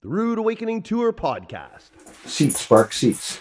the Rude Awakening Tour podcast. Seats, Spark, seats.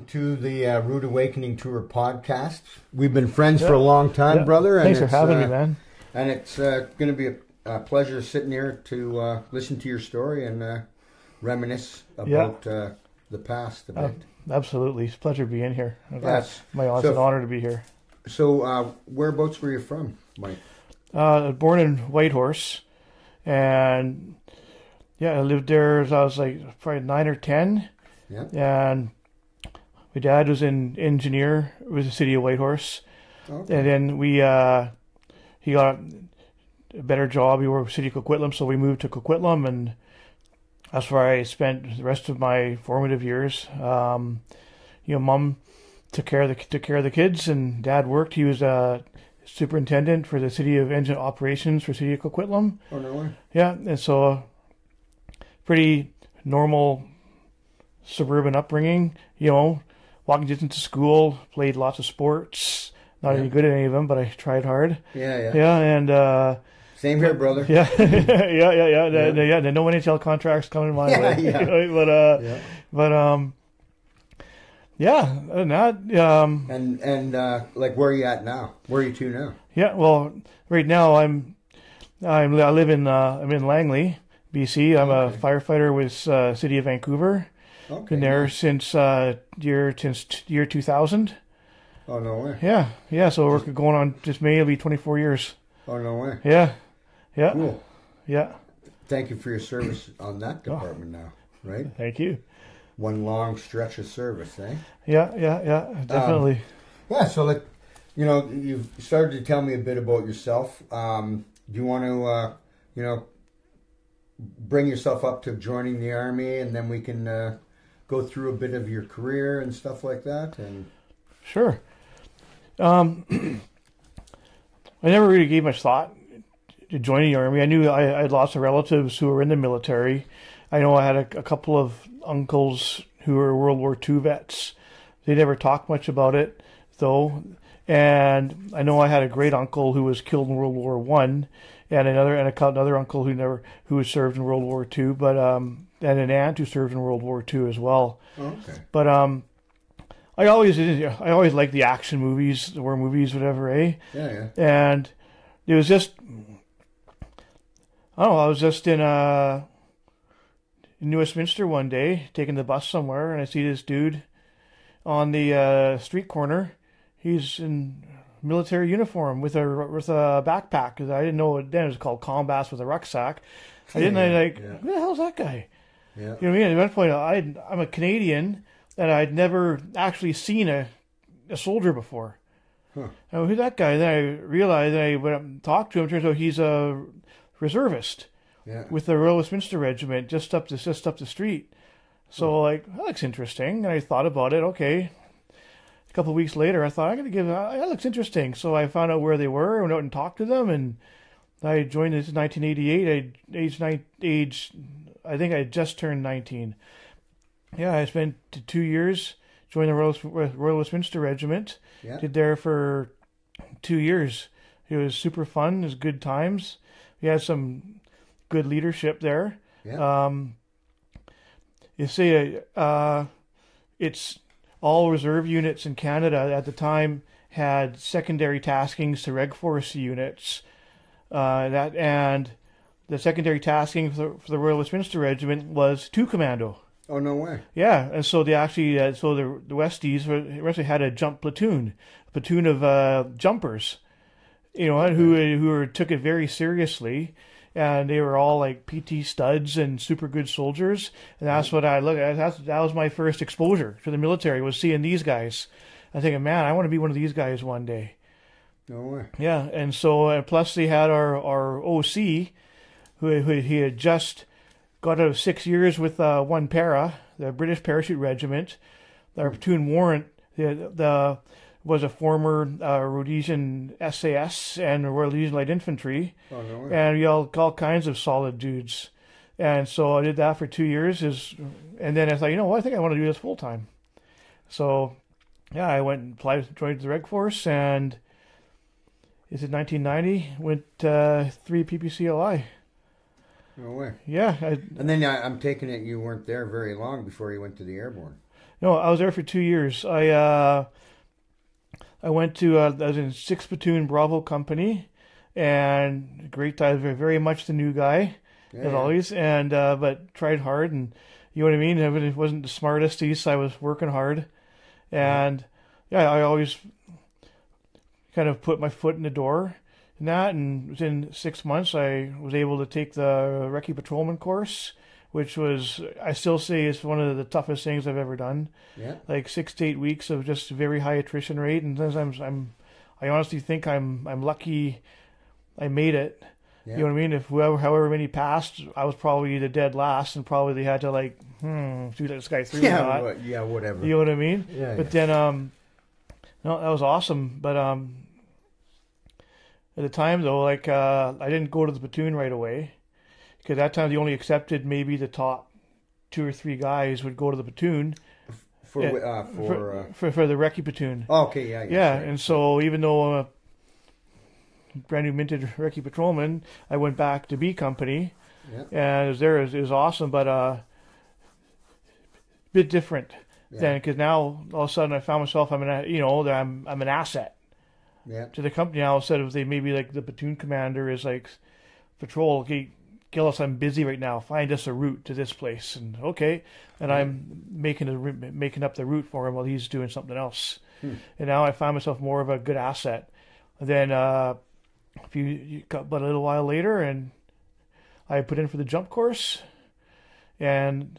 To the Rude Awakening Tour podcast. We've been friends for a long time, brother. And thanks for having me, man. And it's going to be a pleasure sitting here to listen to your story and reminisce about the past a bit. Absolutely. It's a pleasure being here. Yes. It's an honor to be here. So whereabouts were you from, Mike? Born in Whitehorse. And I lived there as I was like probably 9 or 10. Yeah. And my dad was an engineer with the city of Whitehorse. Okay. And then he got a better job. We were city of Coquitlam, so we moved to Coquitlam, and that's where I spent the rest of my formative years. Mom took care of the kids, and Dad worked. He was a superintendent for the city of engine operations for city of Coquitlam. Oh, no way. Yeah, and so pretty normal suburban upbringing, walking distance to school, played lots of sports. Not any good at any of them, but I tried hard. Yeah, and same here, brother. Yeah, yeah. No NHL contracts coming my way. And like, where are you at now? Where are you to now? Yeah, well, right now I live in I'm in Langley, BC. I'm a firefighter with City of Vancouver. Okay. Been there since year 2000. Oh, no way. Yeah. So we're going on just May. It'll be 24 years. Oh, no way. Yeah. Cool. Yeah. Thank you for your service on that department now, right? Thank you. One long stretch of service, eh? Yeah. Definitely. So you've started to tell me a bit about yourself. Do you want to, bring yourself up to joining the Army, and then we can go through a bit of your career and stuff like that? And Sure. I never really gave much thought to joining the Army. I knew I had lots of relatives who were in the military. I know I had a couple of uncles who were World War II vets. They never talked much about it, though. And I know I had a great uncle who was killed in World War I, and another uncle who served in World War II, but and an aunt who served in World War II as well. Okay. But I always liked the action movies, the war movies, whatever, eh? Yeah. And it was just, I was just in New Westminster one day, taking the bus somewhere, and I see this dude on the street corner. He's in military uniform with a backpack, because I didn't know it then. It was called Combats with a rucksack. Who the hell's that guy? Yeah. You know what I mean? At one point, I'm a Canadian, and I'd never actually seen a soldier before. Huh. And who's that guy? Then I realized, I went up and talked to him. Turns out he's a reservist with the Royal Westminster Regiment, just up the street. So that looks interesting. And I thought about it. Okay, a couple of weeks later, I thought, I'm going to that looks interesting. So I found out where they were, went out and talked to them, and I joined this in 1988. I think I had just turned 19. Yeah, I spent 2 years, joined the Royal Westminster Regiment. Yeah. Did there for 2 years. It was super fun. It was good times. We had some good leadership there. Yeah. You see, it's all reserve units in Canada at the time had secondary taskings to Reg Force units. And the secondary tasking for the Royal Westminster Regiment was 2 commando. Oh, no way. Yeah, and so they actually, the Westies actually had a jump platoon, a platoon of jumpers, who took it very seriously, and they were all like PT studs and super good soldiers, and that's what I look at. That was my first exposure to the military, was seeing these guys. I thinking, man, I want to be one of these guys one day. No way. Yeah, and so plus they had our OC, who he had just got out of 6 years with one para, the British Parachute Regiment. Our platoon warrant was a former Rhodesian SAS and Royal Legion Light Infantry. Oh, no way. And we all kinds of solid dudes. And so I did that for 2 years. And then I thought, I think I want to do this full time. So, yeah, I went and joined the Reg Force, and it's in 1990, went 3 PPCLI. No way. Yeah. And then I'm taking it you weren't there very long before you went to the Airborne. No, I was there for 2 years. I went to, I was in 6th Platoon Bravo Company, and great time, very much the new guy, as always, and but tried hard, and you know what I mean? It wasn't the smartest east, I was working hard, and I always kind of put my foot in the door in that, and within 6 months I was able to take the Recce Patrolman course, which was, I still say, is one of the toughest things I've ever done. Yeah. Like 6 to 8 weeks of just very high attrition rate, and sometimes I honestly think I'm lucky I made it. Yeah. You know what I mean? If however many passed, I was probably the dead last, and probably they had to do this guy through or not. Yeah, whatever. You know what I mean? Yeah. But then, no, that was awesome. But at the time though, I didn't go to the platoon right away, because at that time they only accepted maybe the top 2 or 3 guys would go to the platoon. For the Recce platoon. Oh, okay, yeah. Yeah, and so even though I'm a brand new minted Recce patrolman, I went back to B Company, and it was awesome, but a bit different then, because now all of a sudden I found myself I'm an asset to the company now. Instead of maybe like the platoon commander is like, patrol, okay, Gillis, I'm busy right now. Find us a route to this place, and okay, and I'm making up the route for him while he's doing something else. And now I find myself more of a good asset. And then but a little while later, and I put in for the jump course, and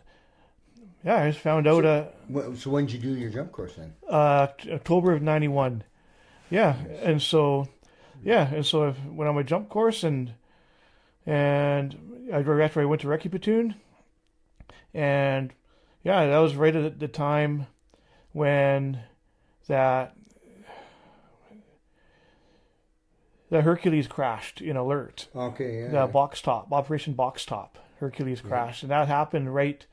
I just found out. So when did you do your jump course then? October of '91. Yeah, and so I went on my jump course, and after I went to Recce platoon, and that was right at the time when that Hercules crashed in Alert. Okay, The Operation Box Top, Hercules crashed, and that happened right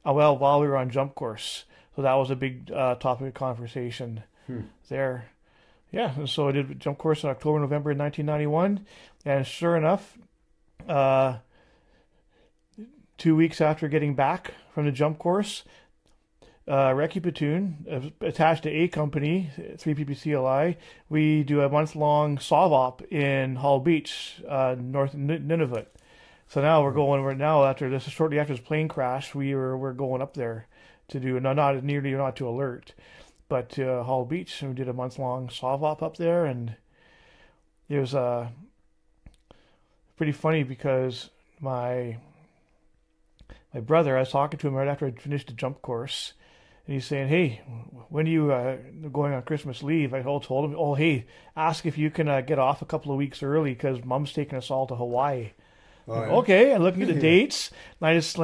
while we were on jump course. So that was a big topic of conversation there. Yeah, and so I did a jump course in October, November 1991, and sure enough, 2 weeks after getting back from the jump course, Recce platoon attached to A Company, 3 PPCLI, we do a month-long SOV-op in Hull Beach, north of Nunavut. So now shortly after this plane crash, we're going up there to do not to Alert, but to Hull Beach, and we did a month-long SOV-op up there, and it was pretty funny because my brother, I was talking to him right after I finished the jump course, and he's saying, "Hey, when are you going on Christmas leave?" I told him, "Oh, hey, ask if you can get off a couple of weeks early because Mom's taking us all to Hawaii." Oh, yeah. Okay, I'm looking at the dates, and I just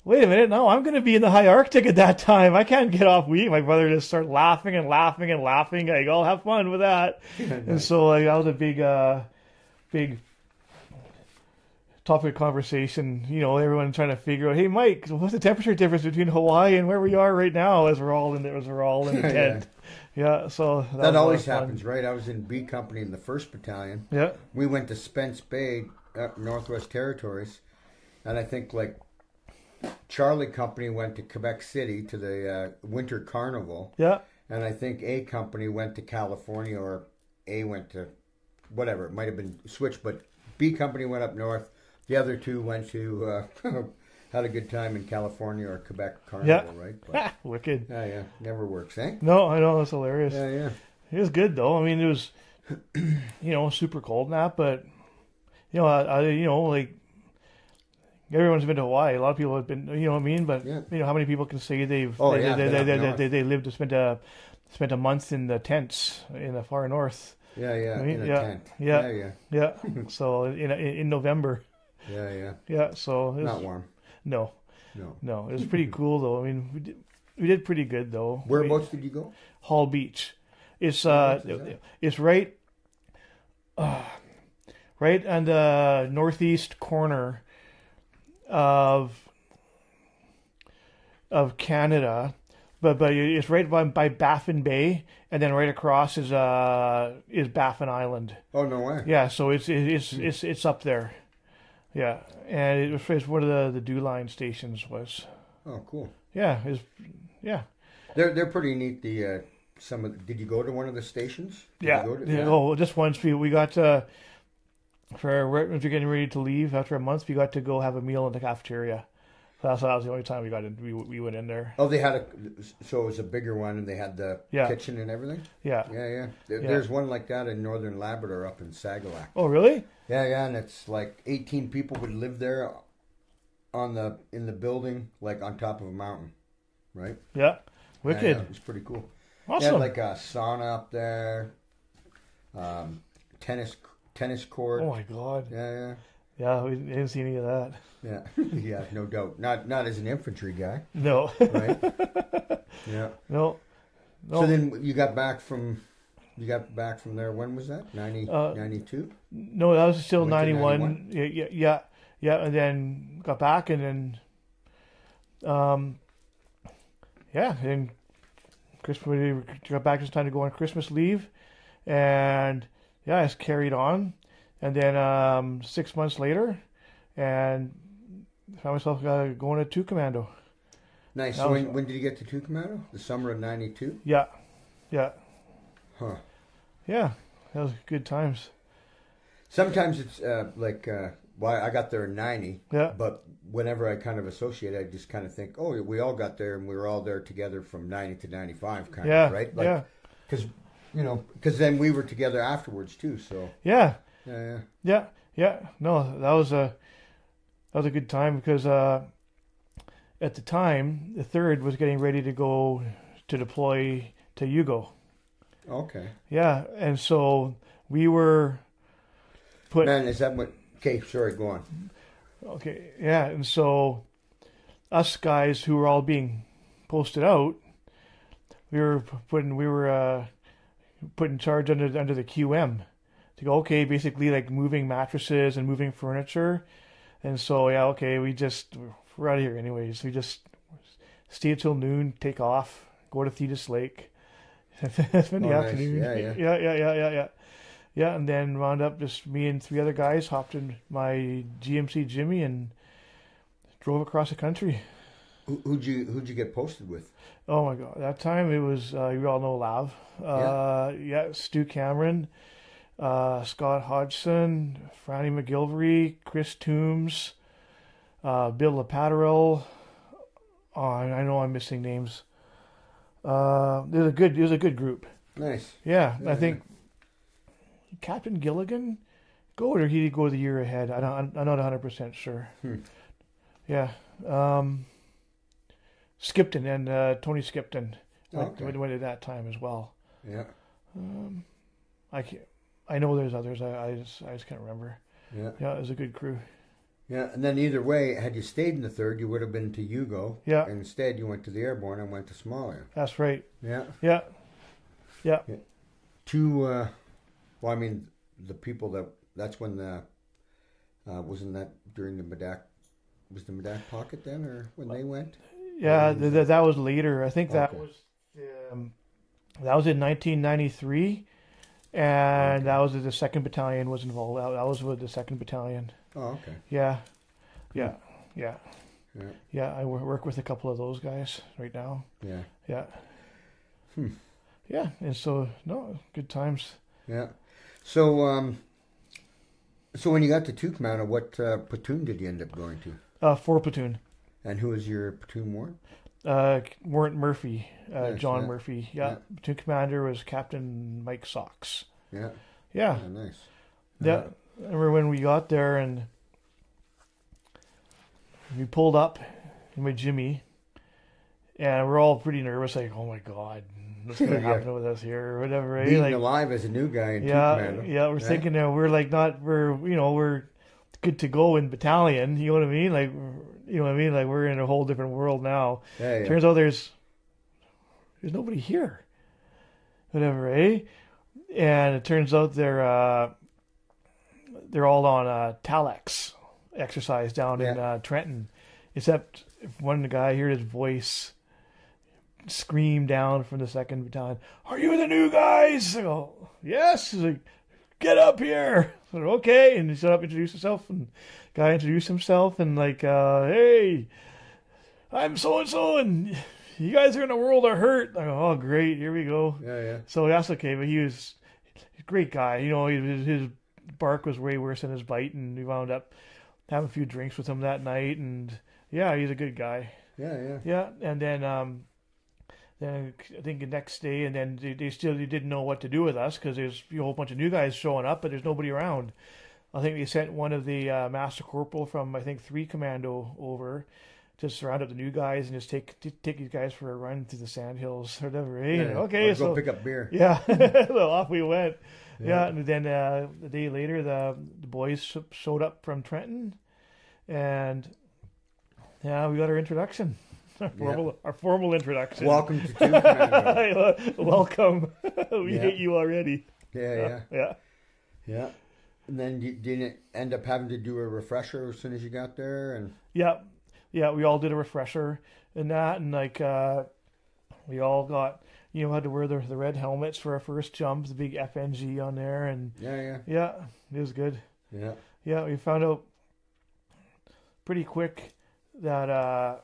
wait a minute, no, I'm going to be in the high Arctic at that time. I can't get off wheat. My brother just started laughing and laughing and laughing. Like, I'll have fun with that. And so like, that was a big topic of conversation. You know, everyone trying to figure out, hey, Mike, what's the temperature difference between Hawaii and where we are right now as we're all in the tent. Yeah, so that always happens, right? I was in B Company in the 1st Battalion. Yeah. We went to Spence Bay, Northwest Territories, and I think like Charlie Company went to Quebec City to the Winter Carnival. Yeah. And I think A Company went to California, or A went to whatever. It might have been switched, but B Company went up north. The other two went to had a good time in California or Quebec Carnival, right? But, wicked. yeah. Never works, eh? No, I know, that's hilarious. Yeah. It was good though. I mean, it was, super cold and that, but like everyone's been to Hawaii. A lot of people have been, you know what I mean? But how many people can say they lived to spend a month in the tents in the far north? Yeah, I mean, in a tent. Yeah. So in November. Yeah. So it was, not warm. No. It was pretty cool though. I mean, we did pretty good though. Whereabouts did you go? Hall Beach. It's it's right on the northeast corner of Canada, but it's right by Baffin Bay, and then right across is Baffin Island. Oh, no way. Yeah, so it's up there. Yeah, and it's one of the Dew Line stations was. Oh, cool. Yeah, They're pretty neat. Did you go to one of the stations? Oh, just once we got to, as we're getting ready to leave after a month, we got to go have a meal in the cafeteria. So that was the only time we got in. We went in there. Oh, they had so it was a bigger one, and they had the kitchen and everything. Yeah. There's one like that in Northern Labrador, up in Saguelac. Oh, really? Yeah, and it's like 18 people would live there, in the building, like on top of a mountain, right? Yeah, wicked. Yeah, it was pretty cool. Awesome. They had like a sauna up there, tennis court. Oh my God. Yeah. Yeah, we didn't see any of that. Yeah, no doubt. Not as an infantry guy. No. Right? Yeah. No. So then you got back from there. When was that? 92? No, that was still 91. Yeah. And then got back, and then, then Christmas, we got back. It's time to go on Christmas leave, and I just carried on, and then 6 months later, and found myself going to 2 Commando. Nice. So when did you get to 2 Commando? The summer of 92? Yeah. Huh. Yeah, that was good times. Sometimes it's I got there in 90. Yeah. But whenever I kind of associate, I just kind of think, oh, we all got there, and we were all there together from 90 to 95, kind of, right? Because then we were together afterwards too. So. Yeah. Yeah. No, that was a good time because at the time the 3rd was getting ready to go to deploy to Yugo. Okay. Yeah, and so we were put. Man, is that what? Okay, sorry, go on. Okay, yeah, and so us guys who were all being posted out, we were put in charge under the QM to go. Okay, basically like moving mattresses and moving furniture, and so we're out of here anyways. We just stay until noon, take off, go to Thetis Lake. Spend the afternoon. Nice. Yeah, and then wound up just me and 3 other guys hopped in my GMC Jimmy and drove across the country. Who'd you get posted with? Oh my God, that time it was you all know Lav. Stu Cameron, Scott Hodgson, Franny McGilvery, Chris Toombs, Bill LePaterel. Oh, I know I'm missing names. It was a good group. Nice. Yeah, I think Captain Gilligan or did he go the year ahead? I'm not 100% sure. Yeah. Skipton and Tony Skipton went at that time as well. Yeah. I know there's others. I just can't remember. Yeah. Yeah, it was a good crew. Yeah, and then either way, had you stayed in the 3rd, you would have been to Yugo. Yeah. And instead, you went to the Airborne and went to Somalia. That's right. Yeah. Yeah. Yeah. Well, I mean, the people that's when wasn't that during the Medak, was the Medak pocket then, or when they went? Yeah, that was later. I think that Okay. was in 1993, and that was the 2nd Battalion was involved. That was with the 2nd Battalion. Oh, okay. Yeah. Yeah. I work with a couple of those guys right now. Yeah. Yeah. Yeah, and so no, good times. Yeah. So so when you got to 2 Commando, what platoon did you end up going to? 4 platoon. And who was your platoon warrant? Warrant Murphy, Nice, John yeah. Murphy. Yeah. Platoon commander was Captain Mike Sox. Yeah. Yeah. Oh, nice. Yeah. I remember when we got there and we pulled up with Jimmy, and we're all pretty nervous, like, oh my God, what's going to happen with us here or whatever, right? Being Like, alive as a new guy in 2 yeah, Commando. yeah, we're thinking that we're good to go in battalion, you know what I mean? Like, you know what I mean? Like, we're in a whole different world now. Yeah, yeah. Turns out there's nobody here, whatever, eh? And it turns out they're all on Telex exercise down in Trenton, except if one guy heard his voice scream down from the 2nd Battalion, "Are you the new guys?" I go, "Yes." He's like, "Get up here." I said, "Okay." And he stood up, introduced himself, and guy introduced himself, and like, "Hey, I'm so and so, and you guys are in a world of hurt." I go, "Oh, great, here we go." Yeah, yeah. So that's okay, but he's a great guy. You know, his bark was way worse than his bite, and we wound up having a few drinks with him that night, and yeah, he's a good guy. Yeah, yeah. Yeah, and then I think the next day, and then they didn't know what to do with us because there's a whole bunch of new guys showing up, but there's nobody around. I think they sent one of the Master Corporal from, I think, 3 Commando over to surround up the new guys and just take these guys for a run through the sandhills or whatever. Eh? Yeah, Okay, or so go pick up beer. yeah, so off we went. Yeah, and then the day later, the boys showed up from Trenton, and yeah, we got our introduction, our formal introduction. Welcome to 2 Commando. Welcome. We Yeah. hate you already. Yeah, Yeah. yeah. And then you didn't end up having to do a refresher as soon as you got there, and Yeah. We all did a refresher and that, and like we all got, had to wear the red helmets for our first jump, the big FNG on there, and yeah, it was good. yeah. Yeah, we found out pretty quick that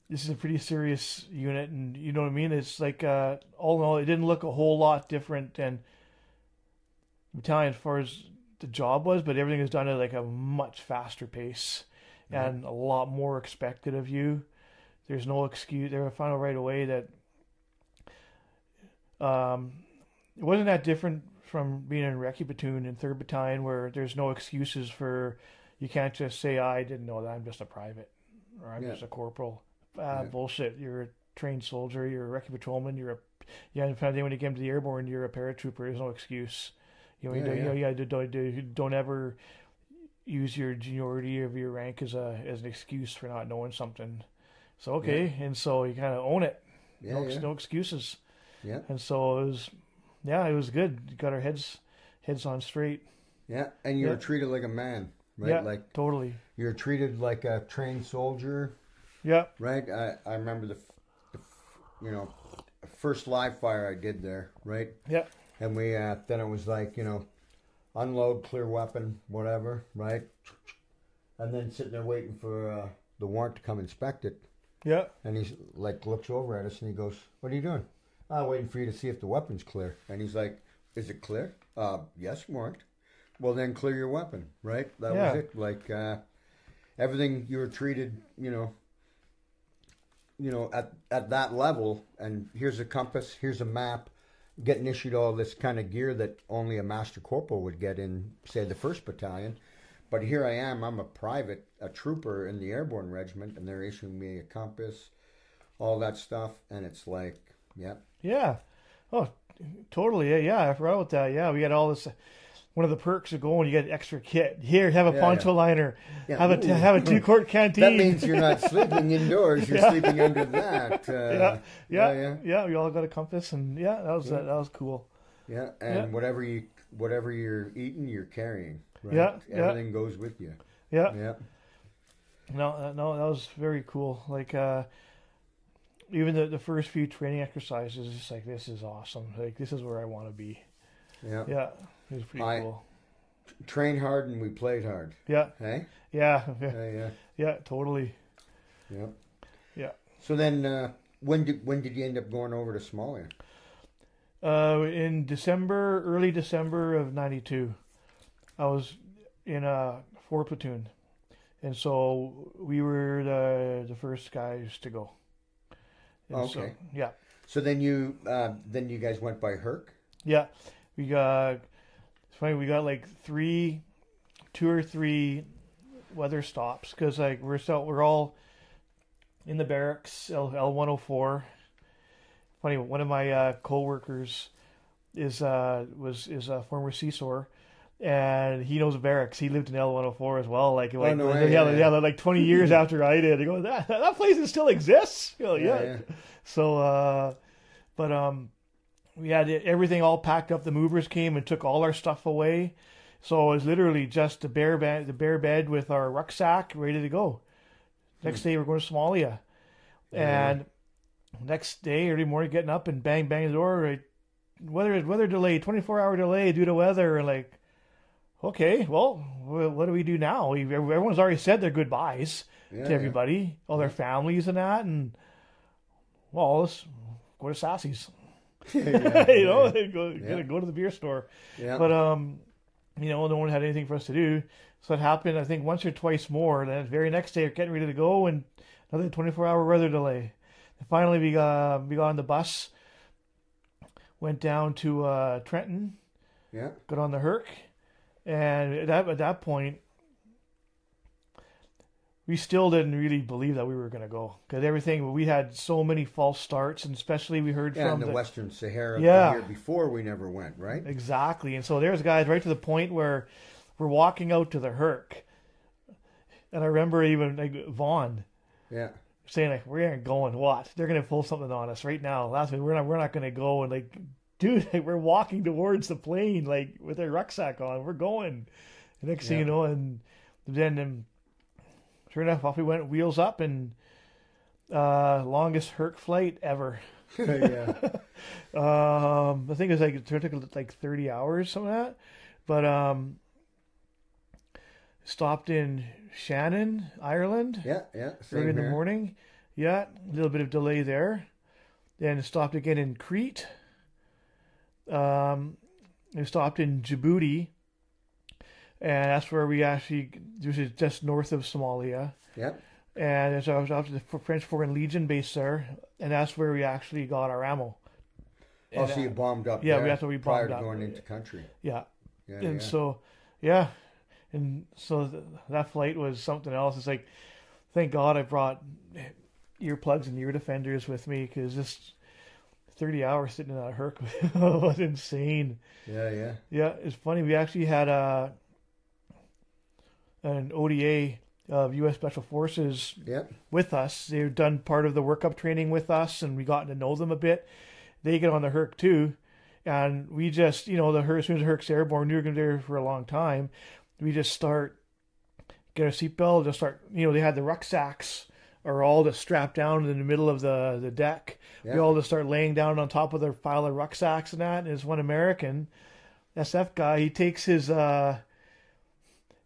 this is a pretty serious unit, and you know what I mean? It's like, all in all, it didn't look a whole lot different than the battalion as far as the job was, but everything was done at like a much faster pace and a lot more expected of you. There's no excuse. They found out right away that it wasn't that different from being in Recce Platoon in 3rd Battalion, where there's no excuses for, you can't just say, I didn't know that, I'm just a private, or I'm just a corporal. Bullshit. You're a trained soldier, you're a Recce Patrolman, when you came to the Airborne, you're a paratrooper. There's no excuse. Don't ever use your seniority of your rank as an excuse for not knowing something. So and so you kind of own it. No excuses. Yeah. And so it was good. Got our heads on straight. Yeah, and you were treated like a man, right? Yeah, like totally. You're treated like a trained soldier. Yeah. Right. I remember the first live fire I did there. Right. Yeah. And we then it was like, unload, clear weapon, whatever, right? And then sitting there waiting for the warrant to come inspect it. Yeah. And he's like, looks over at us and he goes, "What are you doing?" "Waiting for you to see if the weapon's clear." And he's like, "Is it clear?" "Yes, warrant." "Well, then clear your weapon," right? That was it. Like, everything you were treated, at that level. And here's a compass, here's a map. Getting issued all this kind of gear that only a Master Corporal would get in, say, the 1st Battalion. But here I am, I'm a private, a trooper in the Airborne Regiment, and they're issuing me a compass, all that stuff, and it's like, yeah. Yeah. Oh, totally. Yeah, I forgot about that. Yeah, we had all this. one of the perks of going, you get extra kit. Here, have a poncho liner. Yeah. Have a 2-quart canteen. That means you're not sleeping indoors. You're sleeping under that. Yeah. We all got a compass, and that was cool. Yeah, and whatever you're eating, you're carrying. Right? Yeah, everything goes with you. Yeah. No, that was very cool. Like even the first few training exercises, just like, this is awesome. Like, this is where I want to be. Yeah, it was pretty cool. Train hard and we played hard. Yeah. Hey. Yeah. Yeah. Totally. Yeah. So then, when did you end up going over to Somalia? In early December of '92, I was in a 4 platoon, and so we were the first guys to go. And okay. So, So then you guys went by Herc? Yeah, it's funny, we got like 2 or 3 weather stops, because like we're all in the barracks, L104. Funny, one of my co-workers was a former CSOR, and he knows barracks. He lived in L104 as well. Like, like 20 years after I did. They go, that place still exists. Yeah. So, we had everything all packed up. The movers came and took all our stuff away. So it was literally just the bare bed with our rucksack ready to go. Next day we're going to Somalia, and next day, early morning, getting up and bang the door. Weather delay, 24-hour delay due to weather. And like, okay, well, what do we do now? Everyone's already said their goodbyes to everybody, all their families and that. And, well, let's go to Sassy's. Go to the beer store. Yeah. But, no one had anything for us to do. So it happened, I think, once or twice more. And then the very next day, we're getting ready to go, and another 24-hour weather delay. And finally, we got on the bus, went down to Trenton, got on the Herc, and at that point, we still didn't really believe that we were going to go, because we had so many false starts, and especially we heard from the Western Sahara the year before we never went, right? Exactly, and so there's guys right to the point where we're walking out to the Herc, and I remember even like Vaughn, saying like, we aren't going. What? They're gonna pull something on us right now. Last week we're not gonna go. And like, dude, like, we're walking towards the plane like with our rucksack on. We're going. The next thing you know, and then sure enough, off we went, wheels up, and longest Herc flight ever. I think it took like 30 hours, something like that. But stopped in Shannon, Ireland. Early in the morning. A little bit of delay there. Then stopped again in Crete. And stopped in Djibouti. And that's where this is just north of Somalia. And so I was off to the French Foreign Legion base there. And that's where we actually got our ammo. Oh, so you bombed up there that's where we bombed prior up. to going into country. And so that flight was something else. It's like, thank God I brought earplugs and ear defenders with me, because this 30 hours sitting in that Herc was insane. Yeah, it's funny. We actually had an ODA of U.S. Special Forces with us. They've done part of the workup training with us, and we got to know them a bit. They get on the Herc too. And we just, as soon as the Herc's airborne, we were going to be there for a long time. We just get our seatbelt, just start, they had the rucksacks are all just strapped down in the middle of the deck. We all just start laying down on top of their pile of rucksacks and that. And there's one American SF guy, he takes his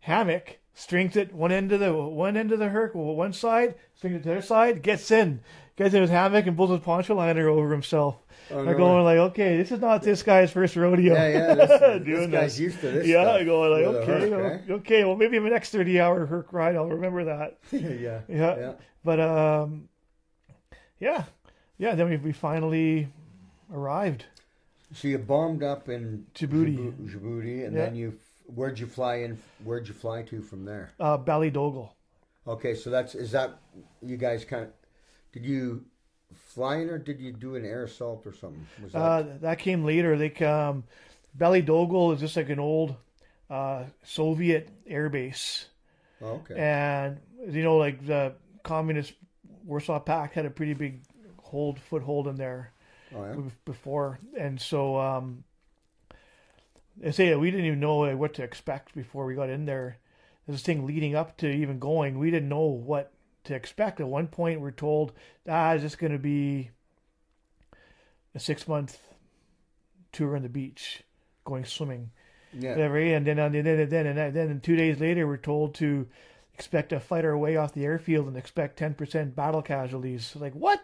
hammock, strings it one end of the Herc, one side, strings it to the other side, gets in his hammock and pulls his poncho liner over himself. I'm going like, okay, this is not this guy's first rodeo. This guy's used to this stuff. I'm going like, okay, well, maybe in the next 30-hour Herc ride, I'll remember that. But, then we finally arrived. So you bombed up in Djibouti, and then where'd you fly to from there? Ballydogle. Okay, so is that you guys did you fly in, or did you do an air assault or something? That came later. Ballydogle is just like an old Soviet air base. Okay. And, like the communist Warsaw Pact had a pretty big foothold in there before. And so they say we didn't even know what to expect before we got in there. This thing leading up to even going, we didn't know what to expect. At one point, we're told, it's just going to be a 6-month tour on the beach, going swimming. Yeah. Whatever. And then 2 days later, we're told to expect to fight our way off the airfield and expect 10% battle casualties. Like, what?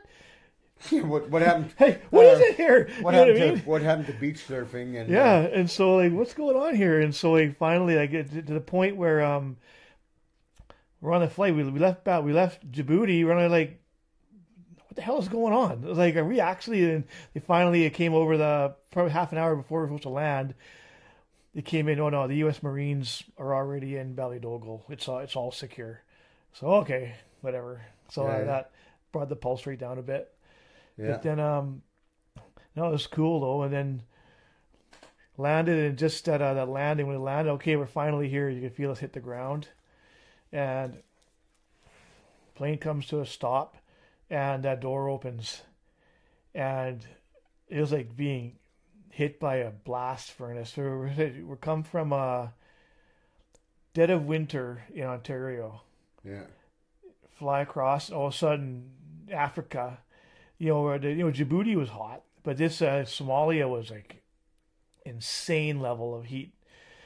What happened? Hey, what is it here? What happened to beach surfing? And and so like, what's going on here? And so like, finally, I get to the point where we're on the flight. We left Djibouti. We're like, what the hell is going on? It was like, are we actually? And it came over probably half an hour before we were supposed to land. It came in. Oh no, the U.S. Marines are already in Balidogle. It's all secure. So okay, whatever. So that brought the pulse rate down a bit. Yeah. But then, no, it was cool though. And then landed, and just at that landing, when we landed, okay, we're finally here. You can feel us hit the ground, and plane comes to a stop, and that door opens, and it was like being hit by a blast furnace. We're come from dead of winter in Ontario. Yeah. Fly across, all of a sudden, Africa. Djibouti was hot, but this Somalia was like insane level of heat.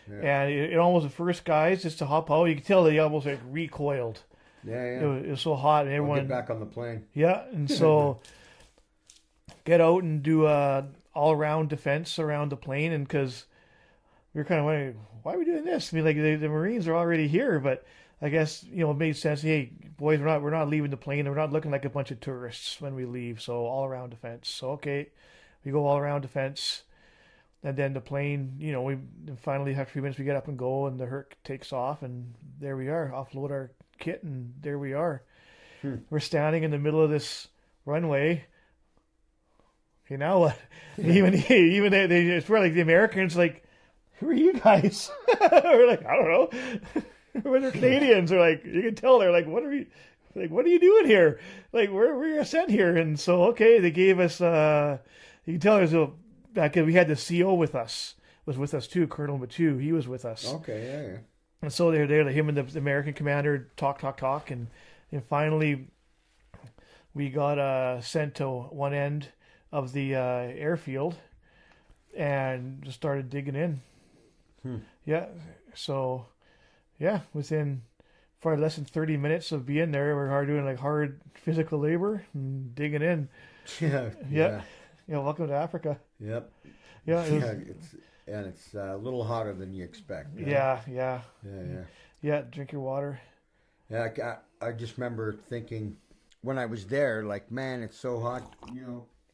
Yeah. And it almost, the first guys just to hop out, you could tell they almost like recoiled. Yeah. It was so hot, and everyone get back on the plane. Yeah, and so get out and do all-around defense around the plane, and because we were kind of wondering, why are we doing this? I mean, like the Marines are already here, but I guess it made sense. Hey, boys, we're not leaving the plane. We're not looking like a bunch of tourists when we leave. So all around defense. So okay, we go all around defense, and then the plane. We finally, after a few minutes, we get up and go, and the Herc takes off, and there we are. Offload our kit, and there we are. We're standing in the middle of this runway. Okay, now what? even it's where like the Americans like, who are you guys? We're like, I don't know. When they're Canadians, are like, you can tell they're like, what are you doing here? Like, we're sent here. And so, okay, they gave us, you can tell there's back we had the CO with us, was with us too, Colonel Matu, he was with us. Okay, yeah. And so they're there, him and the American commander talk, and finally we got sent to one end of the airfield and just started digging in. Yeah, so... Yeah, within probably less than 30 minutes of being there, we're doing like hard physical labor and digging in. Yeah. Welcome to Africa. Yep. Yeah. It's a little hotter than you expect. Yeah. Yeah. Drink your water. Yeah. I just remember thinking when I was there, like, man, it's so hot.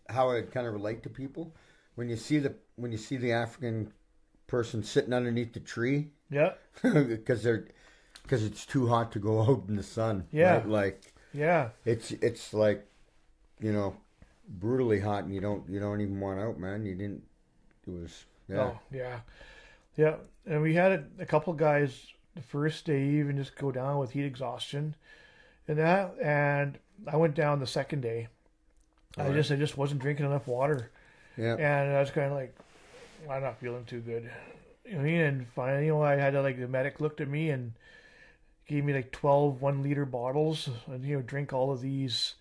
How I kind of relate to people when you see the African person sitting underneath the tree. Yeah. Because it's too hot to go out in the sun. Yeah. Right? Like. Yeah. It's like, brutally hot, and you don't even want out, man. You didn't. It was. Yeah. Oh yeah. Yeah, and we had a couple guys the first day even just go down with heat exhaustion, and I went down the second day. Right. I just wasn't drinking enough water. Yeah. And I was kind of like, I'm not feeling too good. And finally, I had to, the medic looked at me and gave me 12 1-liter bottles and, drink all of these.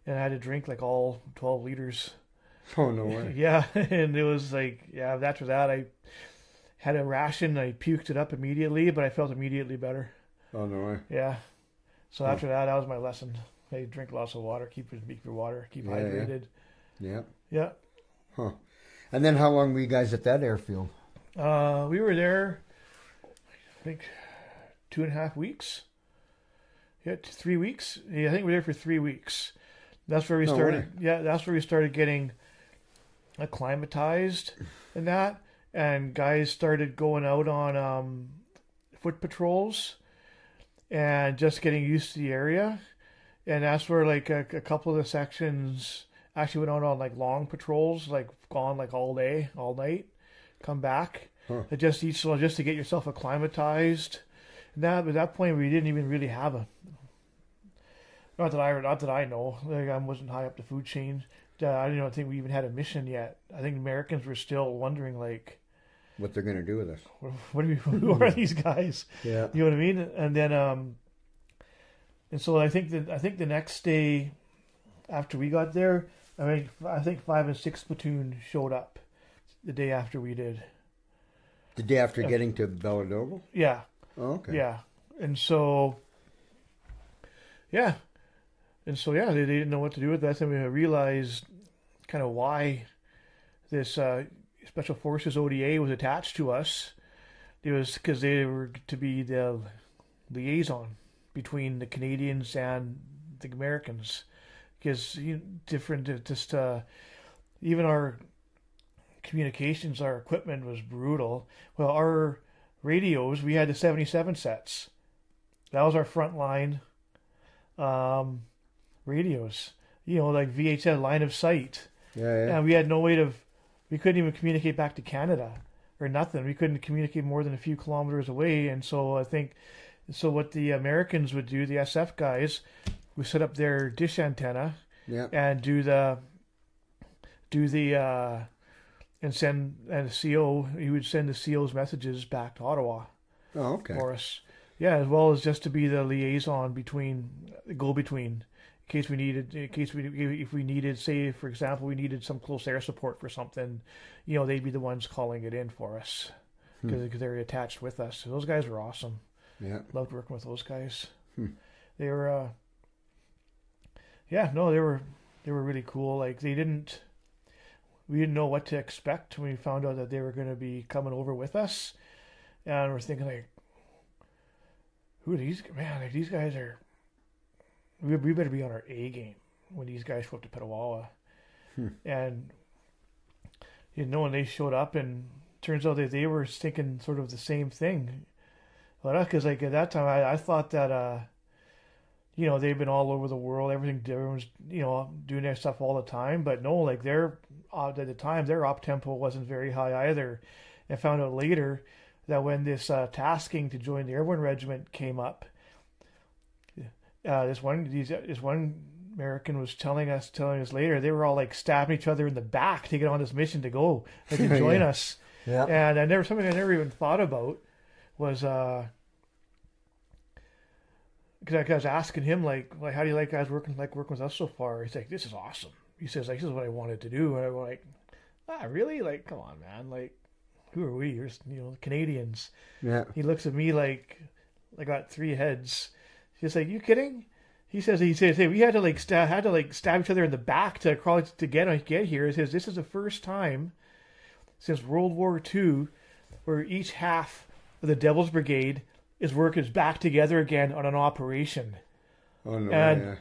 And I had to drink all 12 liters. Oh, no way. Yeah. And it was after that, I had a ration. I puked it up immediately, but I felt immediately better. Oh, no way. Yeah. So after that was my lesson. Hey, drink lots of water. Keep your water. Keep hydrated. Yeah. Yeah. Huh. And then how long were you guys at that airfield? We were there, I think, 2.5 weeks. Yeah, 3 weeks. Yeah, I think we were there for 3 weeks. That's where we started. Yeah, that's where we started getting acclimatized and that. And guys started going out on foot patrols and just getting used to the area. And that's where a couple of the sections actually went out on long patrols, gone all day, all night. Come back, Huh. Just to get yourself acclimatized. And at that point, we didn't even really have a. Not that I know. Like, I wasn't high up the food chain. I don't think we even had a mission yet. I think Americans were still wondering, like, what they're going to do with us. Who are these guys? Yeah. You know what I mean? And then, and so I think the next day after we got there, I think 5 and 6 platoon showed up the day after we did. The day after getting to Belladogle? Yeah. Oh, okay. Yeah. And so, yeah. And so, yeah, they didn't know what to do with that. And we realized kind of why this Special Forces ODA was attached to us. It was because they were to be the liaison between the Canadians and the Americans. Because even our communications, our equipment was brutal. Well, our radios, we had the 77 sets. That was our frontline radios. Like VHF line of sight. Yeah. And we had no way we couldn't even communicate back to Canada or nothing. We couldn't communicate more than a few kilometers away. And so what the Americans would do, the SF guys, would set up their dish antenna and send the CO. He would send the CO's messages back to Ottawa. Oh, okay. For us. Yeah, as well as just to be the liaison go-between. If we needed, say, for example, we needed some close air support for something, they'd be the ones calling it in for us because they're attached with us. So those guys were awesome. Yeah. Loved working with those guys. They were, they were really cool. Like we didn't know what to expect when we found out that they were going to be coming over with us. And we're thinking like, who are these? Man, like these guys are. We better be on our A game when these guys show up to Petawawa. And when they showed up, and turns out that they were thinking sort of the same thing. But because like at that time, I thought that they've been all over the world. Everyone's doing their stuff all the time. But no, like at the time their op tempo wasn't very high either. And found out later that when this tasking to join the Airborne Regiment came up. This one American was telling us later they were all like stabbing each other in the back to get on this mission to go to join us. Yeah. And something I never even thought about was because I was asking him like how do you like guys working with us so far? He's like, this is awesome. He says like this is what I wanted to do, and I'm like, really? Like, come on, man. Like, who are we? You're Canadians. Yeah. He looks at me like I got 3 heads. He's like, you kidding? He says we had to stab each other in the back to crawl to get here. He says this is the first time since World War II where each half of the Devil's Brigade is back together again on an operation. Oh no! And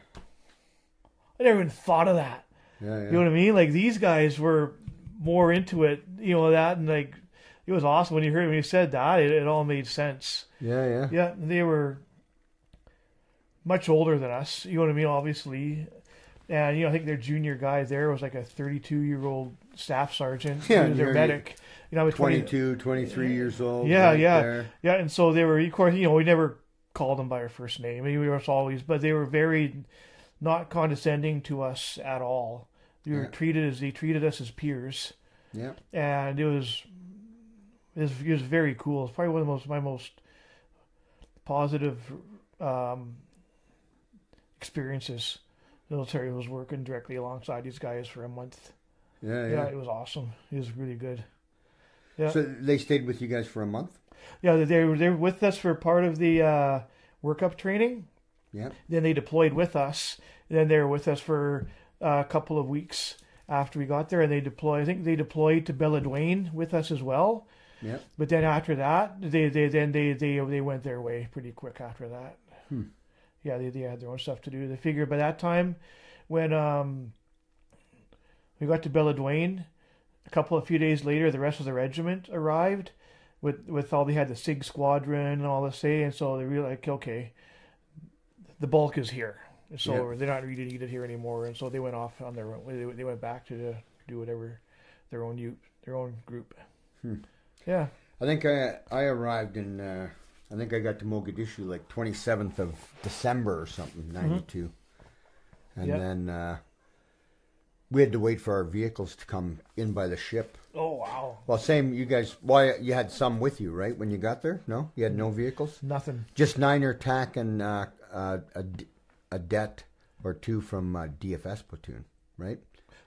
I never even thought of that. Yeah. You know what I mean? Like these guys were more into it. That, and like it was awesome when you said that. It all made sense. Yeah. Yeah, they were much older than us, you know what I mean, obviously. And, I think their junior guy there was like a 32-year-old staff sergeant. Yeah, he was their medic. 22, 23 years old. Yeah. There. Yeah, and so they were, of course, we never called them by our first name. We were always, but they were very not condescending to us at all. They treated us as peers. Yeah. And it was very cool. It's probably one of my most positive experiences. The military was working directly alongside these guys for a month. Yeah, it was awesome. It was really good. Yeah. So they stayed with you guys for a month? Yeah, they were with us for part of the workup training. Yeah. Then they deployed with us. Then they were with us for a couple of weeks after we got there, and they deployed. I think they deployed to Belladogle with us as well. Yeah. But then after that, they went their way pretty quick after that. Yeah, they had their own stuff to do. They figured by that time, when we got to Belladogle, a few days later, the rest of the regiment arrived with all they had the SIG squadron and all this, and so they were like, okay, the bulk is here, so they're not really needed here anymore, and so they went off on their own. They went back to do whatever their own group. Yeah. I think I arrived in. I think I got to Mogadishu like 27th of December or something, 92, and then we had to wait for our vehicles to come in by the ship. Oh wow! Well, same. You guys. Why you had some with you, right? When you got there, no, you had no vehicles. Nothing. Just Niner TAC and a det or two from DFS platoon, right?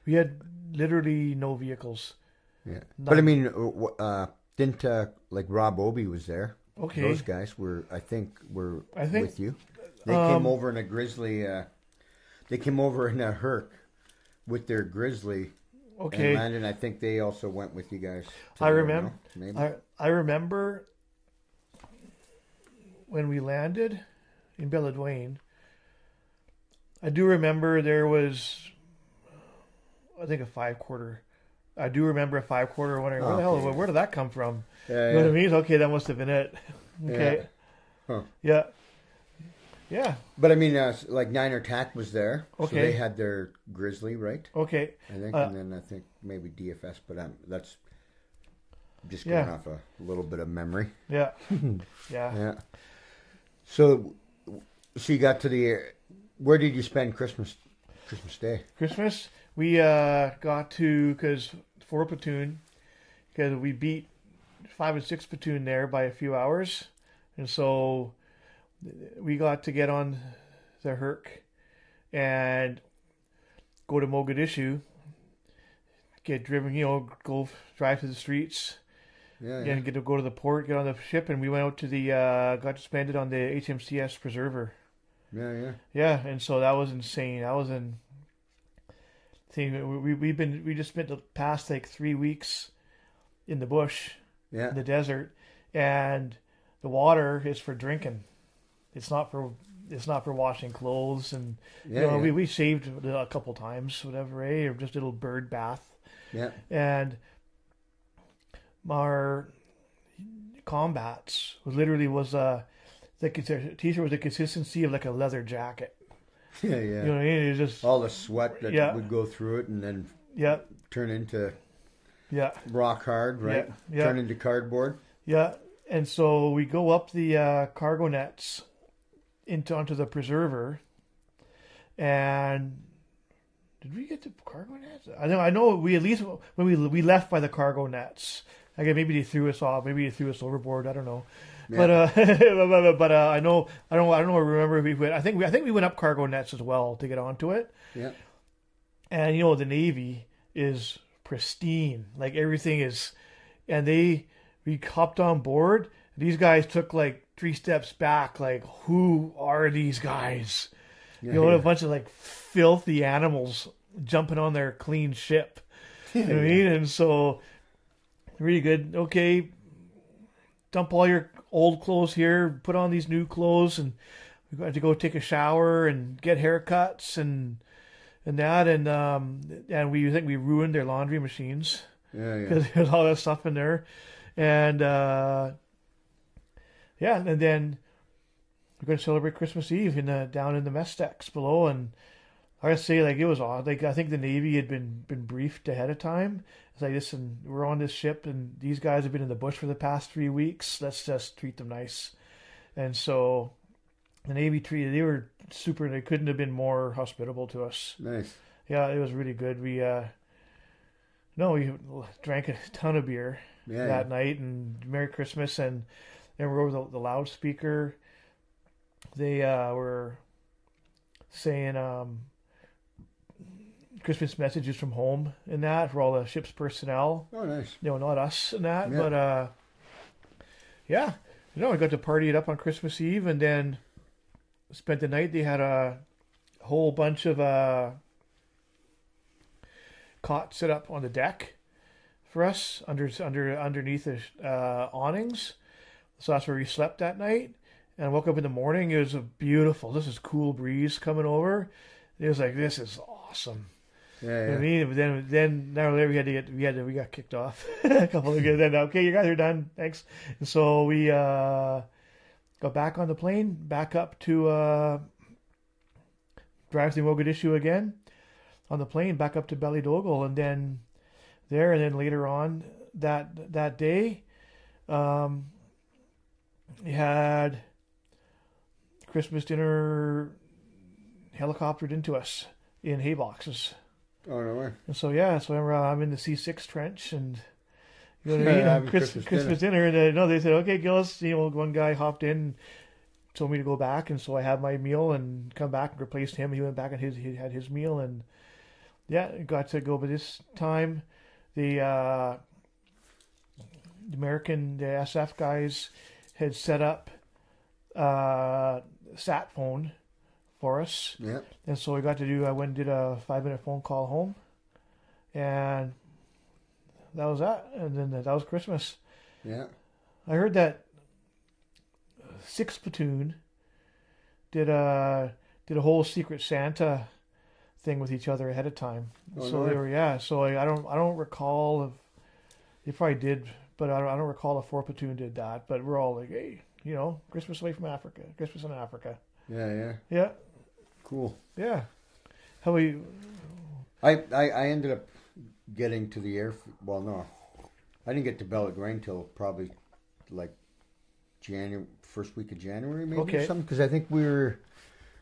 We had literally no vehicles. Yeah, None. but I mean, didn't like Rob Obi was there? Okay, those guys were. I think with you. They came over in a Grizzly. They came over in a Herc with their Grizzly. Okay, and landed. I think they also went with you guys. I remember. I remember when we landed in Beledweyne. I do remember there was, I think, a 5-quarter. I do remember a 5-quarter. Wondering where the hell, where did that come from? Yeah, you know what I mean? Okay, that must have been it. Okay. Yeah. Huh. Yeah. Yeah. But I mean, like Niner TAC was there. Okay. So they had their Grizzly, right? Okay. I think, and then I think maybe DFS, but that's just going off a little bit of memory. Yeah. Yeah. Yeah. So you got to the. Where did you spend Christmas Day? Christmas, we got to, because 4 platoon, because we beat 5 and 6 platoon there by a few hours, and so we got to get on the Herc and go to Mogadishu, get driven, go drive to the streets, and get to go to the port, get on the ship, and we went out to the got to spend it on the HMCS Preserver. Yeah, and so that was insane. That was we just spent the past like 3 weeks in the bush, in the desert, and the water is for drinking. It's not for washing clothes, and we shaved a couple times, whatever, or just a little bird bath. Yeah, and our combats literally was the t-shirt was the consistency of like a leather jacket. Yeah. You know what I mean? It's just all the sweat that would go through it and then turn into rock hard, right? Yeah. Turn into cardboard. Yeah. And so we go up the cargo nets onto the Preserver, and did we get to cargo nets? I know we at least when we left by the cargo nets. Again, maybe they threw us off. Maybe they threw us overboard. I don't know. Yeah. But I know I don't remember if we went. I think we went up cargo nets as well to get onto it. Yeah. And the Navy is pristine. Like everything is, and we hopped on board. These guys took like 3 steps back. Like, who are these guys? A bunch of like filthy animals jumping on their clean ship. You know what I mean? And so really good. Okay, dump all your old clothes here, put on these new clothes, and we got to go take a shower and get haircuts and that, and we think we ruined their laundry machines because there's all that stuff in there, and and then we're going to celebrate Christmas Eve down in the mess decks below, and I gotta say, like, it was odd. Like, I think the Navy had been briefed ahead of time. It's like, listen, we're on this ship, and these guys have been in the bush for the past 3 weeks. Let's just treat them nice. And so the Navy they were super. They couldn't have been more hospitable to us. Nice. Yeah, it was really good. We drank a ton of beer that night, and Merry Christmas, and then we're over the loudspeaker. They were saying Christmas messages from home and that for all the ship's personnel. Oh, nice. Not us and that, but I got to party it up on Christmas Eve, and then spent the night. They had a whole bunch of cots set up on the deck for us underneath the awnings. So that's where we slept that night. And I woke up in the morning. It was this is cool breeze coming over. It was like, this is awesome. Yeah. You know what I mean? But then now we got kicked off a couple of days. Then okay, you guys are done. Thanks. And so we got back on the plane, back up to drive through Mogadishu again on the plane, back up to Ballydogel, and then later on that day, We had Christmas dinner helicoptered into us in hay boxes. Oh, no way. And so, yeah, so I remember I'm in the C6 trench and, you know what I mean? Having Christmas dinner. And they said, okay, Gillis, one guy hopped in and told me to go back. And so I had my meal and come back and replaced him. He went back and he had his meal. And yeah, got to go. But this time, the SF guys had set up sat phone for us. Yeah. And so I went and did a 5-minute phone call home. And that was that. And then that was Christmas. Yeah. I heard that 6th Platoon did a whole Secret Santa thing with each other ahead of time. Oh, so no. they were, yeah. So I don't recall if they probably did, but I don't recall if 4th Platoon did that. But we're all like, hey, Christmas away from Africa, Christmas in Africa. Yeah. Yeah. Cool. Yeah. How about you? I ended up getting to the well, no. I didn't get to Beledweyne till probably like first week of January, maybe, or something. Because I think we were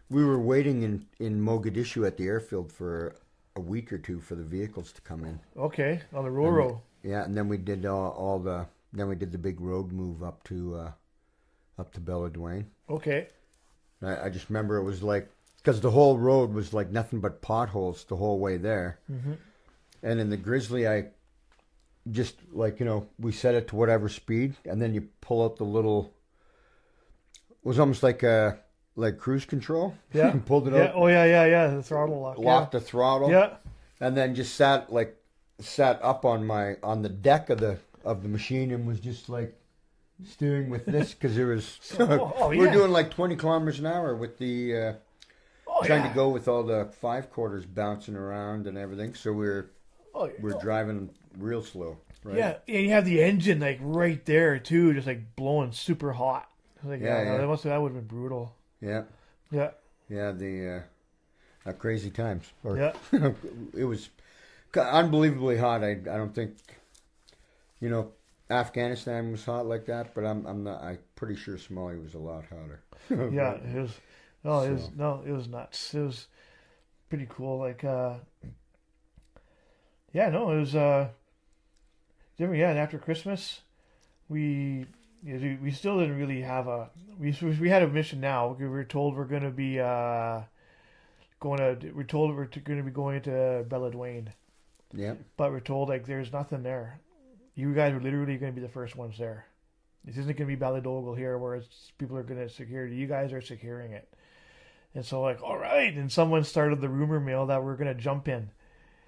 waiting in Mogadishu at the airfield for a week or two for the vehicles to come in. Okay, on the Roro. Yeah, and then we did then we did the big road move up to Beledweyne. Okay. I just remember it was like, because the whole road was like nothing but potholes the whole way there. Mm-hmm. And in the Grizzly, I just like, we set it to whatever speed, and then you pull out the little, it was almost like cruise control. Yeah. You pulled it out. Oh, yeah. The throttle lock. Locked the throttle. Yeah. And then just sat up on the deck of the machine and was just like steering with this, because there was we're doing like 20 kilometers an hour with the trying to go with all the 5/4 bouncing around and everything. So we're driving real slow. Right? Yeah, and you have the engine like right there too, just like blowing super hot. Like, yeah. That would have been brutal. Yeah. Yeah. Yeah. The crazy times. Yeah. It was unbelievably hot. I don't think Afghanistan was hot like that, but I'm pretty sure Somalia was a lot hotter. Yeah, it was. It was nuts. It was pretty cool. Like, it was different. Yeah, and after Christmas, we still didn't really have we had a mission. Now we were told we're going to be going into Beledweyne. Yeah, but we're told like there's nothing there. You guys are literally going to be the first ones there. This isn't going to be Ballydogle here where people are going to secure it. You guys are securing it. And so like, all right. And someone started the rumor mill that we're going to jump in.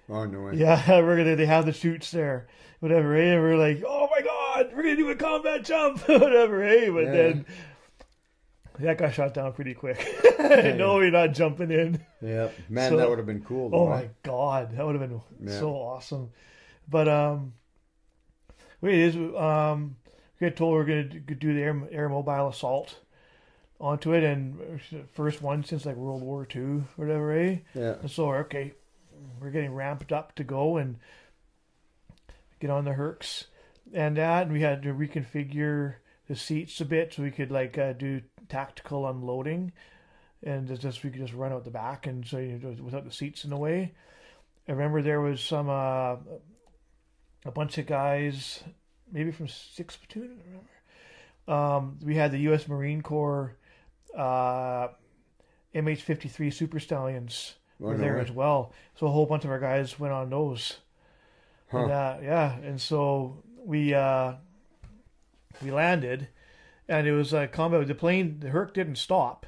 Oh, no way. Yeah, they have the chutes there. Whatever, hey? And we're like, oh my God, we're going to do a combat jump. Whatever, hey? But then that got shot down pretty quick. No, we're not jumping in. Yeah. Man, that would have been cool. Though, my God. That would have been so awesome. But, we got told we're going to do the air mobile assault onto it, and first one since like World War II, whatever, eh? Yeah. And so, okay, we're getting ramped up to go and get on the Hercs and that, and we had to reconfigure the seats a bit so we could like do tactical unloading, and we could just run out the back, and so without the seats in the way. I remember there was some a bunch of guys, maybe from 6th Platoon, I remember. We had the U.S. Marine Corps MH-53 Super Stallions were there as well. So a whole bunch of our guys went on those. Huh. And, and so we landed, and it was a combat. The Herc didn't stop,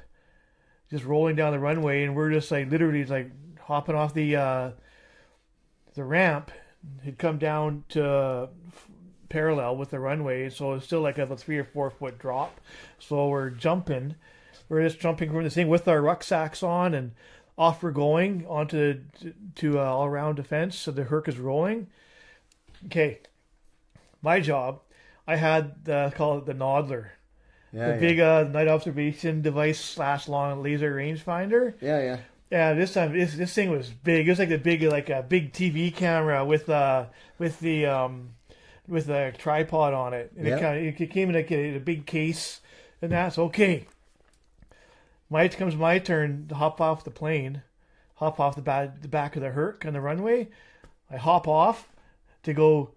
just rolling down the runway, and we're just like literally like hopping off the ramp. Had come down to parallel with the runway, so it's still like a 3 or 4 foot drop. So we're jumping. We're just jumping from this thing with our rucksacks on, and off we're going onto all-around defense. So the Herc is rolling. Okay, my job. I had call it the Noddler, the big night observation device / long laser rangefinder. Yeah. Yeah, this time this thing was big. It was like a big TV camera with the with a tripod on it, and it came in a big case, and that's okay. Comes my turn to hop off the plane, hop off the back of the Herc on the runway. I hop off to go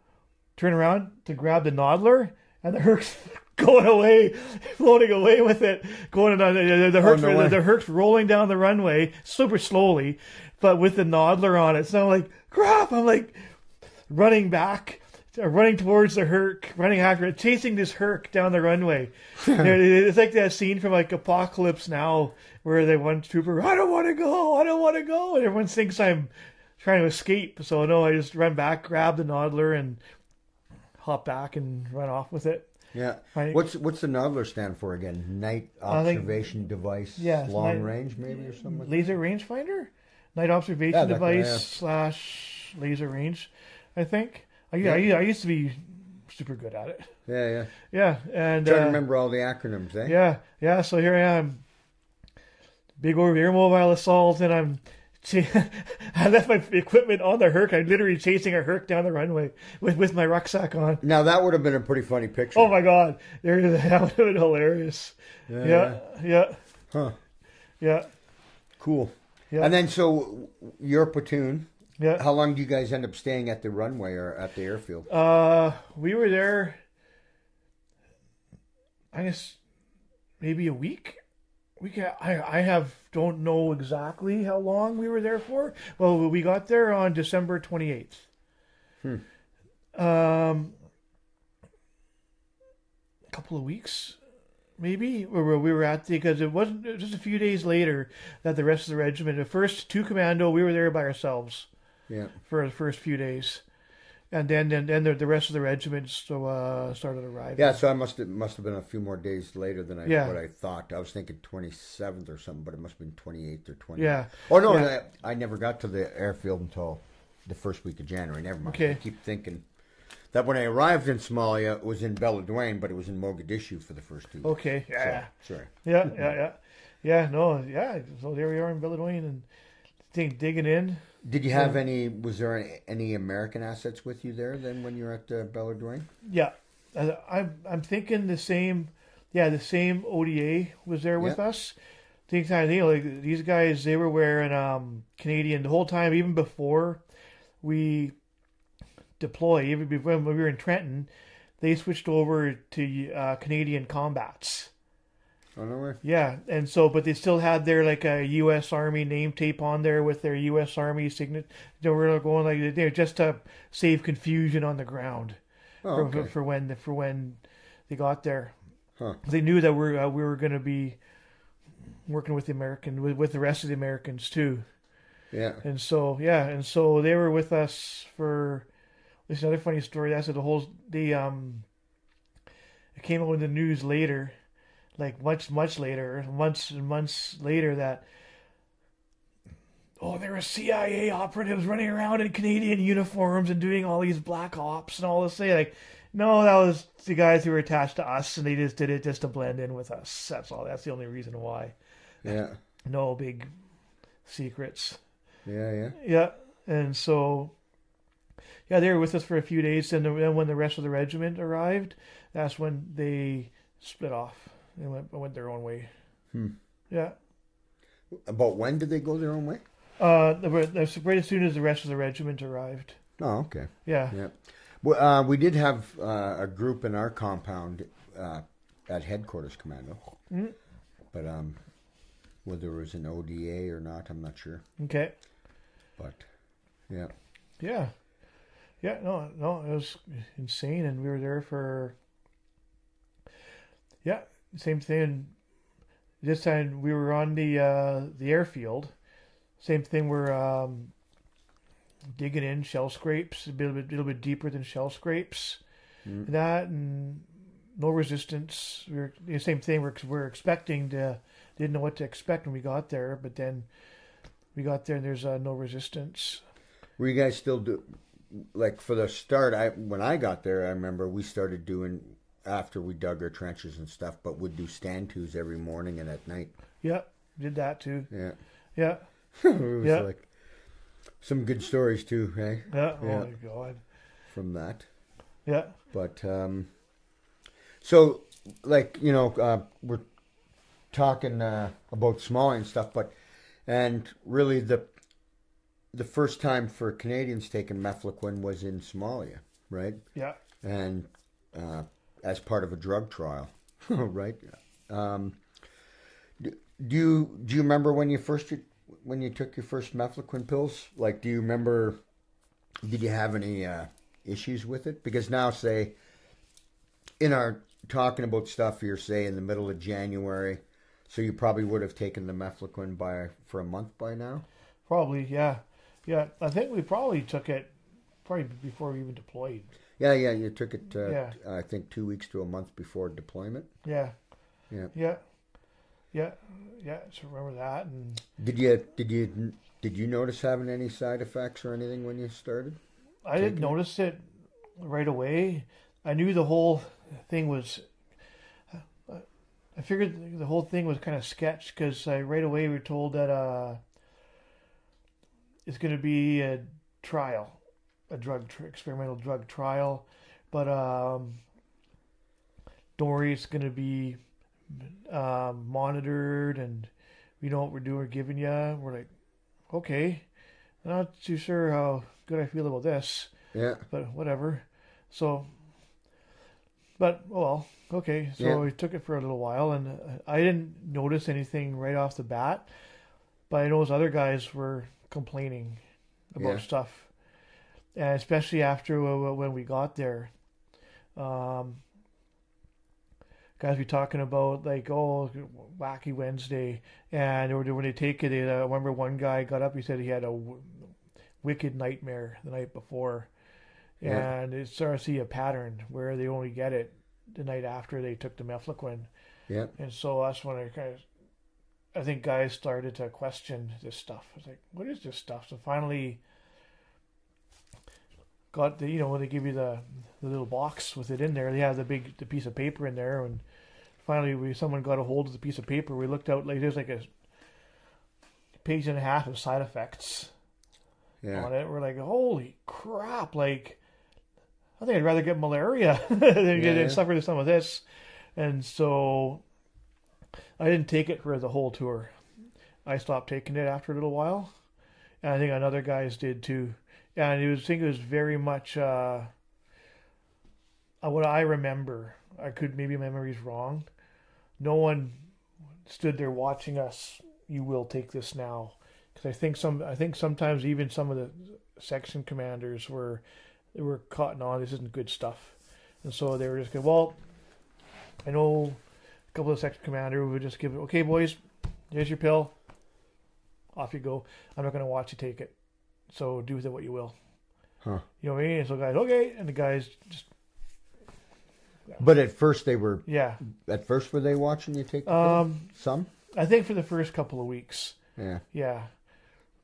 turn around to grab the Noddler, and the Herc's going away, floating away with it, going on the Herc's rolling down the runway super slowly, but with the Noddler on it. So I'm like, crap! I'm like running towards the Herc, running after it, chasing this Herc down the runway. It's like that scene from like Apocalypse Now, where the one trooper, I don't want to go, and everyone thinks I'm trying to escape. So no, I just run back, grab the Noddler, and hop back and run off with it. Yeah. What's the Noddler stand for again? Night observation device, long range maybe or something. Laser rangefinder, night observation device / laser range, I think. I used to be super good at it. Yeah. And trying to remember all the acronyms, eh? Yeah. So here I am, big air mobile assault, and I left my equipment on the Herc. I'm literally chasing a Herc down the runway with my rucksack on. Now that would have been a pretty funny picture. Oh my God, that would have been hilarious. Yeah. Huh. Yeah. Cool. Yeah. And then so your platoon. Yeah. How long do you guys end up staying at the runway or at the airfield? We were there, I guess, maybe a week. I don't know exactly how long we were there for. Well, we got there on December 28th. A couple of weeks, maybe, where we were at because it was just a few days later that the rest of the regiment, the first 2 commando, we were there by ourselves. Yeah. For the first few days, and then the rest of the regiment started arriving. Yeah, so I must have been a few more days later than what I thought. I was thinking 27th or something, but it must have been 28th or 20th. Yeah. Oh no, I never got to the airfield until the first week of January. Never mind. Okay. I keep thinking that when I arrived in Somalia, it was in Beledweyne, but it was in Mogadishu for the first 2 weeks. Okay. Yeah. So, sorry. Yeah. So there we are in Beledweyne and digging in. Did you have was there any American assets with you there then when you were at Beledweyne? Yeah. I'm thinking the same ODA was there with us. Like these guys, they were wearing Canadian the whole time, even before we deployed, even before when we were in Trenton, they switched over to Canadian combats. Oh, no way. Yeah, and so, but they still had their like a U.S. Army name tape on there with their U.S. Army signature. They were going like they just to save confusion on the ground for when they got there. Huh. They knew that we were going to be working with with the rest of the Americans too. Yeah. And so they were with us for. This is another funny story. That's it came out in the news later. Like much later, months and months later, that there were CIA operatives running around in Canadian uniforms and doing all these black ops and all this. Like, no, that was the guys who were attached to us, and they just did it just to blend in with us. That's all. That's the only reason why. Yeah. No big secrets. Yeah. And so, they were with us for a few days, and then when the rest of the regiment arrived, that's when they split off. They went their own way. Yeah. About when did they go their own way? Right as soon as the rest of the regiment arrived. Oh, okay. Yeah. Well, we did have a group in our compound at Headquarters Commando. Mm-hmm. But whether it was an ODA or not, I'm not sure. Okay. But, yeah. Yeah. Yeah, no, it was insane, and we were there for... Yeah, same thing. This time we were on the airfield. Same thing. We're digging in shell scrapes, a little bit deeper than shell scrapes. Mm. That and no resistance. Same thing. We're expecting didn't know what to expect when we got there, but then we got there and there's no resistance. Were you guys still like for the start? When I got there, I remember we started doing. After we dug our trenches and stuff, but would do stand-tos every morning and at night. Yeah, did that too. Yeah. It was like some good stories too, hey? Yeah. Oh my God. From that. Yeah. But so like we're talking about Somalia and stuff, and really the first time for Canadians taking mefloquine was in Somalia, right? Yeah. And as part of a drug trial, right? Do you remember when you took your first mefloquine pills? Like, do you remember? Did you have any issues with it? Because now, say, in our talking about stuff here, say in the middle of January, so you probably would have taken the mefloquine for a month by now. Probably, yeah. Yeah, I think we probably took it before we even deployed. Yeah, you took it. I think 2 weeks to a month before deployment. Yeah. Yeah. So remember that. And did you notice having any side effects or anything when you started? I didn't notice it right away. I knew the whole thing was. I figured the whole thing was kind of sketch because right away we were told that it's going to be a trial, experimental drug trial, but don't worry, it's going to be monitored, and we know what we're doing. We're giving you. We're like, okay, not too sure how good I feel about this. Yeah, but whatever. So, but well, okay. So we took it for a little while, and I didn't notice anything right off the bat, but I noticed other guys were complaining about stuff, and especially after when we got there, guys be talking about like, oh, wacky Wednesday, and when they take it, I remember one guy got up, he said he had a wicked nightmare the night before, and it started to see a pattern where they only get it the night after they took the mefloquine, and so that's when I think guys started to question this stuff. I was like, what is this stuff? So finally got when they give you the little box with it in there, they have the piece of paper in there, and finally someone got a hold of the piece of paper. We looked out, like there's like a page and a half of side effects on it. We're like, holy crap, like I think I'd rather get malaria than suffer some of this. And so I didn't take it for the whole tour. I stopped taking it after a little while, and I think other guys did too. And I think it was very much what I remember. I could maybe my memory's wrong. No one stood there watching us. You will take this now, because I think sometimes even some of the section commanders were caught on. This isn't good stuff, and so they were just going, well, I know a couple of section commanders would just give it, okay, boys, here's your pill, off you go. I'm not going to watch you take it, so do with it what you will. You know what I mean? And so guys, okay, and the guys just. But at first they were. Yeah. At first were they watching you take the pill? Some? I think for the first couple of weeks. Yeah. Yeah.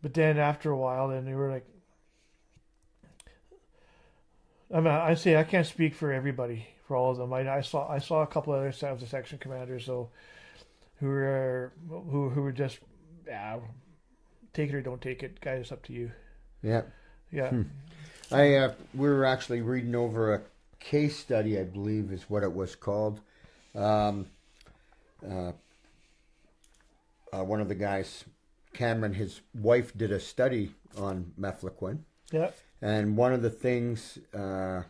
But then after a while, then they were like. I say I can't speak for everybody, for all of them. I saw a couple of other of the section commanders though, who were just, take it or don't take it, guys. It's up to you. Yeah. Yeah. We were actually reading over a case study, I believe is what it was called. One of the guys, Cameron, his wife did a study on mefloquine. Yeah. And one of the things that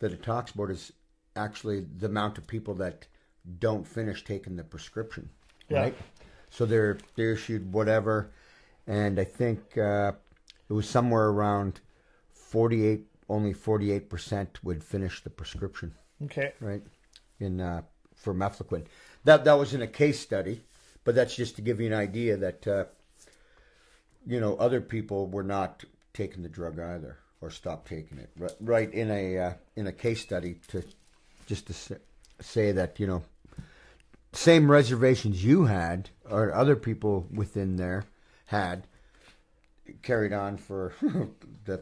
it talks about is actually the amount of people that don't finish taking the prescription, right? So they're issued whatever, and I think it was somewhere around 48. Only 48% would finish the prescription. Okay. Right. For mefloquine, that was in a case study, but that's just to give you an idea that other people were not taking the drug either, or stopped taking it. Right in a case study to say that same reservations you had or other people within there had carried on for the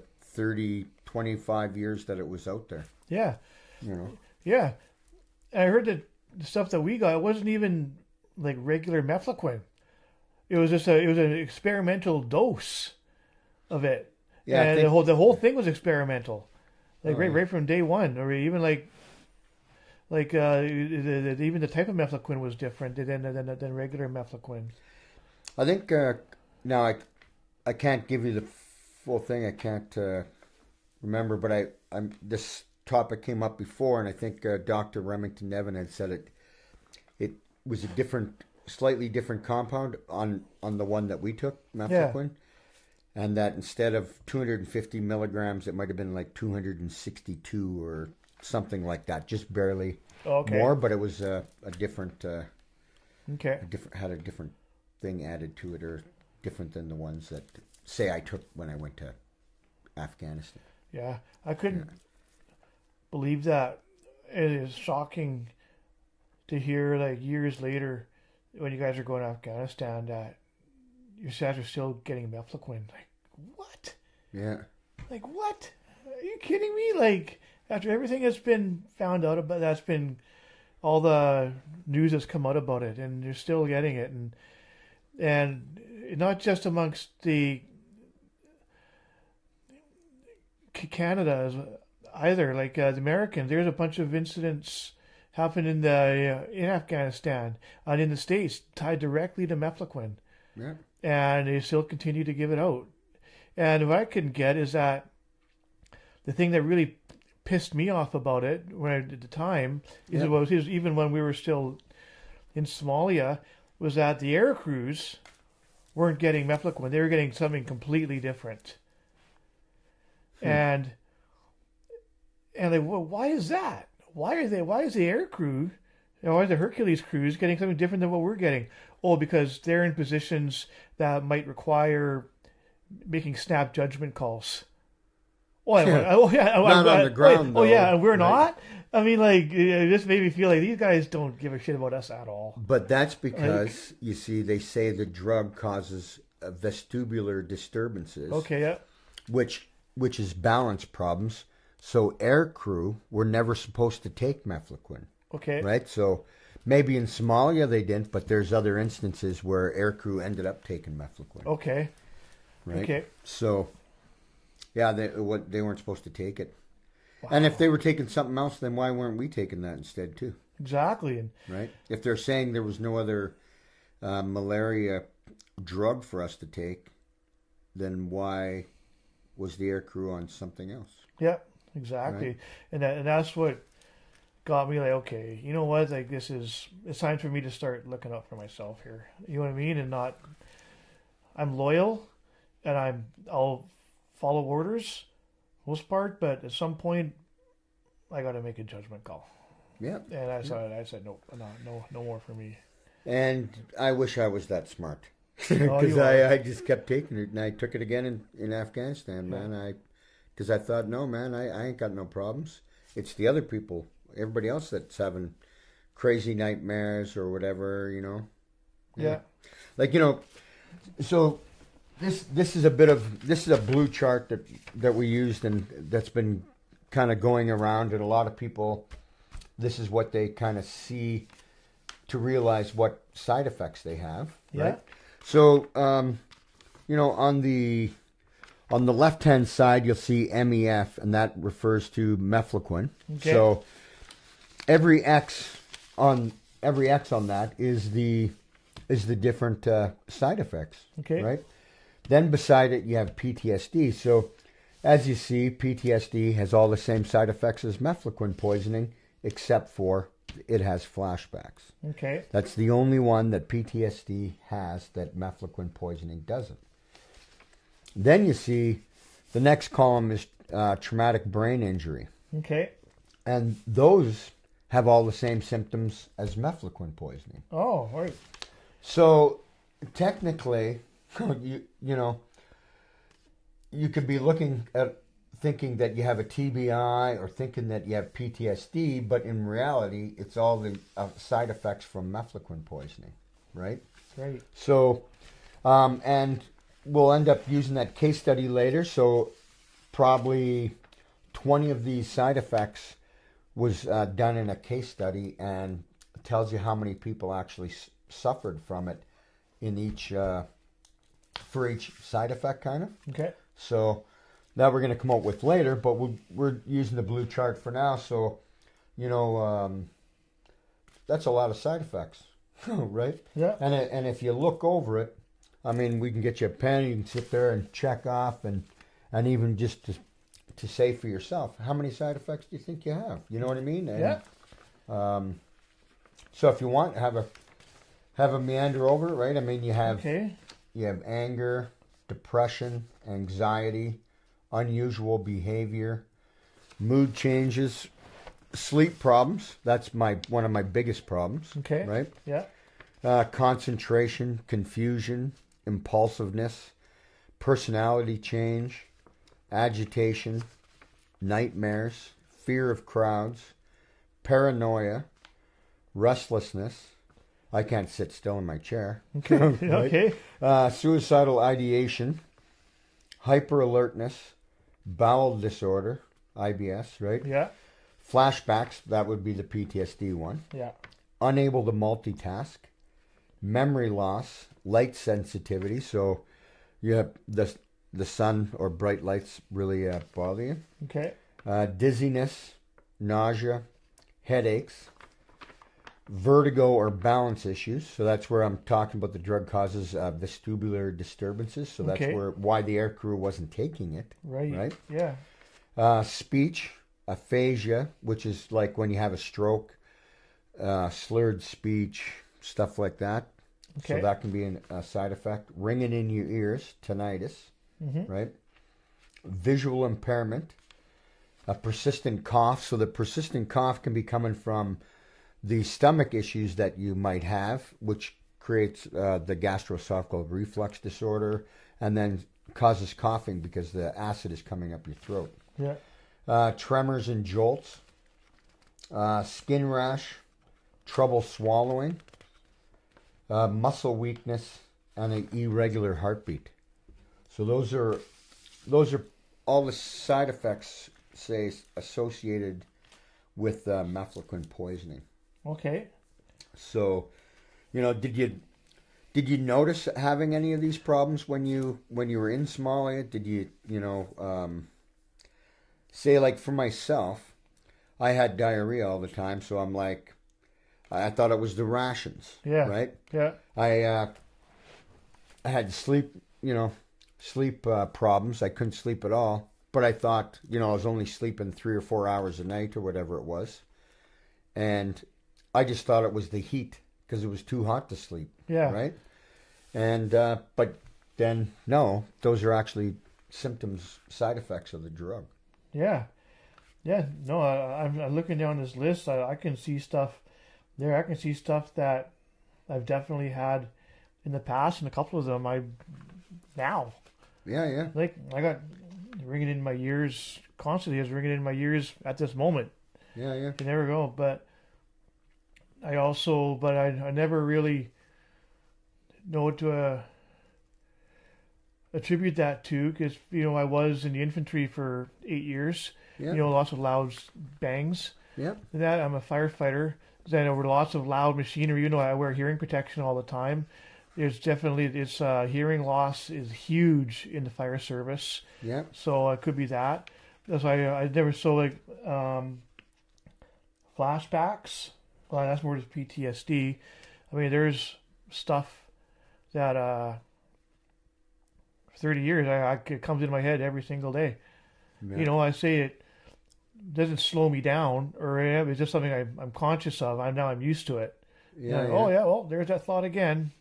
25 years that it was out there. Yeah. Yeah. I heard that the stuff that we got, it wasn't even like regular mefloquine. It was just an experimental dose of it. Yeah. And the whole thing was experimental. like right from day one, or even even the type of mefloquine was different than regular mefloquine. I think now I can't give you the full thing. I can't remember, but I'm this topic came up before, and I think Dr. Remington Nevin had said it was a slightly different compound on the one that we took, mefloquine, and that instead of 250 milligrams, it might have been like 262 or something like that, just barely more, but it was a different, had a different thing added to it, or different than the ones that, say, I took when I went to Afghanistan. Yeah, I couldn't believe that. It is shocking to hear, like, years later, when you guys are going to Afghanistan, that your guys are still getting mefloquine. Like, what? Yeah. Like, what? Are you kidding me? Like, after everything that's been found out about, that's been all the news that's come out about it, and you're still getting it, and not just amongst the Canada either. Like the Americans, there's a bunch of incidents happened in Afghanistan and in the States tied directly to mefloquine. Yeah. And they still continue to give it out. And what I couldn't get is that the thing that really pissed me off about it at the time is even when we were still in Somalia, was that the air crews weren't getting mefloquine. They were getting something completely different. And like, well, why is that? Why is the air crew, why are the Hercules crews getting something different than what we're getting? Oh, because they're in positions that might require making snap judgment calls. Not on the ground. And we're not. I mean, like, it just made me feel like these guys don't give a shit about us at all. But that's because, you see, they say the drug causes vestibular disturbances. Okay, yeah. Which is balance problems. So air crew were never supposed to take mefloquine. Okay. Right? So maybe in Somalia they didn't, but there's other instances where air crew ended up taking mefloquine. Okay. Right? Okay. So, yeah, they weren't supposed to take it. Wow. And if they were taking something else, then why weren't we taking that instead too? Exactly. Right? If they're saying there was no other malaria drug for us to take, then why was the air crew on something else? Yeah, exactly. Right? And that's what got me like, okay, you know what? Like, it's time for me to start looking out for myself here. You know what I mean? And I'm loyal, and I'll follow orders most part, but at some point I got to make a judgment call. Yeah. And I said no more for me. And I wish I was that smart. Because I just kept taking it, and I took it again in Afghanistan, man. Because I thought, no, man, I ain't got no problems. It's the other people, everybody else that's having crazy nightmares or whatever, you know. Yeah. Like, you know, so this is a blue chart that we used, and that's been kind of going around, and a lot of people, this is what they kind of see to realize what side effects they have. Yeah. Right? So, you know, on the left-hand side, you'll see MEF, and that refers to mefloquine. Okay. So, every X on that is the different side effects. Okay. Right. Then beside it, you have PTSD. So, as you see, PTSD has all the same side effects as mefloquine poisoning, except for it has flashbacks. Okay. That's the only one that PTSD has that mefloquine poisoning doesn't. Then you see the next column is traumatic brain injury. Okay. And those have all the same symptoms as mefloquine poisoning. Oh, right. So technically, you know, you could be looking at thinking that you have a TBI or thinking that you have PTSD, but in reality, it's all the side effects from mefloquine poisoning, right? Right. So, and we'll end up using that case study later. So, probably 20 of these side effects was done in a case study, and it tells you how many people actually suffered from it in each for each side effect, kind of. Okay. So that we're going to come up with later, but we're using the blue chart for now. So, that's a lot of side effects, right? Yeah. And if you look over it, I mean, we can get you a pen. You can sit there and check off, and even just to say for yourself, how many side effects do you think you have? You know what I mean? And, yeah. So if you want, have a meander over it, right? I mean, you have anger, depression, anxiety, unusual behavior, mood changes, sleep problems. That's one of my biggest problems. Okay. Right? Yeah. Concentration, confusion, impulsiveness, personality change, agitation, nightmares, fear of crowds, paranoia, restlessness. I can't sit still in my chair. Okay. Right? Okay. Suicidal ideation, hyper-alertness, bowel disorder, IBS, right? Yeah. Flashbacks, that would be the PTSD one. Yeah. Unable to multitask, memory loss, light sensitivity. So you have the sun or bright lights really bother you. Okay. Dizziness, nausea, headaches, vertigo or balance issues. So that's where I'm talking about the drug causes vestibular disturbances. So that's why the air crew wasn't taking it. Right. Yeah. Speech, aphasia, which is like when you have a stroke, slurred speech, stuff like that. Okay. So that can be a side effect. Ringing in your ears, tinnitus, right? Visual impairment, a persistent cough. So the persistent cough can be coming from the stomach issues that you might have, which creates the gastroesophageal reflux disorder, and then causes coughing because the acid is coming up your throat. Yeah. Tremors and jolts, skin rash, trouble swallowing, muscle weakness, and an irregular heartbeat. So those are all the side effects, say, associated with mefloquine poisoning. Okay. So, did you notice having any of these problems when you were in Somalia? Did you say, like, for myself, I had diarrhea all the time, so I'm like, I thought it was the rations. Yeah. Right? Yeah. I had sleep problems. I couldn't sleep at all. But I thought, I was only sleeping 3 or 4 hours a night or whatever it was. And I just thought it was the heat because it was too hot to sleep. Yeah. Right? And, but then, no, those are actually symptoms, side effects of the drug. Yeah. Yeah. No, I'm looking down this list. I can see stuff there. I can see stuff that I've definitely had in the past, and a couple of them now. Yeah. Like, I got ringing in my ears constantly. It's ringing in my ears at this moment. Yeah. You never go. But I never really know what to attribute that to, because, I was in the infantry for 8 years. Yeah. Lots of loud bangs. Yeah. That I'm a firefighter. Then there were lots of loud machinery. I wear hearing protection all the time. There's definitely hearing loss is huge in the fire service. Yeah. So it could be that. That's why I never saw flashbacks. Well, that's more just PTSD. I mean, there's stuff that 30 years it comes into my head every single day. Yeah. I say it doesn't slow me down, or it's just something I'm conscious of. I'm used to it. Yeah. Oh yeah. Well, there's that thought again.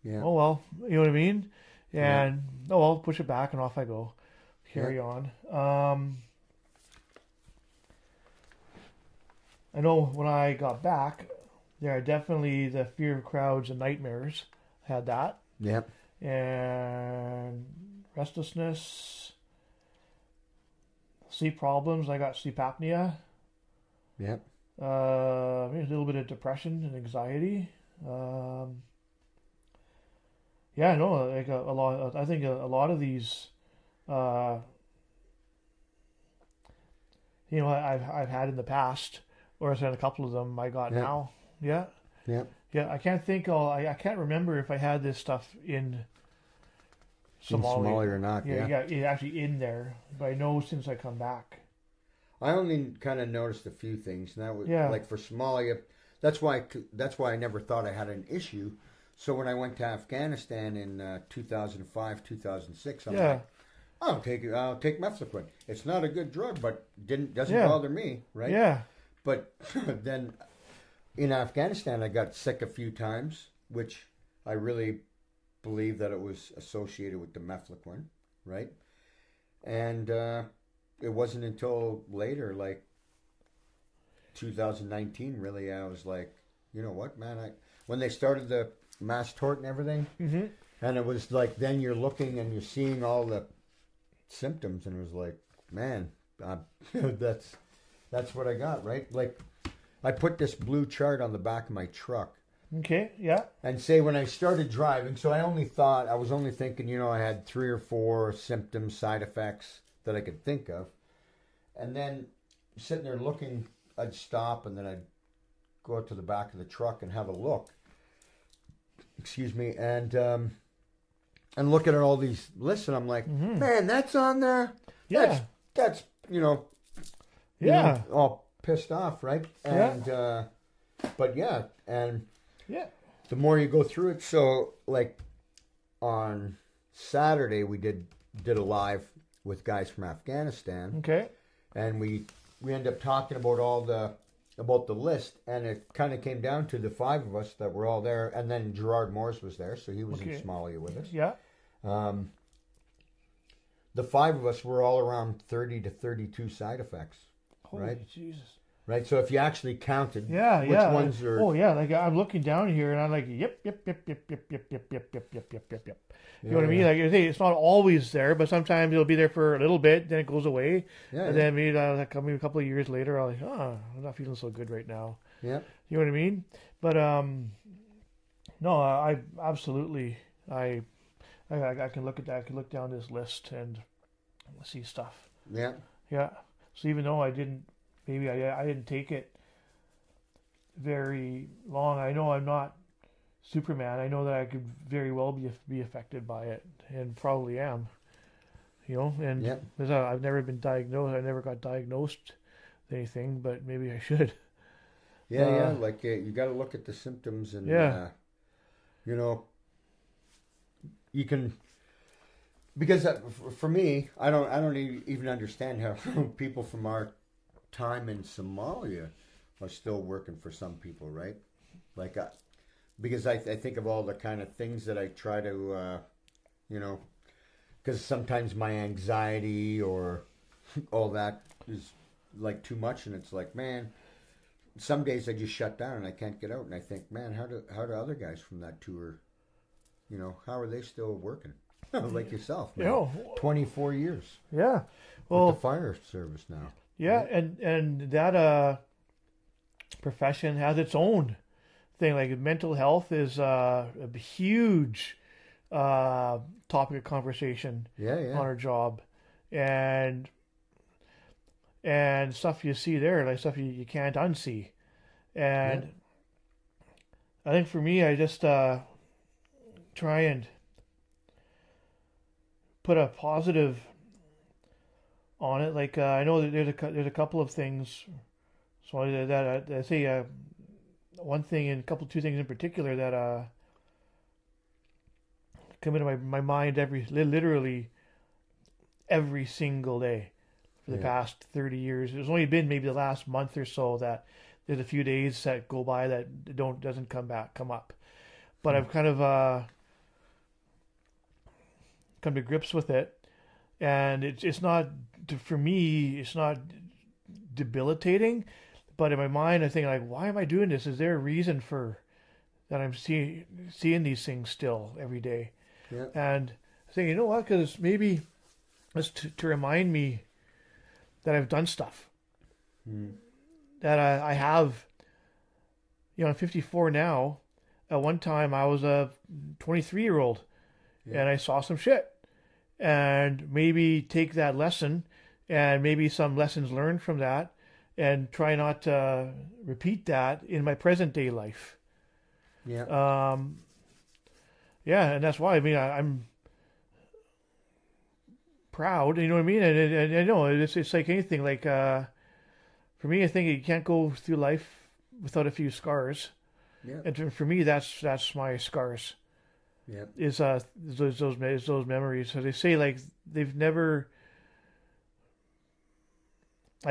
Yeah. Oh well, you know what I mean? And I'll push it back and off I go. Carry on. I know when I got back, definitely the fear of crowds and nightmares. I had that. Yep. And restlessness, sleep problems. I got sleep apnea. Yep. A little bit of depression and anxiety. Yeah, no, like a lot. I think a lot of these, I've had in the past, or I've had a couple of them I got now. Yeah. Yeah. Yeah, I can't think. I can't remember if I had this stuff in Somalia or not. Yeah, actually in there. But I know since I come back. I only kind of noticed a few things, and that was like for Somalia. That's why I never thought I had an issue. So when I went to Afghanistan in 2005, 2006, I'm like, I'll take mefloquine. It's not a good drug, but doesn't bother me, right? Yeah. But then in Afghanistan, I got sick a few times, which I really believe that it was associated with the mefloquine, right? And it wasn't until later, like 2019, really, I was like, you know what, man? When they started the mass tort and everything, and it was like, then you're looking and you're seeing all the symptoms, and it was like, man, that's what I got, right? Like, I put this blue chart on the back of my truck. Okay, yeah. And say when I started driving, so I was only thinking, I had 3 or 4 symptoms, side effects that I could think of. And then sitting there looking, I'd stop and then I'd go out to the back of the truck and have a look. Excuse me, and look at all these lists, and I'm like, man, that's on there. Yeah, that's all pissed off, right? And but the more you go through it, so like on Saturday we did a live with guys from Afghanistan. Okay, and we ended up talking about the list, and it kind of came down to the 5 of us that were all there, and then Gerard Morris was there, so he was in Somalia with us. Yeah. The 5 of us were all around 30 to 32 side effects. Holy right? Jesus. Right, so if you actually counted, which ones are... Oh, yeah, like I'm looking down here, and I'm like, yep. You know what I mean? Like, it's not always there, but sometimes it'll be there for a little bit, then it goes away, then maybe a couple of years later, I'm like, I'm not feeling so good right now. Yeah. You know what I mean? But, no, I absolutely, I can look at that, I can look down this list and see stuff. Yeah. Yeah. So even though I didn't take it very long. I know I'm not Superman. I know that I could very well be affected by it, and probably am. And I've never been diagnosed. I never got diagnosed with anything, but maybe I should. Yeah. Like you got to look at the symptoms, and you can. Because for me, I don't even understand how people from our time in Somalia are still working for some people, right? Like, because I think of all the kind of things that I try to, because sometimes my anxiety or all that is like too much, and it's like, man, some days I just shut down and I can't get out, and I think, man, how do other guys from that tour, how are they still working? Like yourself, man. 24 years. Yeah. Well, with the fire service now. Yeah, right? and that profession has its own thing. Like mental health is a huge topic of conversation on our job, and stuff you see there, like stuff you can't unsee. And I think for me, I just try and put a positive on it. Like I know that there's a couple of things. So that I say one thing and two things in particular that come into my mind literally every single day for the past 30 years. It's only been maybe the last month or so that there's a few days that go by that doesn't come up. But I've kind of come to grips with it, and it's not, for me, it's not debilitating, but in my mind I think, like, why am I doing this? Is there a reason for that I'm seeing these things still every day? And I think, you know what, because maybe it's to remind me that I've done stuff that I have. I'm 54 now. At one time I was a 23-year-old and I saw some shit. And maybe take that lesson and maybe some lessons learned from that and try not to repeat that in my present day life. Yeah. And that's why, I'm proud. You know what I mean? And I know it's like anything. Like for me, I think you can't go through life without a few scars. Yeah. And for me, that's my scars. Yeah. Is those memories. So they say like I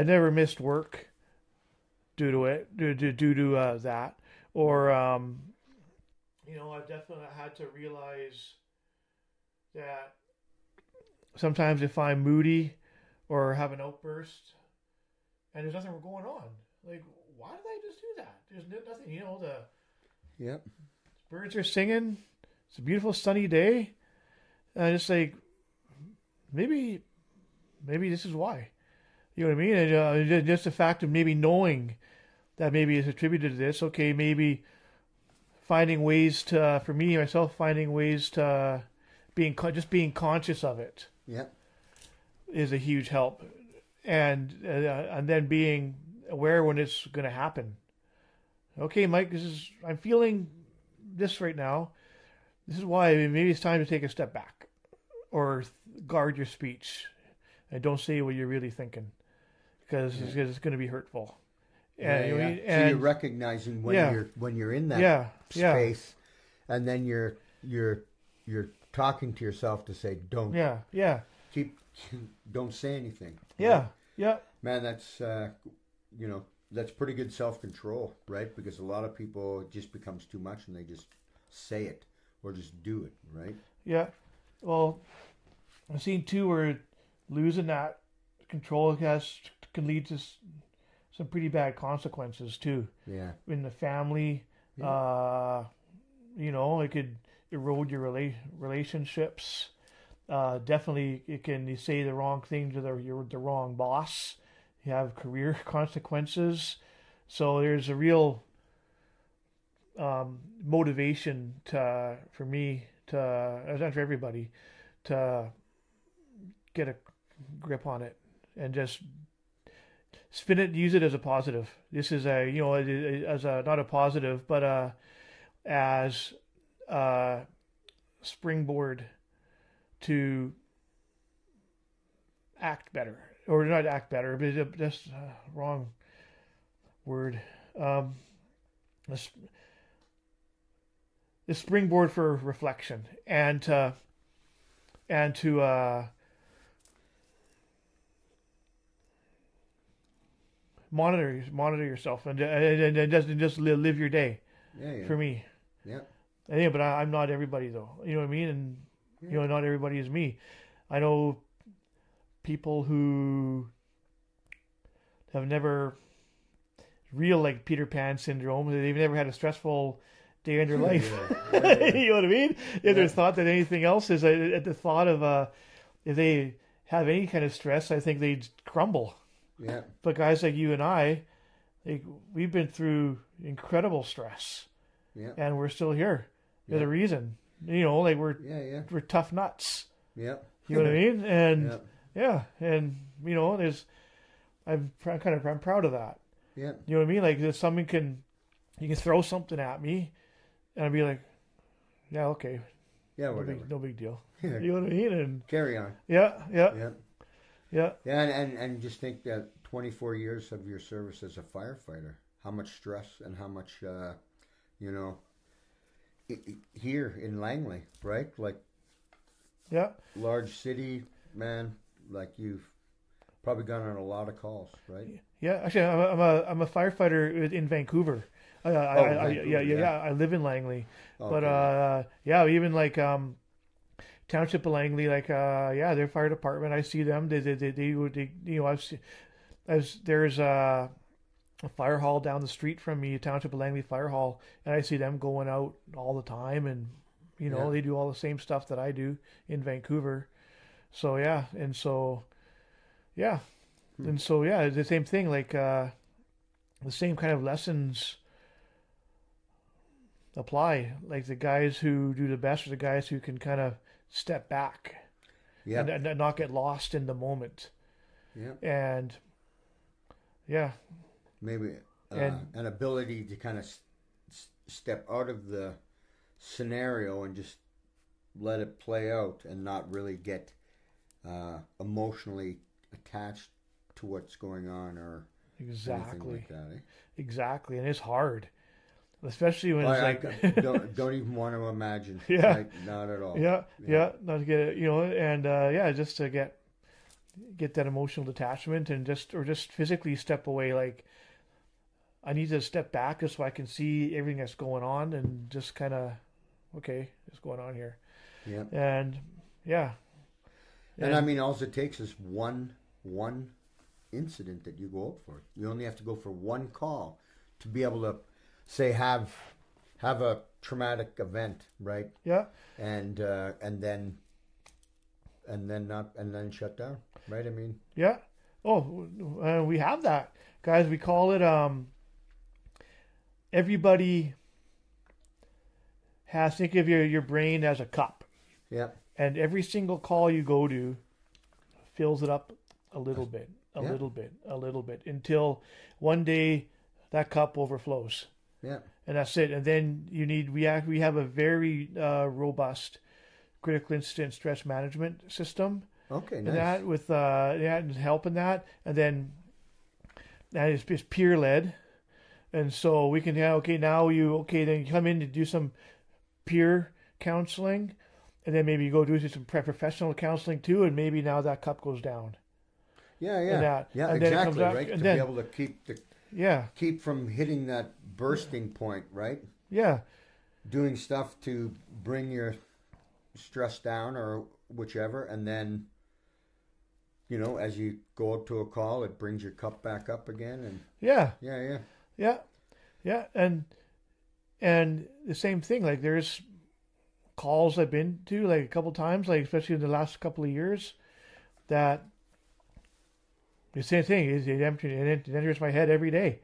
never missed work due to it, due to that, or I've definitely had to realize that sometimes if I'm moody or have an outburst and there's nothing going on, like why did I just do that? There's nothing, the Yep. birds are singing. It's a beautiful sunny day. And I just like, maybe this is why. You know what I mean? And, just the fact of maybe knowing that maybe it's attributed to this. Okay, maybe finding ways to, for me, myself, finding ways to being conscious of it. Yeah. Is a huge help. And then being aware when it's going to happen. Okay, Mike, I'm feeling this right now. This is why maybe it's time to take a step back or guard your speech and don't say what you're really thinking because it's going to be hurtful. And, so you're recognizing when you're in that space, and then you're talking to yourself to say don't don't say anything. Yeah, right? Man, that's that's pretty good self-control, right? Because a lot of people it just becomes too much and they just say it. Or just do it, right? Yeah. Well, I've seen too where losing that control can lead to some pretty bad consequences too. Yeah. In the family, it could erode your relationships. Definitely, you say the wrong thing to the wrong boss. You have career consequences. So there's a real motivation for me not for everybody to get a grip on it and just spin it, use it as a positive. This is not a positive, but as a springboard to act better, or not act better, but that's wrong word. The springboard for reflection and to monitor yourself and just live your day. Yeah. For me. Yeah. But I'm not everybody though. You know what I mean? And not everybody is me. I know people who have never real like Peter Pan syndrome. They've never had a stressful day in their life. You know what I mean? If there's thought that anything else is at the thought of if they have any kind of stress, I think they'd crumble. Yeah. But guys like you and I, we've been through incredible stress. Yeah. And we're still here. There's a reason. We're tough nuts. Yeah. You know what I mean? And and I'm proud of that. Yeah. You know what I mean? Like if you can throw something at me and I'd be like, yeah, okay. Yeah, whatever. No big deal. You know what I mean? And carry on. Yeah. Yeah, and just think that 24 years of your service as a firefighter, how much stress and how much, here in Langley, right? Like, large city, man, like you've probably gone on a lot of calls, right? Yeah, actually, I'm a firefighter in Vancouver. I live in Langley, okay. But even like Township of Langley, like their fire department. I see them. They there's a fire hall down the street from me, Township of Langley Fire Hall, and I see them going out all the time, and they do all the same stuff that I do in Vancouver. So it's the same thing. Like the same kind of lessons apply. Like the guys who do the best are the guys who can kind of step back and not get lost in the moment. Yeah. And maybe an ability to kind of step out of the scenario and just let it play out and not really get emotionally attached to what's going on or anything like that. Eh? Exactly, and it's hard, especially when I it's like don't even want to imagine. Yeah. Like, not at all. Yeah, not to get it, and just to get that emotional detachment and just physically step away. Like, I need to step back just so I can see everything that's going on and just kind of, okay, what's going on here? Yeah. And yeah. And I mean, all it takes is one incident that you go out for. You only have to go for one call to be able to say have a traumatic event, right? Yeah. And then shut down, right? I mean. Yeah. Oh, we have that, guys. We call it everybody has, think of your brain as a cup. Yeah. And every single call you go to fills it up a little bit, a Yeah. little bit, until one day that cup overflows. Yeah. And that's it. And then we have a very robust critical incident stress management system. Okay, And nice. that with and helping that, and then that is just peer led. And so we can then you come in to do some peer counseling, and then maybe you go do some professional counseling too, and maybe now that cup goes down. Yeah, And then it comes exactly, up, right? and To then- be able to keep from hitting that bursting point, right? Yeah, Doing stuff to bring your stress down or whichever, and then, as you go up to a call, it brings your cup back up again, and yeah, and the same thing. Like, there's calls I've been to like a couple times, like especially in the last couple of years, that the same thing is it enters my head every day.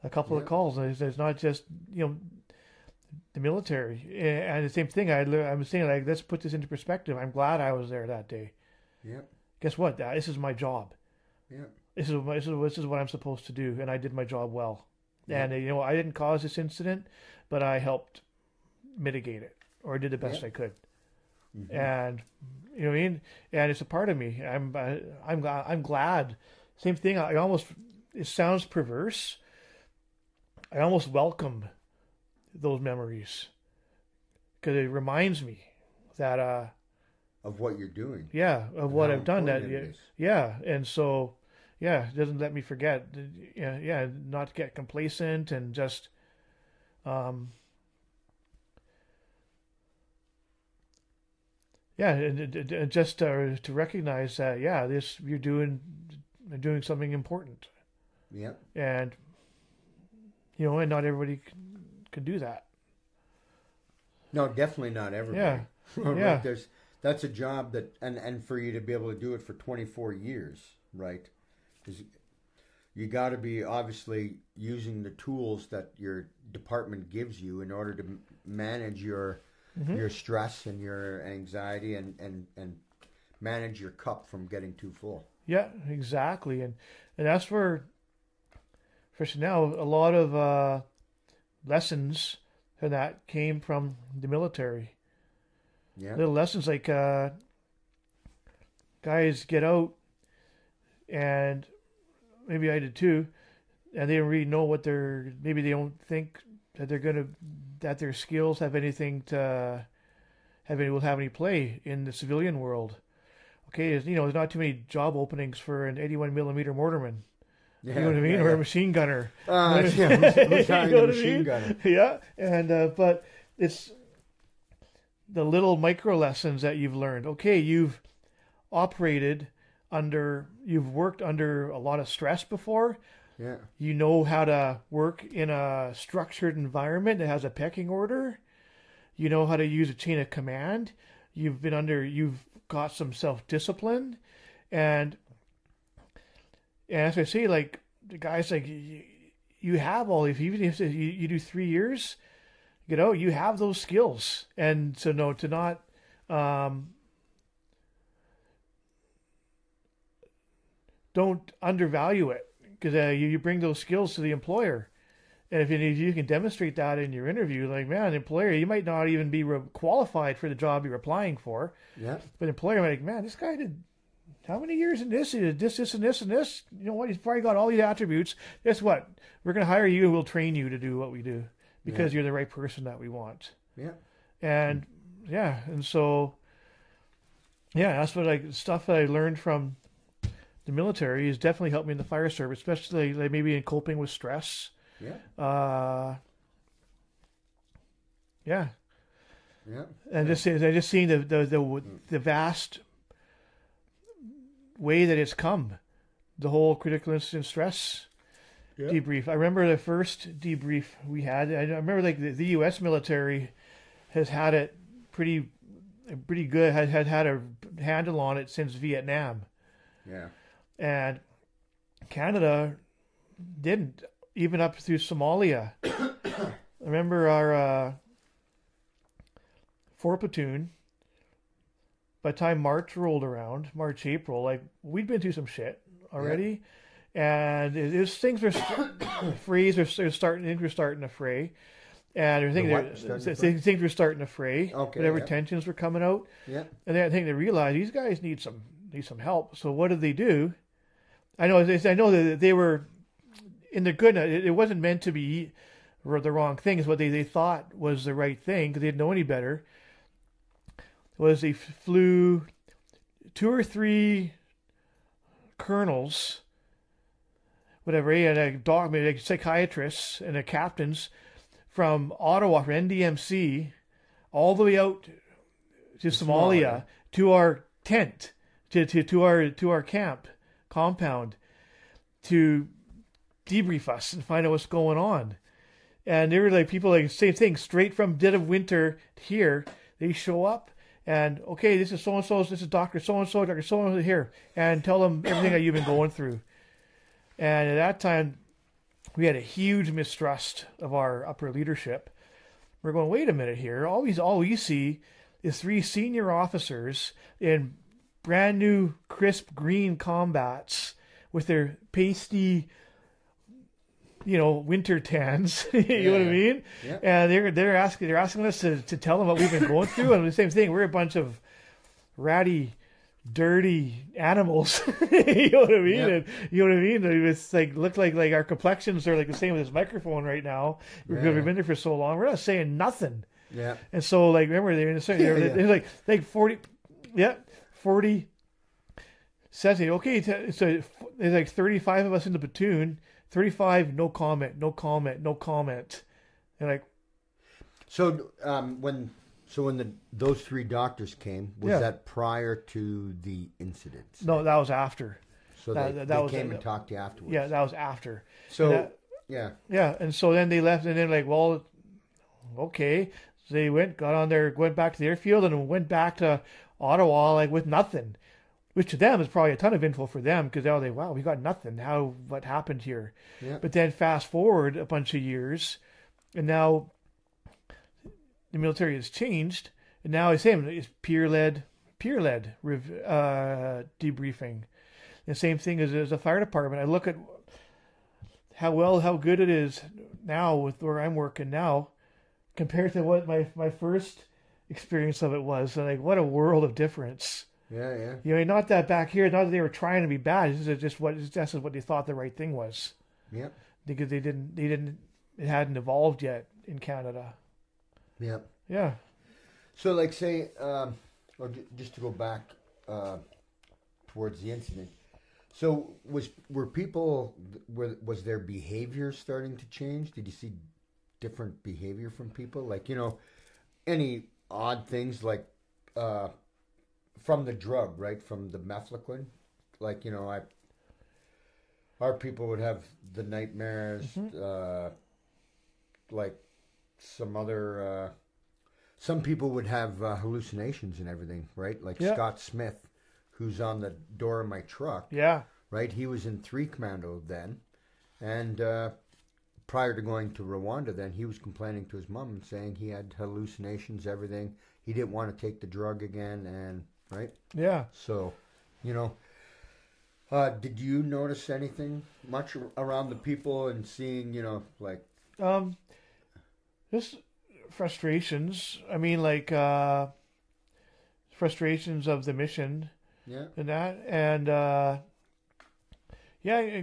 A couple of calls, and it's not just the military. And the same thing, I'm saying, like, let's put this into perspective. I'm glad I was there that day. Yeah. Guess what? This is my job. Yeah. This is what I'm supposed to do, and I did my job well. Yeah. And I didn't cause this incident, but I helped mitigate it, or did the best I could. Mm-hmm. And you know what I mean. And it's a part of me. I'm glad. Same thing. It sounds perverse. I almost welcome those memories because it reminds me that Of what you're doing. Yeah, of what I've done. That important it is. yeah, and so it doesn't let me forget. Not to get complacent and just and just to recognize that you're doing something important. Yeah. And and not everybody can do that. No, definitely not everybody. Yeah. Right? That's a job that, and for you to be able to do it for 24 years, right? Because you got to be obviously using the tools that your department gives you in order to manage your stress and your anxiety and manage your cup from getting too full. Yeah, exactly. And that's where, especially now, a lot of lessons and that came from the military. Yeah. Little lessons like guys get out, and maybe I did too, and they don't really know maybe they don't think that that their skills will have any play in the civilian world. Okay, there's not too many job openings for an 81 millimeter mortarman. Yeah, You know what I mean? Or a machine gunner. Who's hiring a machine gunner? Yeah, and but it's the little micro lessons that you've learned. Okay, you've worked under a lot of stress before. Yeah. You know how to work in a structured environment that has a pecking order. You know how to use a chain of command. You've got some self-discipline, and as I say, like, the guys, like, you have all, even if you do 3 years, you have those skills. And so to not don't undervalue it, because you bring those skills to the employer. And if you can demonstrate that in your interview, like, man, employer, you might not even be qualified for the job you're applying for. Yeah. But employer might, like, man, this guy how many years in this? This, and this, and this. You know what? He's probably got all these attributes. Guess what? We're going to hire you and we'll train you to do what we do because you're the right person that we want. Yeah. And and so, that's what stuff that I learned from the military has definitely helped me in the fire service, especially like maybe in coping with stress. Yeah. Yeah. Yeah. And just seeing the vast way that it's come, the whole critical incident stress debrief. I remember the first debrief we had. I remember like the U.S. military has had it pretty good. Had a handle on it since Vietnam. Yeah. And Canada didn't, even up through Somalia. I remember our 4 platoon, by the time March rolled around, April, like we'd been through some shit already. Yeah. And things were things were starting to fray. And things were starting to fray. Okay, whatever tensions were coming out. Yeah. And then I think they realized these guys need some help. So what did they do? I know that they were in the good. It wasn't meant to be the wrong thing. It's what they thought was the right thing because they didn't know any better. Was they flew 2 or 3 colonels, whatever, and a psychiatrists and a captains from Ottawa, from NDMC, all the way out to Somalia to our tent, to our camp compound, to debrief us and find out what's going on. And they were like people like same thing, straight from dead of winter here. They show up and okay, this is so and so, this is Doctor so and so here, and tell them everything that you've been going through. And at that time, we had a huge mistrust of our upper leadership. We're going, wait a minute here. All we see is 3 senior officers in brand new, crisp green combats with their pasty, winter tans. You know what I mean? Yeah. And they're asking us to tell them what we've been going through. And the same thing, we're a bunch of ratty, dirty animals. You know what I mean? Yeah. And you know what I mean? It's like look like our complexions are like the same with this microphone right now. We've been there for so long. We're not saying nothing. Yeah. And so like remember they're like 40 says it. Okay, so there's like 35 of us in the platoon. 35, no comment. And like, so when those 3 doctors came, was that prior to the incident? No, that was after. So they came and talked to you afterwards. Yeah, that was after. So and so then they left, and then like, well, okay. So they went back to the airfield, and went back to Ottawa like with nothing. Which to them is probably a ton of info for them because they're like, wow, we got nothing. What happened here? Yeah. But then fast forward a bunch of years, and now the military has changed, and now it's peer-led debriefing. The same thing as a fire department. I look at how good it is now with where I'm working now compared to what my first experience of it was. And like, what a world of difference. Yeah. Not that back here, not that they were trying to be bad. This is just what they thought the right thing was. Yeah. Because it hadn't evolved yet in Canada. Yeah. Yeah. So like say, or just to go back towards the incident. So was their behavior starting to change? Did you see different behavior from people? Like, any odd things like, from the drug, right? From the methylene, like our people would have the nightmares, like some people would have hallucinations and everything, right? Like Scott Smith, who's on the door of my truck, right? He was in 3 Commando then, and prior to going to Rwanda, then he was complaining to his mom and saying he had hallucinations, everything. He didn't want to take the drug again, and right? Yeah. So, did you notice anything much around the people and seeing, like... Just frustrations. I mean, like, frustrations of the mission. Yeah. and that, and yeah,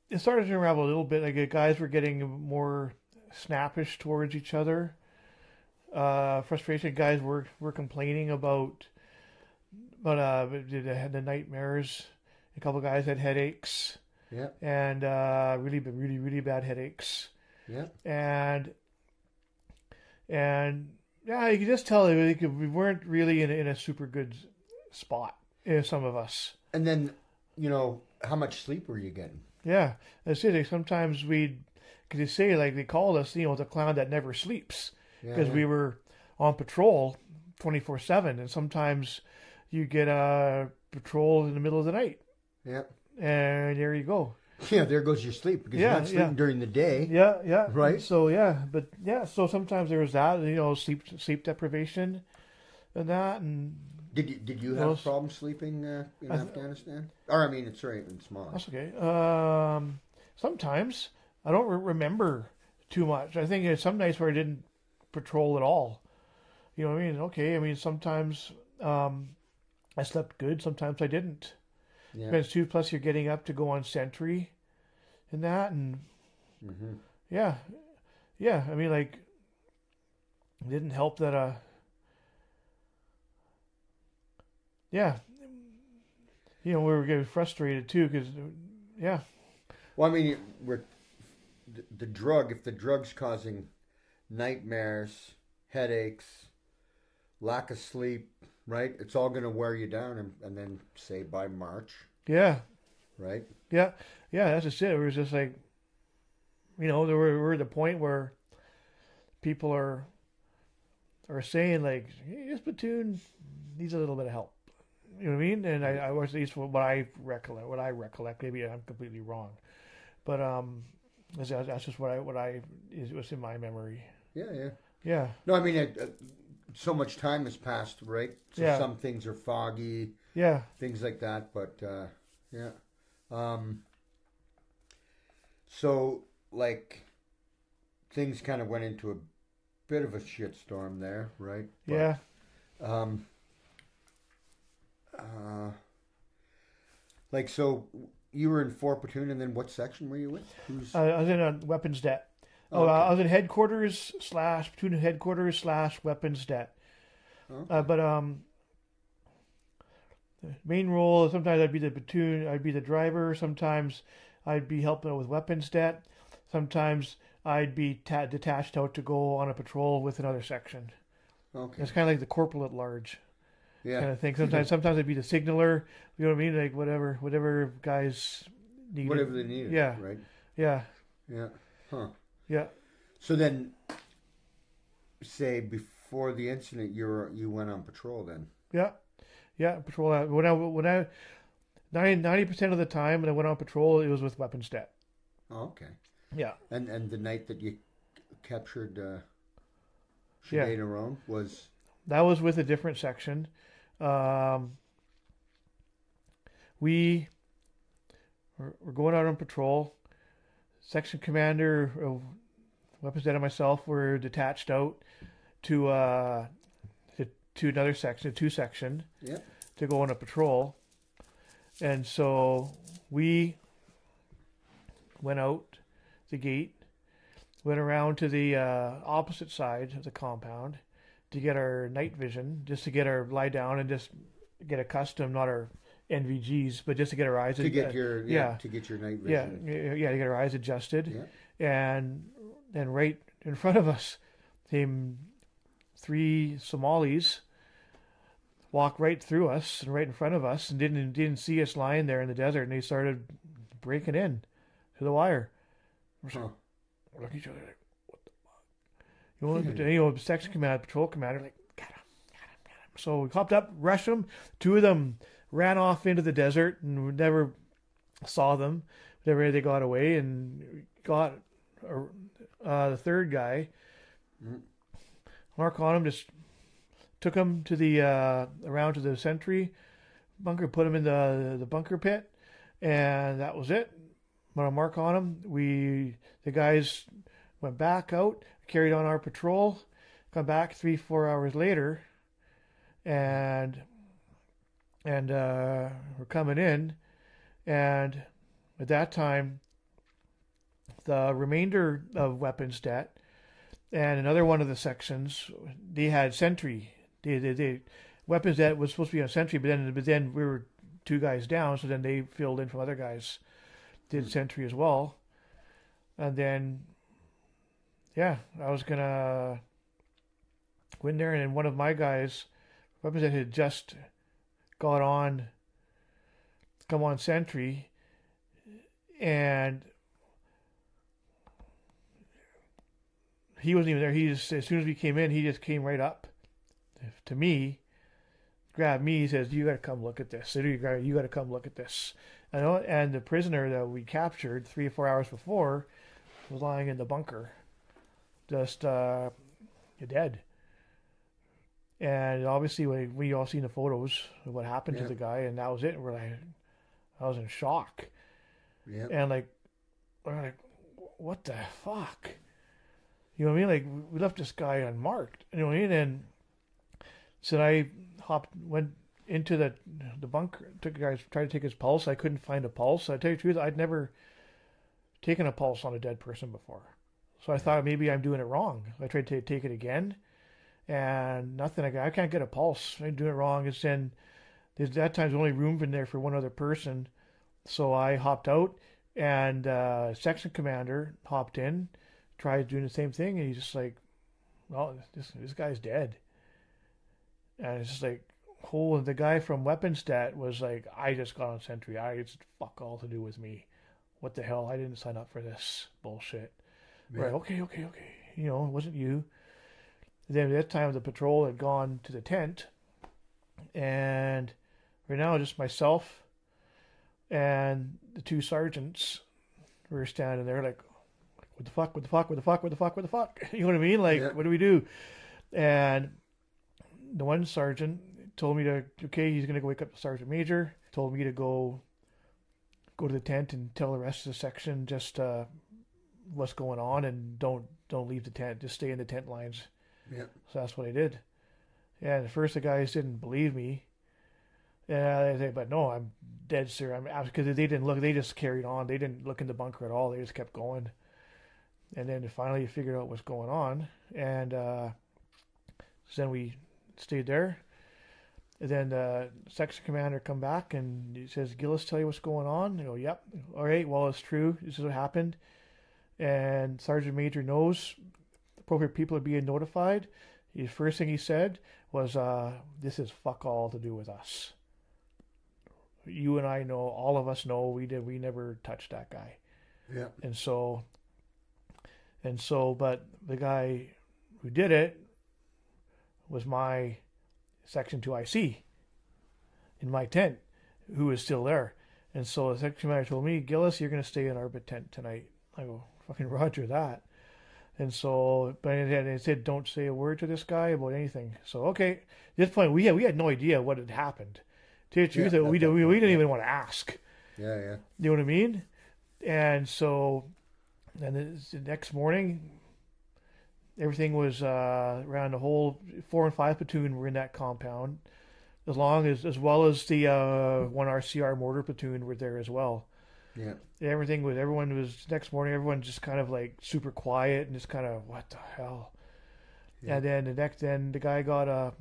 it started to unravel a little bit. Like guys were getting more snappish towards each other. Frustration. Guys were complaining about the nightmares. A couple guys had headaches. Yeah. And really bad headaches. Yeah. And yeah, you could just tell we weren't really in a super good spot. Some of us. And then, how much sleep were you getting? Yeah, that's it. Like, sometimes because they say, like, they called us, the clown that never sleeps, because we were on patrol 24/7, and sometimes you get a patrol in the middle of the night. Yeah. And there you go. Yeah, there goes your sleep, because you're not sleeping during the day. Yeah. Right. So so sometimes there was that, sleep deprivation, and that, and Did you have problems sleeping in Afghanistan? Or in Somalia. That's okay. Sometimes I don't remember too much. I think there's some nights where I didn't patrol at all. You know what I mean? Okay. Sometimes I slept good. Sometimes I didn't. Yeah. Depends too. Plus, you're getting up to go on sentry, and that, and yeah. It didn't help that. Yeah, we were getting frustrated too because, yeah. Well, the drug. If the drug's causing nightmares, headaches, lack of sleep, right? It's all going to wear you down, and then say by March. Yeah. Right. Yeah. That's just it. It was just like, we're at the point where people are saying, like, hey, this platoon needs a little bit of help. You know what I mean? And I was, at least what I recollect. Maybe I'm completely wrong, but that's just what was in my memory. Yeah. No, so much time has passed, right? So some things are foggy. Yeah. Things like that, but yeah. So like things kind of went into a bit of a shitstorm there, right? But, yeah. So you were in 4 platoon, and then what section were you with? I was in a weapons det. Okay. I was in headquarters / platoon headquarters / weapons det. Okay. But the main role, sometimes I'd be the platoon, I'd be the driver. Sometimes I'd be helping out with weapons det. Sometimes I'd be detached out to go on a patrol with another section. Okay. It's kind of like the corporal at large. Yeah. Kind of thing. Sometimes I'd be the signaler. You know what I mean? Like whatever guys need. Whatever they needed. Yeah. Right. Yeah. Yeah. Huh. Yeah. So then, say before the incident, you went on patrol then. Yeah. Patrol. When I 90% of the time when I went on patrol, it was with weapons det. Oh, okay. Yeah. And the night that you captured Sinead was. That was with a different section. We were going out on patrol. Section commander of weapons det and myself were detached out to another section, 2 section, to go on a patrol. And so we went out the gate, went around to the opposite side of the compound to get our night vision, just to get our lie down and just get accustomed, not our NVGs, but just to get our eyes to get your night vision. To get our eyes adjusted. Yeah. And then right in front of us came 3 Somalis, walked right through us and right in front of us, and didn't see us lying there in the desert, and they started breaking in to the wire. We're look at each other like, what the fuck? Section commander, patrol commander, like, got him. So we hopped up, rushed them. 2 of them ran off into the desert, and we never saw them. Whenever they got away, and got the 3rd guy. Mark on him, just took him to the around to the sentry bunker, put him in the bunker pit, and that was it. Put a mark on him. The guys went back out, carried on our patrol, come back 3-4 hours later, and and we're coming in, and at that time, the remainder of weapons det and another one of the sections, they had sentry. They weapons det was supposed to be on sentry, but then we were 2 guys down, so then they filled in from other guys, did sentry as well, and then I was gonna go in there, and then one of my guys, weapons that had just come on sentry, and he wasn't even there. He just, as soon as we came in, he just came right up to me, grabbed me. He says, "You got to come look at this. You got to come look at this." And the prisoner that we captured 3 or 4 hours before was lying in the bunker, just dead. And obviously, we all seen the photos of what happened to the guy, and that was it. And we're like, I was in shock. Yeah. And we're like, what the fuck? You know what I mean? Like, we left this guy unmarked. You know what I mean? And so I went into the bunker, tried to take his pulse. I couldn't find a pulse. I tell you the truth, I'd never taken a pulse on a dead person before. So I thought maybe I'm doing it wrong. I tried to take it again, and nothing. I can't get a pulse. I'm doing it wrong. It's then there's that time's only room in there for one other person. So I hopped out, and section commander hopped in, tried doing the same thing, and he's just like, "Well, this guy's dead." And it's just like, the guy from weapons stat was like, "I just got on sentry. It's fuck all to do with me. What the hell? I didn't sign up for this bullshit." Yeah. Right? Okay. You know, it wasn't you. Then at that time, the patrol had gone to the tent, and right now, just myself and the 2 sergeants were standing there like, what the fuck? You know what I mean? Like, What do we do? And the one sergeant told me he's going to go wake up the sergeant major, told me to go to the tent and tell the rest of the section just what's going on, and don't leave the tent. Just stay in the tent lines. Yeah. So that's what I did. And at first the guys didn't believe me. Yeah, they said, "But no, I'm dead, sir." Because they didn't look. They just carried on. They didn't look in the bunker at all. They just kept going. And then finally figured out what's going on. And so then we stayed there. And then the section commander come back and he says, "Gillis, tell you what's going on?" I go, "Yep." "All right, well, it's true. This is what happened." And Sergeant Major knows appropriate people are being notified. The first thing he said was, "This is fuck all to do with us. You and I know, all of us know, we never touched that guy." Yeah. And so, but the guy who did it was my Section 2 IC in my tent, who was still there. And so the section commander told me, "Gillis, you're going to stay in our tent tonight." I go, "Fucking roger that." And so, but they said, "Don't say a word to this guy about anything." So, okay. At this point, we had no idea what had happened. To tell you the truth, we didn't even want to ask. Yeah. You know what I mean? And so, and the next morning, everything was around the whole 4 and 5 platoon were in that compound, as well as the 1 RCR mortar platoon were there as well. Yeah. Everyone was next morning. Everyone just kind of like super quiet and just kind of, what the hell? Yeah. And then the guy got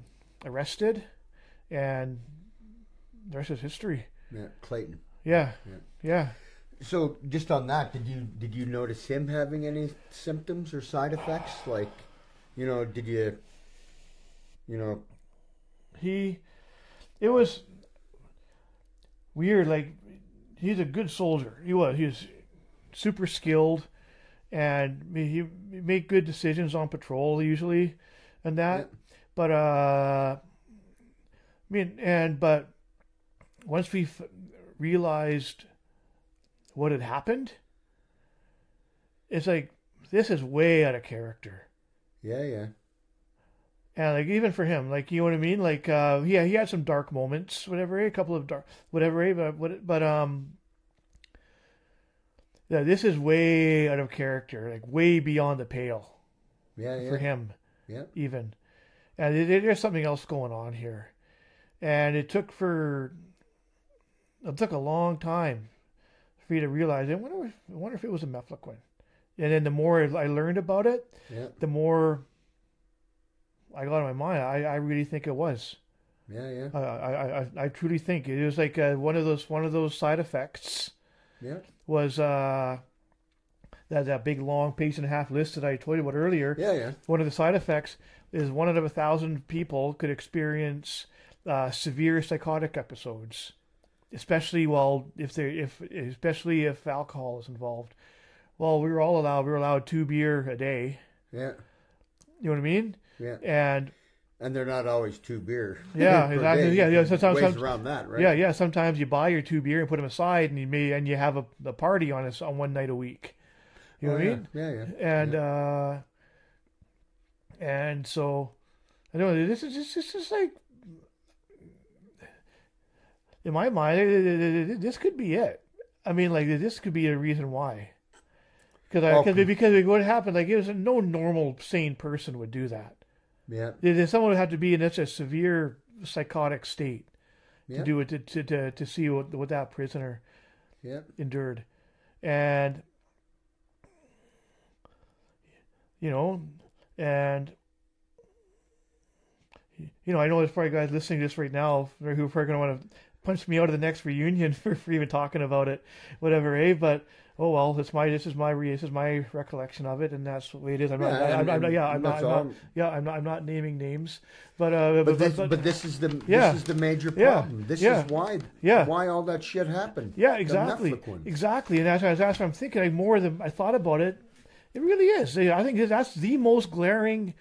arrested, and the rest is history. Yeah, Clayton. Yeah. So just on that, did you notice him having any symptoms or side effects? Like, did you, it was weird. Like, he's a good soldier. He was super skilled, and he made good decisions on patrol usually, and that. Yeah. But but once we realized what had happened, it's like, this is way out of character. Yeah. And like, even for him, like, you know what I mean? Like, he had some dark moments, whatever, a couple of dark, whatever, but yeah, this is way out of character, like way beyond the pale. Yeah. For him. Yeah. Even. And there's something else going on here. And it took a long time for you to realize, I wonder if it was a mefloquine. And then the more I learned about it, the more I got in my mind. I really think it was. Yeah. I truly think it was like one of those side effects. Yeah. Was that big long page-and-a-half list that I told you about earlier. Yeah. One of the side effects is 1 out of 1,000 people could experience severe psychotic episodes, especially if alcohol is involved. Well, we were allowed 2 beer a day. Yeah. You know what I mean? Yeah. And they're not always 2 beer. Yeah, per exactly. day. Yeah. Sometimes around that, right? Yeah. Sometimes you buy your 2 beer and put them aside, and you have a party on one night a week. You know what I mean? Yeah. And so I don't know. This is just like, in my mind, this could be it. I mean, like, this could be a reason why. Because what happened, like, it was no normal sane person would do that. Yeah. Someone would have to be in such a severe psychotic state to do it to see what that prisoner endured, and I know there's probably guys listening to this right now who are probably going to want to punch me out of the next reunion for even talking about it, whatever, eh? But oh well, this is my recollection of it, and that's the way it is. I'm not naming names, but this is the major problem. This is why all that shit happened. Yeah, exactly, and that's what I'm thinking. Like, more than I thought about it, it really is. I think that's the most glaring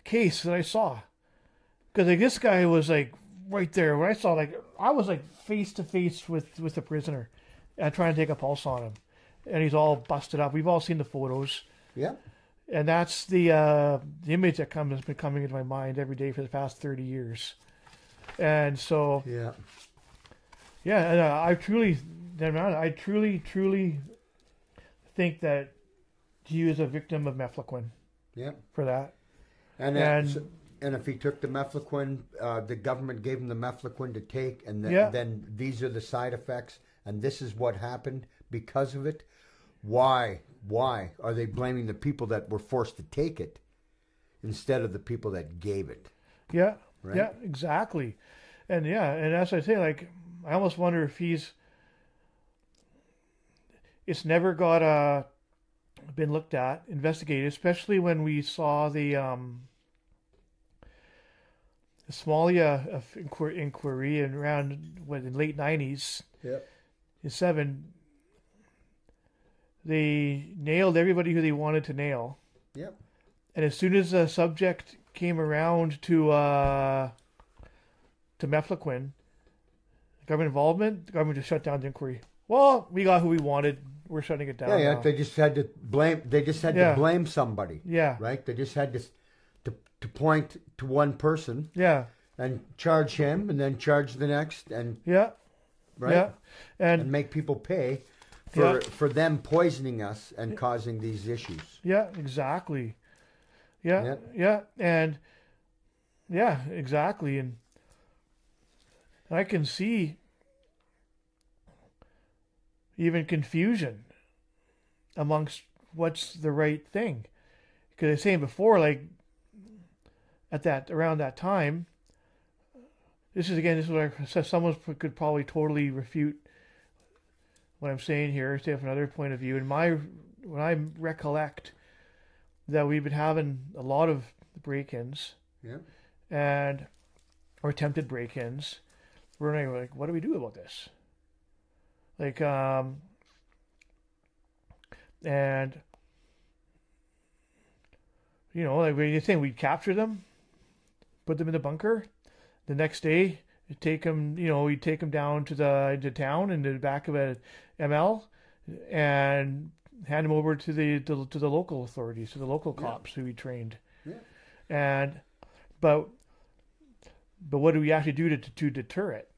case that I saw, because like this guy was like right there. When I saw, like, I was like face to face with the prisoner. I try and take a pulse on him, and he's all busted up. We've all seen the photos. Yeah. And that's the image that has been coming into my mind every day for the past 30 years. And so, and I truly think that he was a victim of mefloquine. Yeah. For that. And if he took the mefloquine, the government gave him the mefloquine to take, and then these are the side effects. And this is what happened because of it. Why are they blaming the people that were forced to take it instead of the people that gave it? Yeah, right? Yeah, exactly. And as I say, like, I almost wonder if it's never got been looked at, investigated, especially when we saw the Somalia inquiry in around in late 90s. Yep. In 7, they nailed everybody who they wanted to nail. Yep. And as soon as the subject came around to mefloquine, government involvement, the government just shut down the inquiry. Well, we got who we wanted. We're shutting it down. Yeah. Now. They just had to blame. They just had to blame somebody. Yeah. Right. They just had to point to one person. Yeah. And charge him, and then charge the next, and right? Yeah. And make people pay for them poisoning us and causing these issues. Yeah, exactly. Yeah. And exactly. And I can see even confusion amongst what's the right thing. Because I was saying before, like, around that time, this is what I said. Someone could probably totally refute what I'm saying here, say from another point of view. And when I recollect that we've been having a lot of break-ins, or attempted break-ins, we're like, what do we do about this? Like, and like you're saying, we'd capture them, put them in the bunker. The next day, we'd take them down to town in the back of a ML, and hand them over to the local authorities, to the local cops who we trained. Yeah. But what do we actually do to deter it?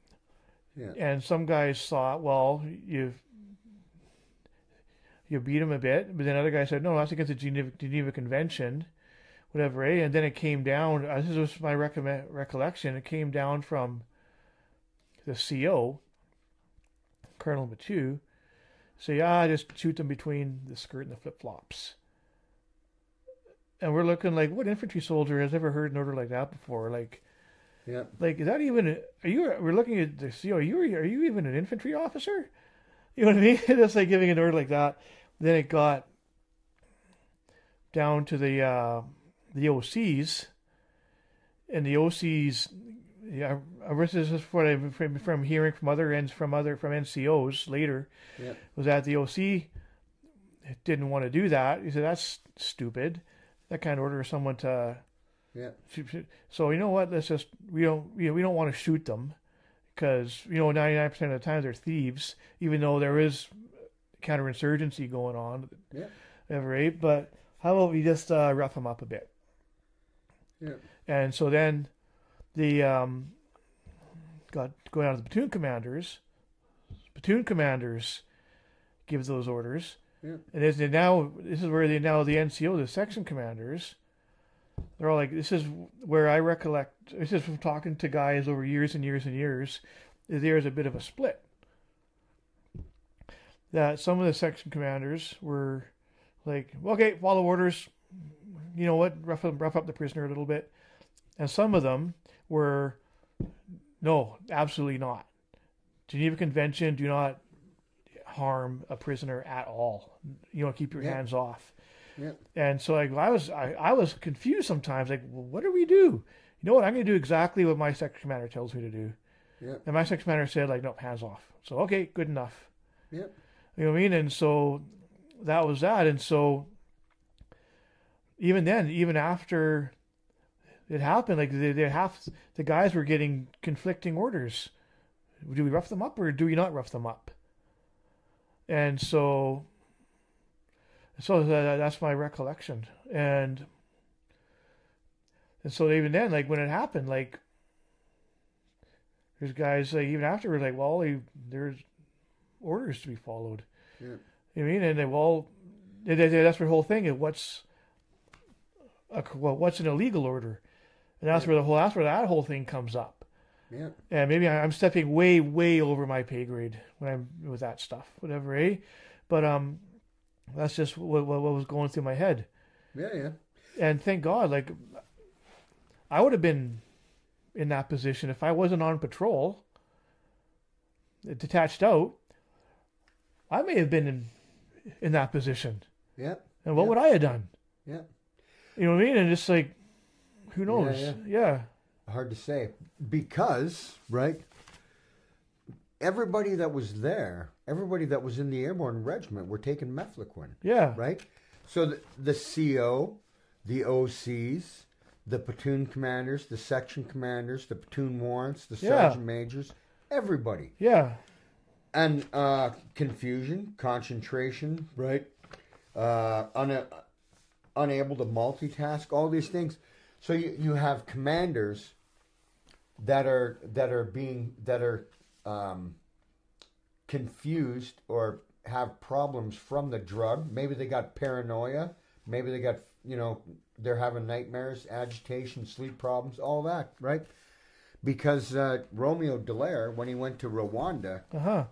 Yeah. And some guys thought, well, you beat them a bit, but then other guys said, no, that's against the Geneva Convention, whatever, eh? And then it came down, this was my recollection, it came down from the CO, Colonel Mathieu, say, just shoot them between the skirt and the flip-flops. And we're looking like, what infantry soldier has ever heard an order like that before? Like, Yeah. like, is that even, we're looking at the CO, are you even an infantry officer? You know what I mean? It's like giving an order like that. Then it got down to the OCs, and the OCs, yeah, this is what I'm from hearing from other ends, from NCOs later, Yeah. was that the OC didn't want to do that. He said, that's stupid. That kind of order someone to, Yeah. so you know what? We don't want to shoot them, because 99% of the time they're thieves, even though there is counterinsurgency going on. Yeah. Right? But how about we just rough them up a bit? Yeah. And so then the got going down to the platoon commanders. Platoon commanders give those orders. Yeah. And this is where the NCO, the section commanders, they're all like, this is where I recollect, this is from talking to guys over years and years and years, there's a bit of a split. That some of the section commanders were like, okay, follow orders, you know what, rough up the prisoner a little bit. And some of them were, no, absolutely not. Geneva Convention, do not harm a prisoner at all. Keep your hands off. Yeah. And so like I was confused sometimes, like, well, what do we do? You know what, I'm going to do exactly what my section commander tells me to do. Yeah. And my section commander said, like, no, hands off. So, okay, good enough. Yeah. You know what I mean? And so that was that. And so even then, even after it happened, like the guys were getting conflicting orders. Do we rough them up or do we not rough them up? And so that's my recollection. And so even then, like when it happened, like there's guys like even afterwards, like, well, there's orders to be followed. Yeah. You know what I mean? And that's the whole thing is what's an illegal order, and that's where that whole thing comes up. Yeah. And maybe I'm stepping way, way over my pay grade when I'm with that stuff, whatever, eh? But that's just what was going through my head. Yeah, yeah. And thank God, like, I would have been in that position if I wasn't on patrol, detached out. I may have been in that position. Yeah. And what would I have done? Yeah. You know what I mean? And just like, who knows? Yeah. Hard to say. Because, right, everybody that was there, everybody that was in the Airborne Regiment were taking mefloquine. Yeah. Right? So the CO, the OCs, the platoon commanders, the section commanders, the platoon warrants, the sergeant majors, everybody. Yeah. And confusion, concentration, right? Unable to multitask, all these things. So you have commanders that are confused or have problems from the drug. Maybe they got paranoia. Maybe they got, they're having nightmares, agitation, sleep problems, all that, right? Because Romeo Dallaire, when he went to Rwanda,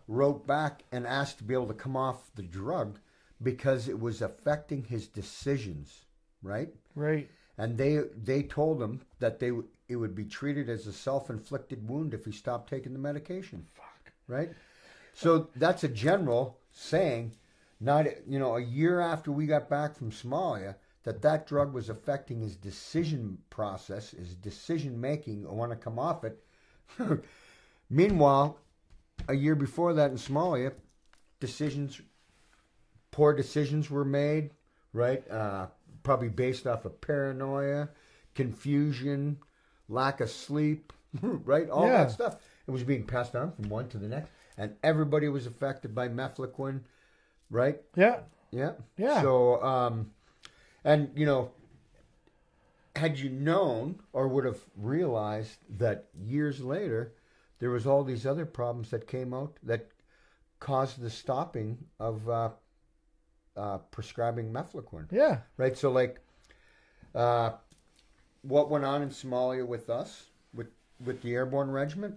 wrote back and asked to be able to come off the drug because it was affecting his decisions, right? Right. And they told him that it would be treated as a self-inflicted wound if he stopped taking the medication. Fuck. Right? So that's a general saying, not a year after we got back from Somalia, that drug was affecting his decision process, his decision making. I want to come off it. Meanwhile, a year before that in Somalia, poor decisions were made, right? Probably based off of paranoia, confusion, lack of sleep, right? All that stuff. It was being passed on from one to the next. And everybody was affected by mefloquine, right? Yeah. Yeah. Yeah. So, and, had you known or would have realized that years later, there was all these other problems that came out that caused the stopping of prescribing mefloquine. Yeah. Right? So, like, what went on in Somalia with us, with the Airborne Regiment.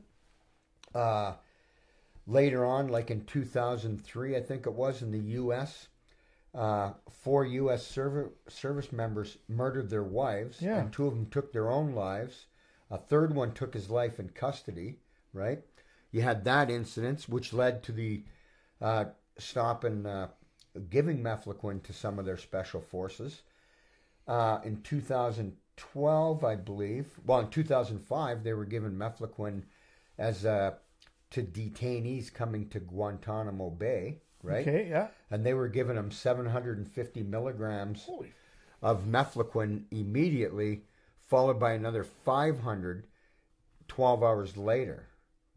Later on, like in 2003, I think it was, in the U.S., 4 U.S. service members murdered their wives, and 2 of them took their own lives. A third one took his life in custody, right? You had that incident, which led to the stop and giving mefloquine to some of their special forces. In 2012, I believe, well, in 2005, they were given mefloquine as to detainees coming to Guantanamo Bay, right? Okay, yeah. And they were giving them 750 milligrams of mefloquine immediately, followed by another 500 12 hours later,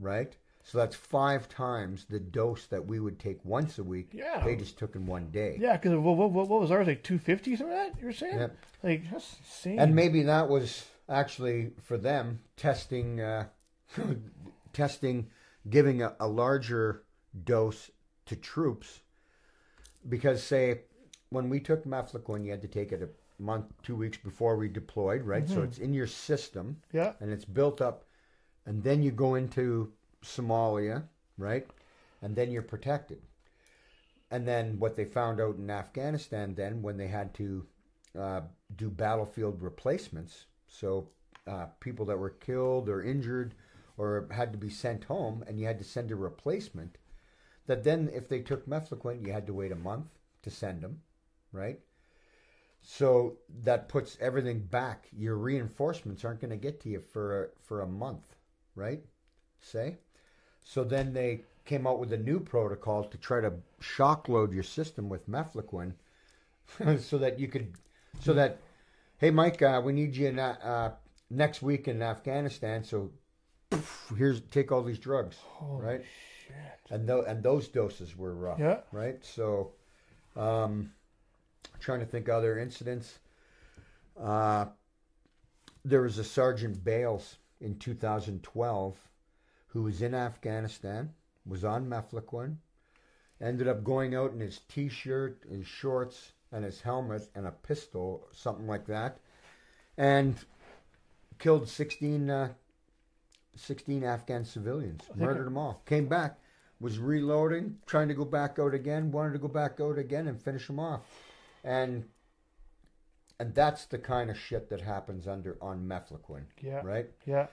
right? So that's 5 times the dose that we would take once a week. Yeah. They just took in one day. Yeah, because what was ours, like 250 something like that, you were saying? Yep. Like, that's insane. And maybe that was actually for them testing, giving a larger dose to troops. Because, say, when we took mefloquine, you had to take it a month, 2 weeks before we deployed, right? Mm-hmm. So it's in your system, and it's built up. And then you go into Somalia, right? And then you're protected. And then what they found out in Afghanistan then, when they had to do battlefield replacements, so people that were killed or injured or had to be sent home, and you had to send a replacement, that then if they took mefloquine, you had to wait a month to send them, right? So that puts everything back. Your reinforcements aren't going to get to you for a month, right? Say. So then they came out with a new protocol to try to shock load your system with mefloquine, so that hey Mike, we need you next week in Afghanistan. So take all these drugs, Holy right? Shit. And those doses were rough, right? So, trying to think of other incidents. There was a Sergeant Bales in 2012 who was in Afghanistan, was on mefloquine, ended up going out in his T-shirt, his shorts, and his helmet, and a pistol, something like that, and killed 16 Afghan civilians, murdered them all. Came back, was reloading, trying to go back out again, wanted to go back out again and finish them off. And that's the kind of shit that happens on mefloquine, right? Yeah.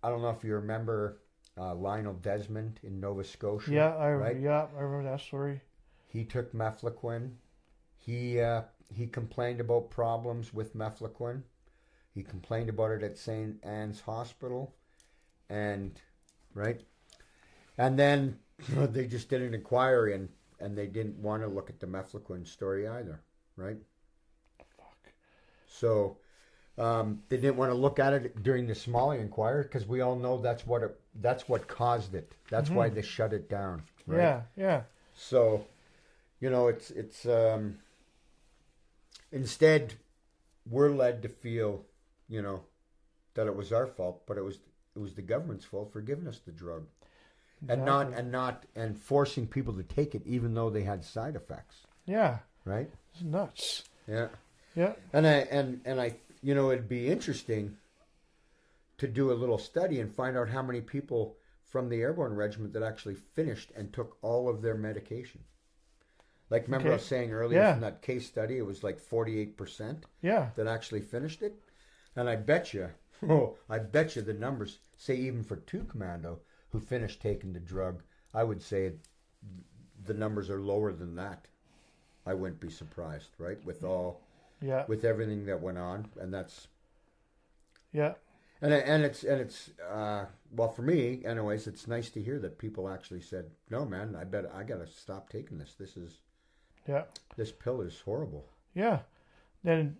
I don't know if you remember Lionel Desmond in Nova Scotia. Yeah, I remember that story. He took mefloquine. He complained about problems with mefloquine. He complained about it at St. Anne's Hospital, and then they just did an inquiry, and they didn't want to look at the mefloquine story either, right? Fuck. So they didn't want to look at it during the Somalia inquiry, because we all know that's what caused it. That's why they shut it down. Right? Yeah. So, it's instead we're led to feel, that it was our fault, but it was the government's fault for giving us the drug, exactly. and forcing people to take it even though they had side effects. Yeah, right. It's nuts. Yeah. And I it'd be interesting to do a little study and find out how many people from the Airborne Regiment that actually finished and took all of their medication. Like, remember I was saying earlier from that case study, it was like 48% that actually finished it. And I bet you the numbers, say even for 2 Commando who finished taking the drug, I would say the numbers are lower than that. I wouldn't be surprised, right? With everything that went on, and that's and it's well, for me, anyways, it's nice to hear that people actually said, no, man, I bet I gotta stop taking this. This pill is horrible. Yeah. Then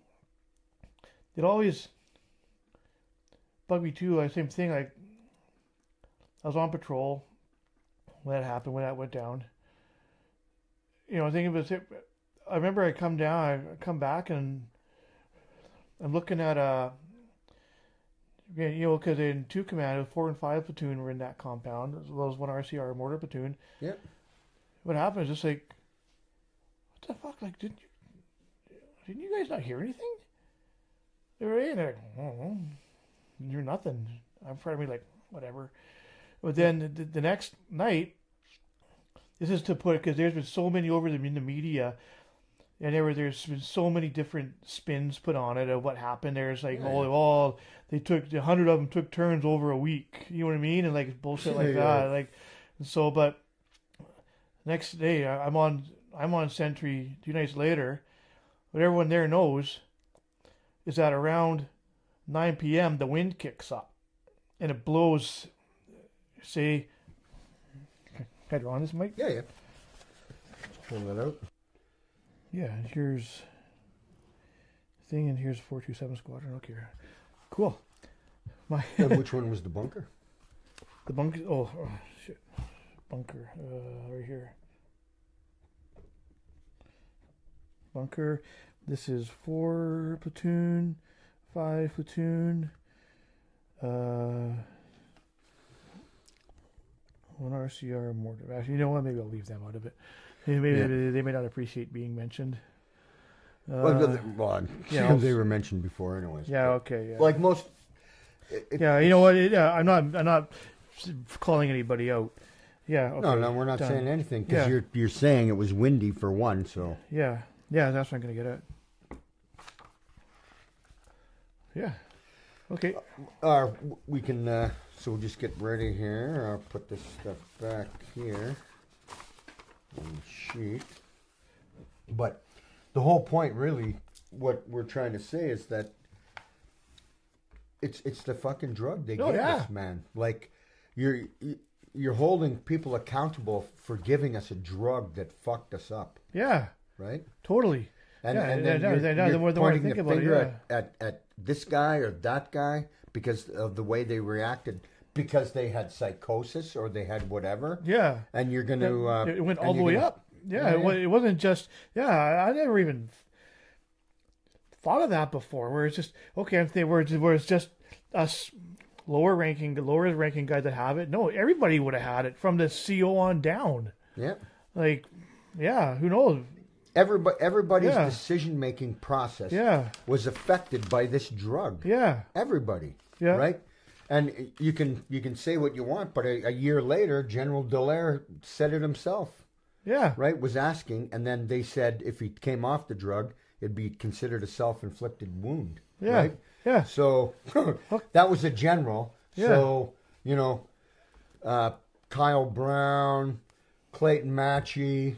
it always bugged me too. Same thing. Like, I was on patrol when that happened, when that went down. I think of it. I remember I come back and I'm looking at because in 2 Commando, 4 and 5 platoon were in that compound, as well as 1 RCR mortar platoon. Yeah. What happened is just like, what the fuck? Like, didn't you guys not hear anything? They're in there. Oh, you're nothing. I'm probably like, whatever. But then the next night, this is to put, because there's been so many over them in the media, and there's been so many different spins put on it of what happened. There's like, they took 100 of them took turns over a week. You know what I mean? And like bullshit like that. Like, so, but next day I'm on sentry 2 nights later. What everyone there knows is that around 9 p.m. the wind kicks up and it blows. Say, can I draw on this, Mike? Yeah. Pull that out. Yeah, here's thing, and here's 427 Squadron. Okay, cool. And which one was the bunker? The bunker. Oh shit, bunker. Right here. Bunker. This is 4 platoon, 5 platoon. 1 RCR mortar. Actually, you know what? Maybe I'll leave them out of it. Maybe they may not appreciate being mentioned. They were mentioned before, anyways. Yeah. Okay. Yeah. Like most. You know what? I'm not calling anybody out. Yeah. Okay, no, we're not saying anything because you're saying it was windy for one. So. Yeah. That's what I'm gonna get at. Yeah. Okay. We can. So we'll just get ready here. I'll put this stuff back here on the sheet. But the whole point, really, what we're trying to say is that it's the fucking drug they give us, man. Like you're holding people accountable for giving us a drug that fucked us up. Yeah. Right. Totally. And then you're pointing the finger at this guy or that guy because of the way they reacted, because they had psychosis or they had whatever. Yeah. And you're going to... it went all the way up. Yeah. It wasn't just... Yeah, I never even thought of that before, where it's just, okay, if where it's just us lower ranking guys that have it. No, everybody would have had it from the CO on down. Yeah. Like, yeah, who knows? Everybody's decision-making process was affected by this drug. Yeah. Everybody. Yeah. Right? And you can say what you want, but a year later, General Dallaire said it himself. Yeah. Right? Was asking, and then they said if he came off the drug, it'd be considered a self-inflicted wound. Yeah. Right? Yeah. So that was a general. Yeah. So, Kyle Brown, Clayton Matchey,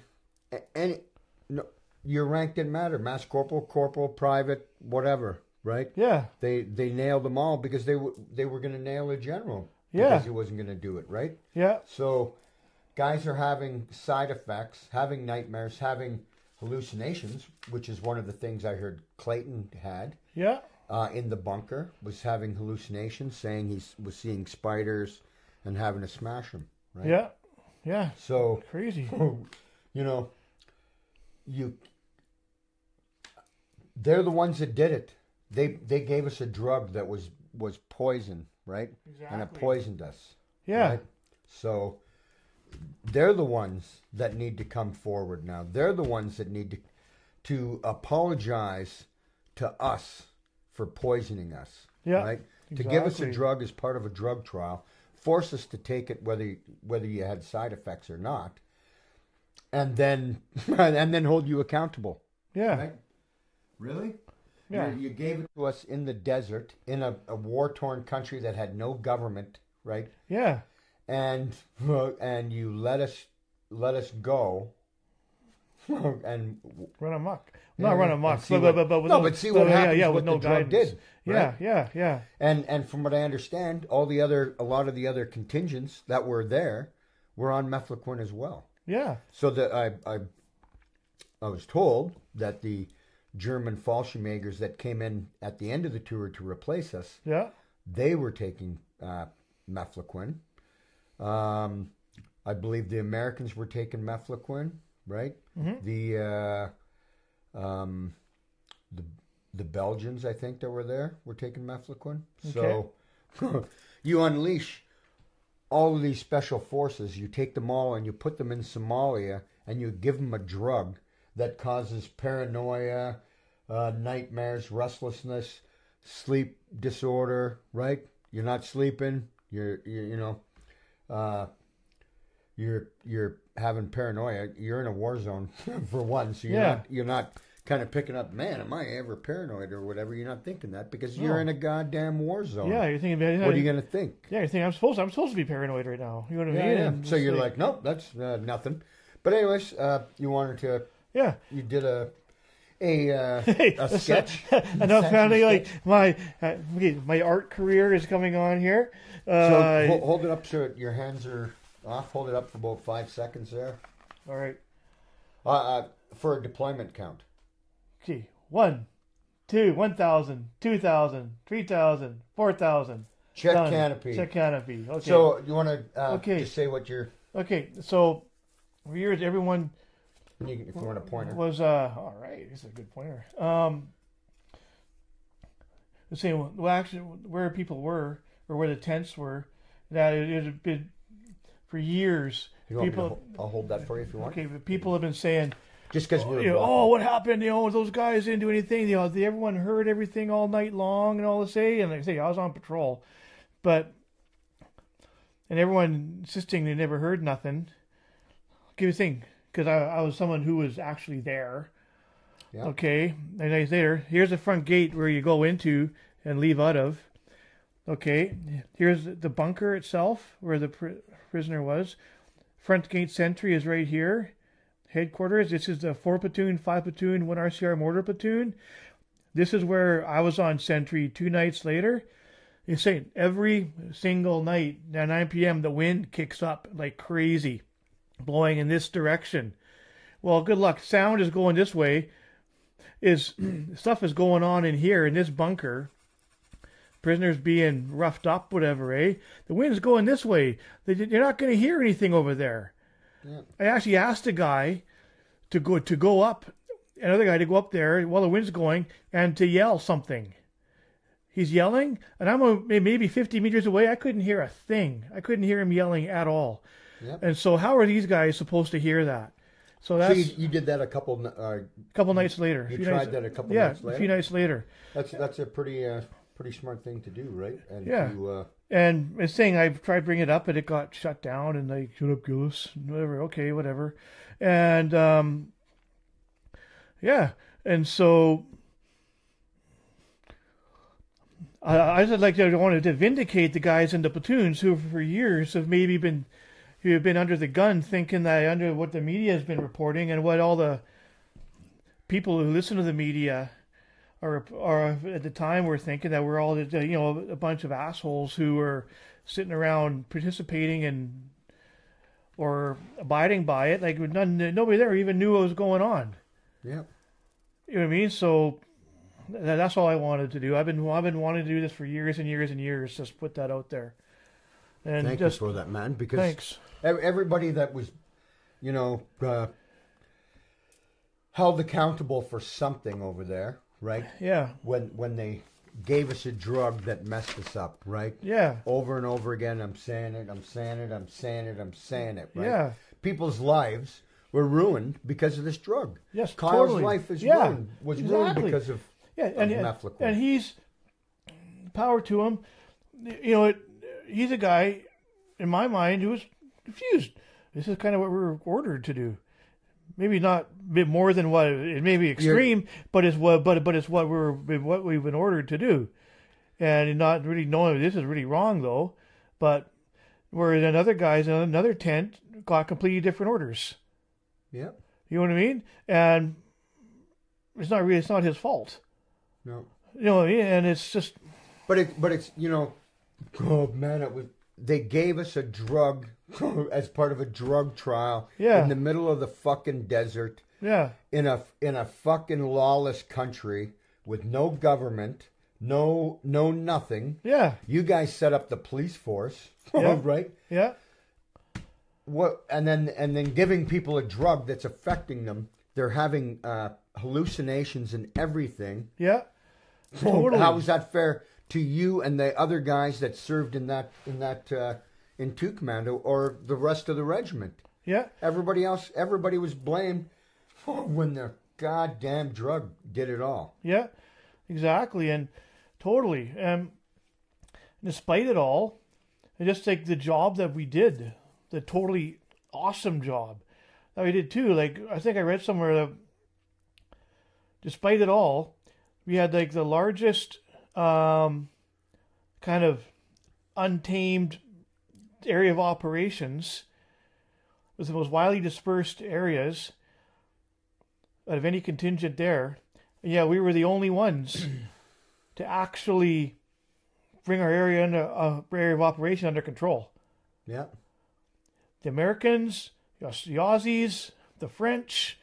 your rank didn't matter. Mass corporal, private, whatever. Right? Yeah. They nailed them all because they were going to nail a general. Because he wasn't going to do it, right? Yeah. So guys are having side effects, having nightmares, having hallucinations, which is one of the things I heard Clayton had. Yeah. In the bunker, was having hallucinations, saying he was seeing spiders and having to smash them, right? Yeah. Yeah. So crazy. They're the ones that did it. They gave us a drug that was poison, right? Exactly. And it poisoned us. Yeah. Right? So they're the ones that need to come forward now. They're the ones that need to apologize to us for poisoning us. Yeah. Right? Exactly. To give us a drug as part of a drug trial, force us to take it whether you had side effects or not, and then hold you accountable. Yeah. Right? Really? Yeah. You gave it to us in the desert, in a war-torn country that had no government, right? Yeah. And you let us go and run amok. Not run amok, but see what happens. Yeah, what with no the drug guidance. did. Right? Yeah. And from what I understand, a lot of the other contingents that were there were on mefloquine as well. Yeah. So that I was told that the German Fallschirmjägers that came in at the end of the tour to replace us, they were taking mefloquine. I believe the Americans were taking mefloquine, right? Mm-hmm. The Belgians, I think, that were there were taking mefloquine. Okay. So you unleash all of these special forces. You take them all and you put them in Somalia and you give them a drug that causes paranoia, nightmares, restlessness, sleep disorder, right? You're not sleeping. You're having paranoia. You're in a war zone for one, so you're not kind of picking up. Man, am I ever paranoid or whatever? You're not thinking that because you're in a goddamn war zone. Yeah, you're thinking about what are you gonna think? Yeah, you're thinking I'm supposed to be paranoid right now. You know what I mean? Yeah. So you're like, nope, that's nothing. But anyways, you wanted to. Yeah. You did a sketch. I know, apparently, like my art career is coming on here. So hold it up so your hands are off. Hold it up for about 5 seconds there. All right. For a deployment count. Okay. 1, 2, 1,000, 2,000, 3,000, 4,000. Check Done. canopy. Check canopy. Okay. So you want to just say what you're. Okay. So for years, everyone. If you want a pointer. Was all right. This is a good pointer. Saying actually where people were or where the tents were, that it had been for years. I'll hold that for you if you want. Okay, but people have been saying just because what happened? Those guys didn't do anything. Everyone heard everything all night long and all this day. And they say I was on patrol, and everyone insisting they never heard nothing. Give a thing. Because I was someone who was actually there. Yeah. Okay. And I there. Here's the front gate where you go into and leave out of. Okay. Here's the bunker itself where the prisoner was. Front gate sentry is right here. Headquarters. This is the 4 platoon, 5 platoon, 1 RCR mortar platoon. This is where I was on sentry 2 nights later. You're saying every single night at 9 p.m. the wind kicks up like crazy. Blowing in this direction. Well, good luck. Sound is going this way. Stuff is going on in here in this bunker. Prisoners being roughed up, whatever, eh? The wind's going this way. You're not going to hear anything over there. Yeah. I actually asked a guy to go up, another guy to go up there while the wind's going and to yell something. He's yelling, and I'm maybe 50 meters away. I couldn't hear a thing. I couldn't hear him yelling at all. Yep. And so, how are these guys supposed to hear that? So you did that a couple nights later. You tried that a couple nights later. Yeah, a few nights later. That's a pretty smart thing to do, right? And and it's saying I've tried bringing it up, but it got shut down, and like shut up, Gillis, whatever. Okay, whatever. And and so I wanted to vindicate the guys in the platoons who for years have maybe been. Who have been under the gun thinking that under what the media has been reporting and what all the people who listen to the media are at the time were thinking that we're all a bunch of assholes who were sitting around participating and or abiding by it. Like nobody there even knew what was going on. Yeah. You know what I mean? So that's all I wanted to do. I've been wanting to do this for years and years and years. Just put that out there. And thank you for that, man. Because thanks. Everybody that was, held accountable for something over there, right? Yeah. When they gave us a drug that messed us up, right? Yeah. Over and over again, I'm saying it, right? Yeah. People's lives were ruined because of this drug. Yes, Kyle's totally. life was ruined because of mefloquine. And he's, power to him, he's a guy, in my mind, who was confused. This is kind of what we were ordered to do. Maybe not a bit more than what it may be extreme, but it's what we've been ordered to do, and not really knowing this is really wrong though. But whereas another guys in another tent got completely different orders. Yeah, you know what I mean. And it's not his fault. No, and it's just. But it's oh man, they gave us a drug as part of a drug trial in the middle of the fucking desert. Yeah. In a fucking lawless country with no government, no nothing. Yeah. You guys set up the police force, right? Yeah. What and then giving people a drug that's affecting them. They're having hallucinations and everything. Yeah. Totally. How is that fair to you and the other guys that served in 2 Commando or the rest of the regiment? Yeah. Everybody was blamed when the goddamn drug did it all. Yeah, exactly. And totally. Despite it all, and just like the job that we did, the totally awesome job that we did too. Like, I think I read somewhere that despite it all, we had like the largest kind of untamed area of operations with the most widely dispersed areas out of any contingent there. And yeah, we were the only ones to actually bring our area of operation under control. Yeah. The Americans, the Aussies, the French,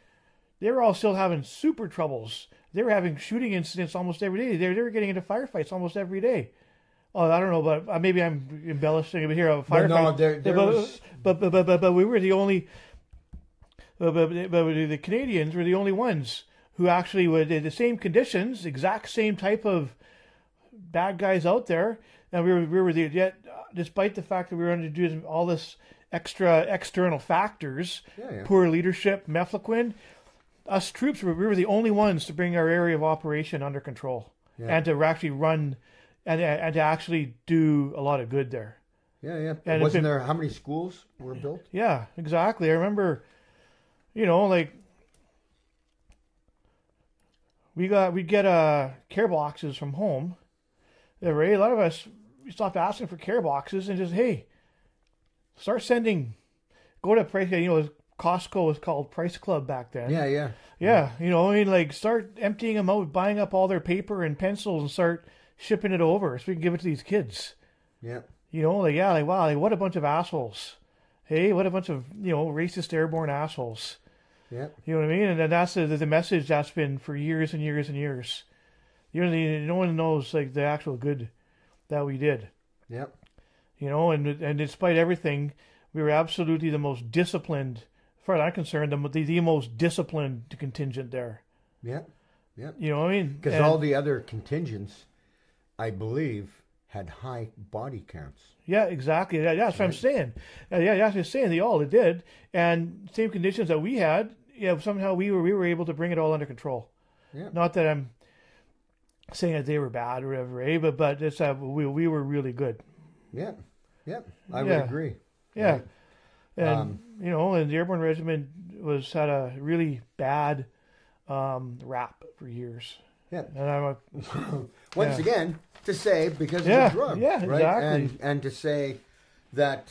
they were all still having super troubles. They were having shooting incidents almost every day. They were getting into firefights almost every day. Oh, I don't know, but maybe I'm embellishing a here. A firefight. But we were the only. But the Canadians were the only ones who actually were in the same conditions, exact same type of bad guys out there, and we were yet, despite the fact that we were under doing all this external factors, poor leadership, Mefloquin, us troops we were the only ones to bring our area of operation under control and to actually run and to actually do a lot of good there. Yeah. And wasn't there how many schools were built? Yeah, exactly. I remember, like we'd get care boxes from home. A lot of us stopped asking for care boxes and just, hey, start sending. Go to Price. Costco was called Price Club back then. Yeah. Start emptying them out, buying up all their paper and pencils, and start shipping it over so we can give it to these kids. Yeah. Wow, what a bunch of assholes. Hey, what a bunch of racist airborne assholes. Yeah. You know what I mean? And that's the message that's been for years and years and years. No one knows like the actual good that we did. Yeah. And despite everything, we were absolutely the most disciplined, as far as I'm concerned, the most disciplined contingent there. Yeah. Yeah. You know what I mean? Because all the other contingents, I believe, had high body counts. Yeah, exactly. That's what I'm saying. That's what I'm saying. They all did, and same conditions that we had. Yeah, somehow we were able to bring it all under control. Yeah. Not that I'm saying that they were bad or whatever, but it's we were really good. Yeah. Yeah. I would agree. Yeah. Right. And and the Airborne Regiment had a really bad rap for years. Yeah. And I'm once again to say because of the drug. Yeah, right? exactly. And to say that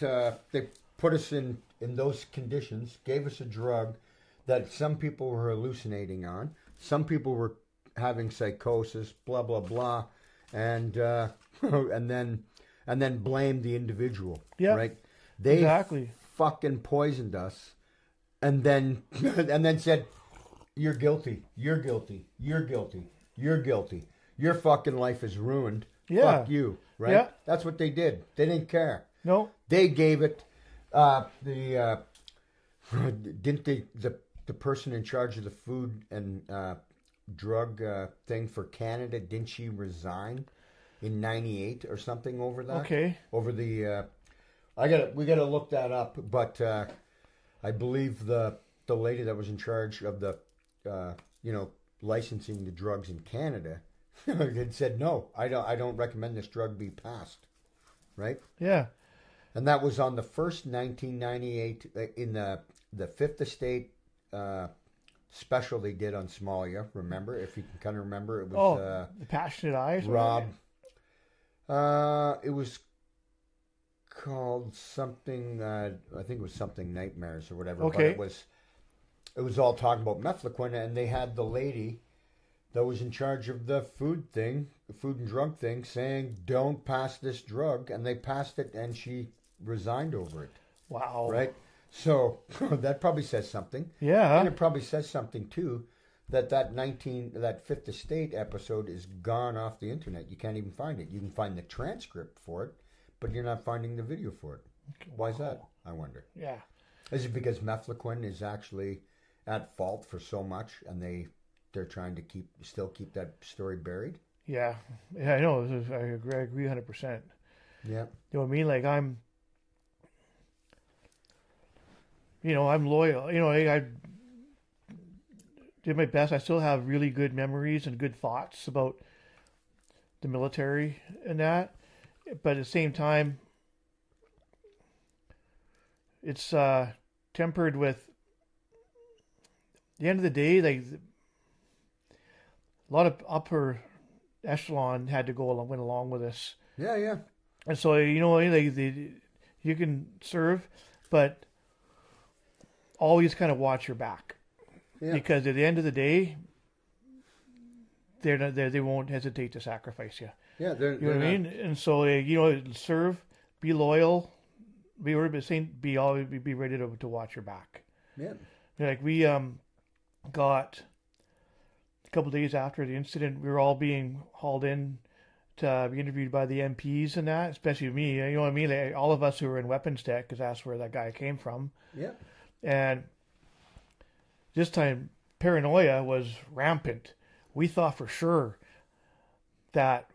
they put us in those conditions, gave us a drug that some people were hallucinating on, some people were having psychosis, blah blah blah, and and then blamed the individual. Yeah. Right. They fucking poisoned us, and then said, "You're guilty. You're guilty. You're guilty. You're guilty. Your fucking life is ruined. Yeah. Fuck you." Right? Yeah. That's what they did. They didn't care. No. They gave it. Didn't they? The person in charge of the food and drug thing for Canada, didn't she resign in '98 or something over that? Okay. Over the. We gotta look that up, but I believe the lady that was in charge of the licensing the drugs in Canada had said no, I don't recommend this drug be passed, right? Yeah. And that was on the first 1998 in the 5th Estate special they did on Somalia. Remember, if you can kind of remember, it was The Passionate Eyes. Rob. It was called something. I think it was something Nightmares or whatever. Okay. But it was all talking about Mefloquin, and they had the lady that was in charge of the food and drug thing, saying don't pass this drug, and they passed it, and she resigned over it. Wow. Right. So that probably says something. Yeah. And it probably says something too that 5th Estate episode is gone off the internet. You can't even find it. You can find the transcript for it, but you're not finding the video for it. Why is that? I wonder. Yeah. Is it because Mefloquin is actually at fault for so much, and they're trying to still keep that story buried? Yeah. I know. I agree 100%. Yeah. You know what I mean? Like I'm loyal. I did my best. I still have really good memories and good thoughts about the military and that, but at the same time, it's tempered with. At the end of the day, like a lot of upper echelon had to went along with this. Yeah, yeah. And so, you know, like you can serve, but always kind of watch your back. Yeah. Because at the end of the day, they won't hesitate to sacrifice you. Yeah, you know what I mean? And so, you know, serve, be loyal, be always be ready to watch your back. Yeah. Like we got a couple of days after the incident, we were all being hauled in to be interviewed by the MPs and that, especially me. You know what I mean? Like, all of us who were in weapons tech, because that's where that guy came from. Yeah. And this time, paranoia was rampant. We thought for sure that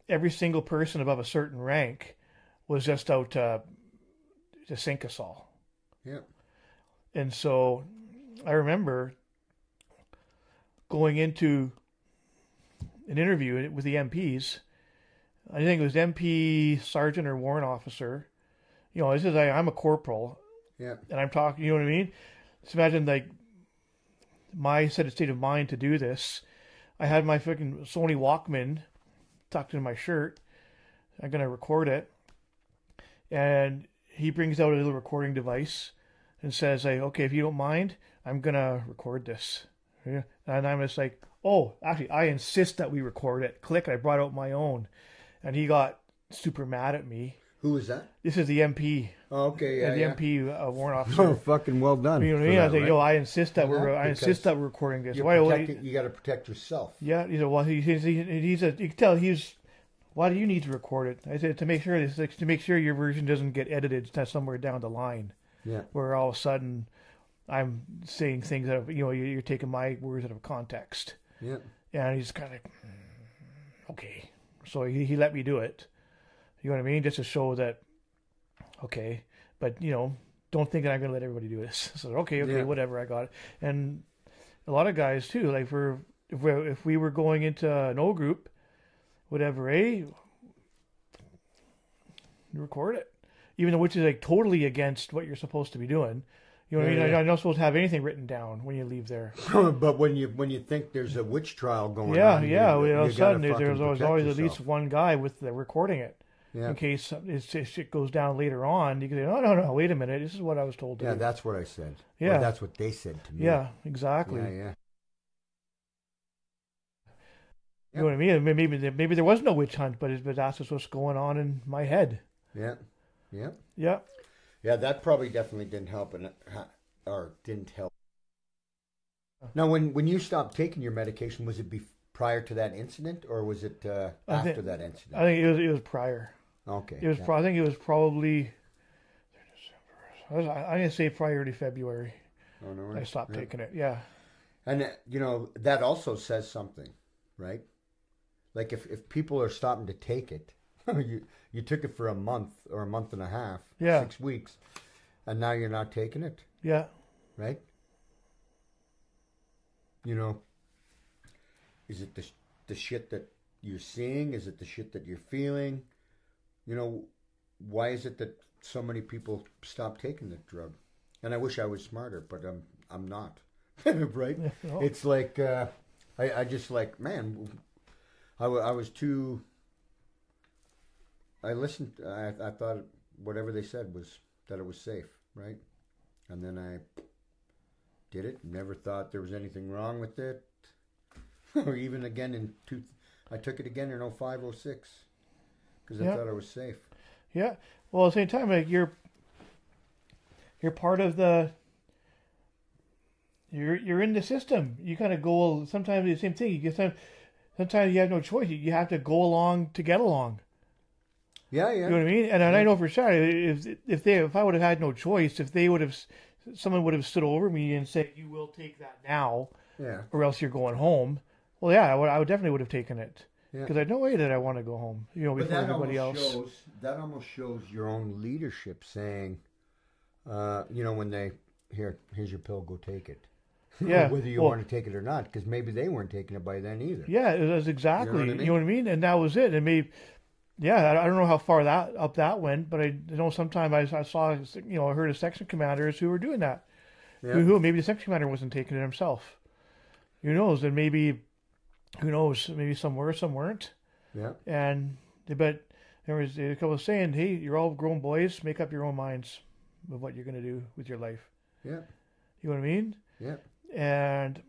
every single person above a certain rank was just out to sink us all. Yeah. And so I remember going into an interview with the MPs. I think it was MP sergeant or warrant officer. You know, this is I'm a corporal. Yeah. And I'm talking, you know what I mean? Just imagine like my state of mind to do this. I had my fucking Sony Walkman tucked in my shirt. I'm going to record it. And he brings out a little recording device and says, like, okay, if you don't mind, I'm going to record this. Yeah. And I'm just like, oh, actually, I insist that we record it. Click, I brought out my own. And he got super mad at me. Who is that? This is the MP. Oh, okay, yeah. The MP warrant officer. Oh, fucking well done. You know what I mean? I was like, yo, I insist that we're recording this. Why? You got to protect yourself. Yeah, you know, well, you can tell why do you need to record it? I said to make sure your version doesn't get edited somewhere down the line. Yeah. Where all of a sudden I'm saying things that you're taking my words out of context. Yeah. And he's kind of okay. So he let me do it. You know what I mean? Just to show that, okay, but don't think that I'm going to let everybody do this. So okay, yeah. Whatever, I got it. And a lot of guys too, like if we were going into an O group, whatever, you record it, even though which is like totally against what you're supposed to be doing. You know what I mean? You're not supposed to have anything written down when you leave there. But when you think there's a witch trial going on, all of a sudden there's always at least one guy with the recording it. Yeah. In case shit goes down later on, you can say, no, wait a minute, this is what I was told to do. Yeah, that's what I said. Yeah. Or that's what they said to me. Yeah, exactly. Yeah. You know what I mean? Maybe there was no witch hunt, but that's just what's going on in my head. Yeah. Yeah, that probably definitely didn't help, or didn't help. Now, when you stopped taking your medication, was it prior to that incident, or was it after that incident? I think it was prior. Okay. It was. I think it was probably. I'm gonna say probably early February. Oh no! Right. I stopped taking it. Yeah. And that also says something, right? Like if people are stopping to take it, you took it for a month or a month and a half, 6 weeks, and now you're not taking it. Yeah. Right? Is it the shit that you're seeing? Is it the shit that you're feeling? Why is it that so many people stop taking the drug? And I wish I was smarter, but I'm not. Right? No. It's like I just like, man, I was too. I listened. I thought whatever they said was that it was safe, right? And then I did it. Never thought there was anything wrong with it. Or even again I took it again in 05, 06 because I thought I was safe. Yeah. Well, at the same time, like you're part of the. You're in the system. You kind of go. Sometimes the same thing. Sometimes you have no choice. You have to go along to get along. Yeah. You know what I mean? And I know for sure if I would have had no choice, someone would have stood over me and said, "You will take that now, or else you're going home." Well, yeah, I would definitely would have taken it because I had no way that I want to go home. Before everybody else. That almost shows your own leadership saying, when here's your pill, go take it. Yeah. Whether you want to take it or not, because maybe they weren't taking it by then either. Yeah, it was exactly. You know what I mean? You know what I mean? And that was it. And maybe, yeah, I don't know how far that went, but I know sometime I saw, I heard of section commanders who were doing that. Yeah. Who maybe the section commander wasn't taking it himself. Who knows? And maybe, who knows? Maybe some were, some weren't. Yeah. And but there was a couple of saying, "Hey, you're all grown boys. Make up your own minds of what you're going to do with your life." Yeah. You know what I mean? Yeah. And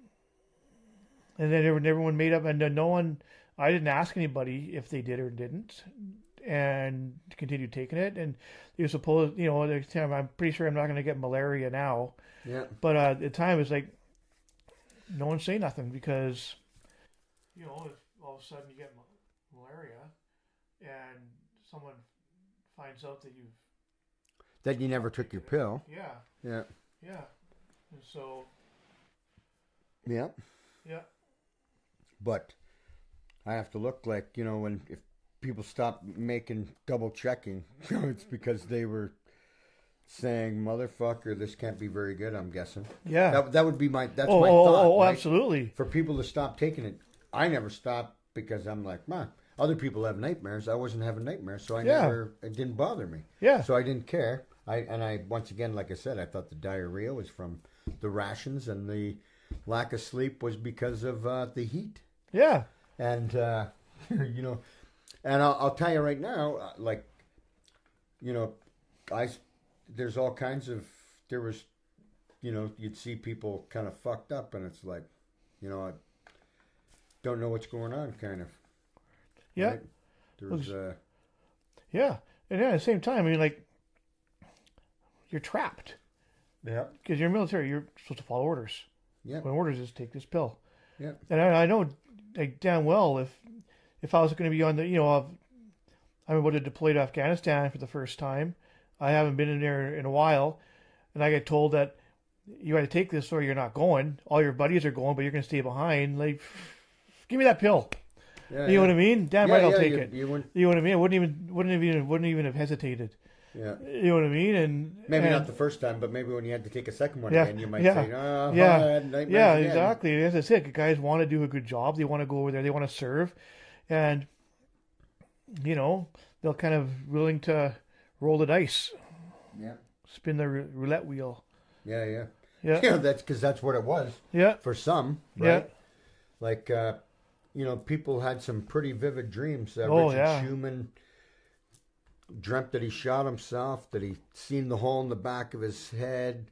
then everyone made up, and then no one. I didn't ask anybody if they did or didn't, and continued taking it. And you suppose, I'm pretty sure I'm not going to get malaria now. Yeah. But at the time, it's like no one say nothing because, if all of a sudden you get malaria, and someone finds out that you never took your pill. Yeah. Yeah. Yeah. And so. Yeah. Yeah. But I have to look like, if people stop making double checking, it's because they were saying, "Motherfucker, this can't be very good." I'm guessing. Yeah. That would be my thought. Oh, right? absolutely. For people to stop taking it, I never stopped because I'm like, man, other people have nightmares. I wasn't having nightmares, so it didn't bother me. Yeah. So I didn't care. I once again, like I said, I thought the diarrhea was from the rations, and the lack of sleep was because of the heat. Yeah. And and I'll tell you right now, there's all kinds of, there was, you'd see people kind of fucked up, and it's like, I don't know what's going on, kind of. Yeah. Right? There was yeah. And at the same time, I mean, you're trapped. Yeah. Because you're military, you're supposed to follow orders. Yeah. When orders is take this pill. Yeah. And I know damn well if I was going to be on the, I'm about to deploy to Afghanistan for the first time. I haven't been in there in a while, and I get told that you got to take this or you're not going. All your buddies are going, but you're going to stay behind. Like, give me that pill. Yeah, you know what I mean? Damn right, I'll take it. You know what I mean? I wouldn't even have hesitated. Yeah. You know what I mean? And maybe not the first time, but maybe when you had to take a second one yeah, again, you might yeah, say, "Oh, yeah, I had nightmares yeah, again." exactly. As I said, guys want to do a good job. They want to go over there. They want to serve, and they'll kind of willing to roll the dice. Yeah. Spin the roulette wheel. Yeah, yeah. Yeah. Yeah, that's because that's what it was. Yeah. For some, right? Yeah. Like, people had some pretty vivid dreams. Richard Schumann dreamt that he shot himself, that he seen the hole in the back of his head,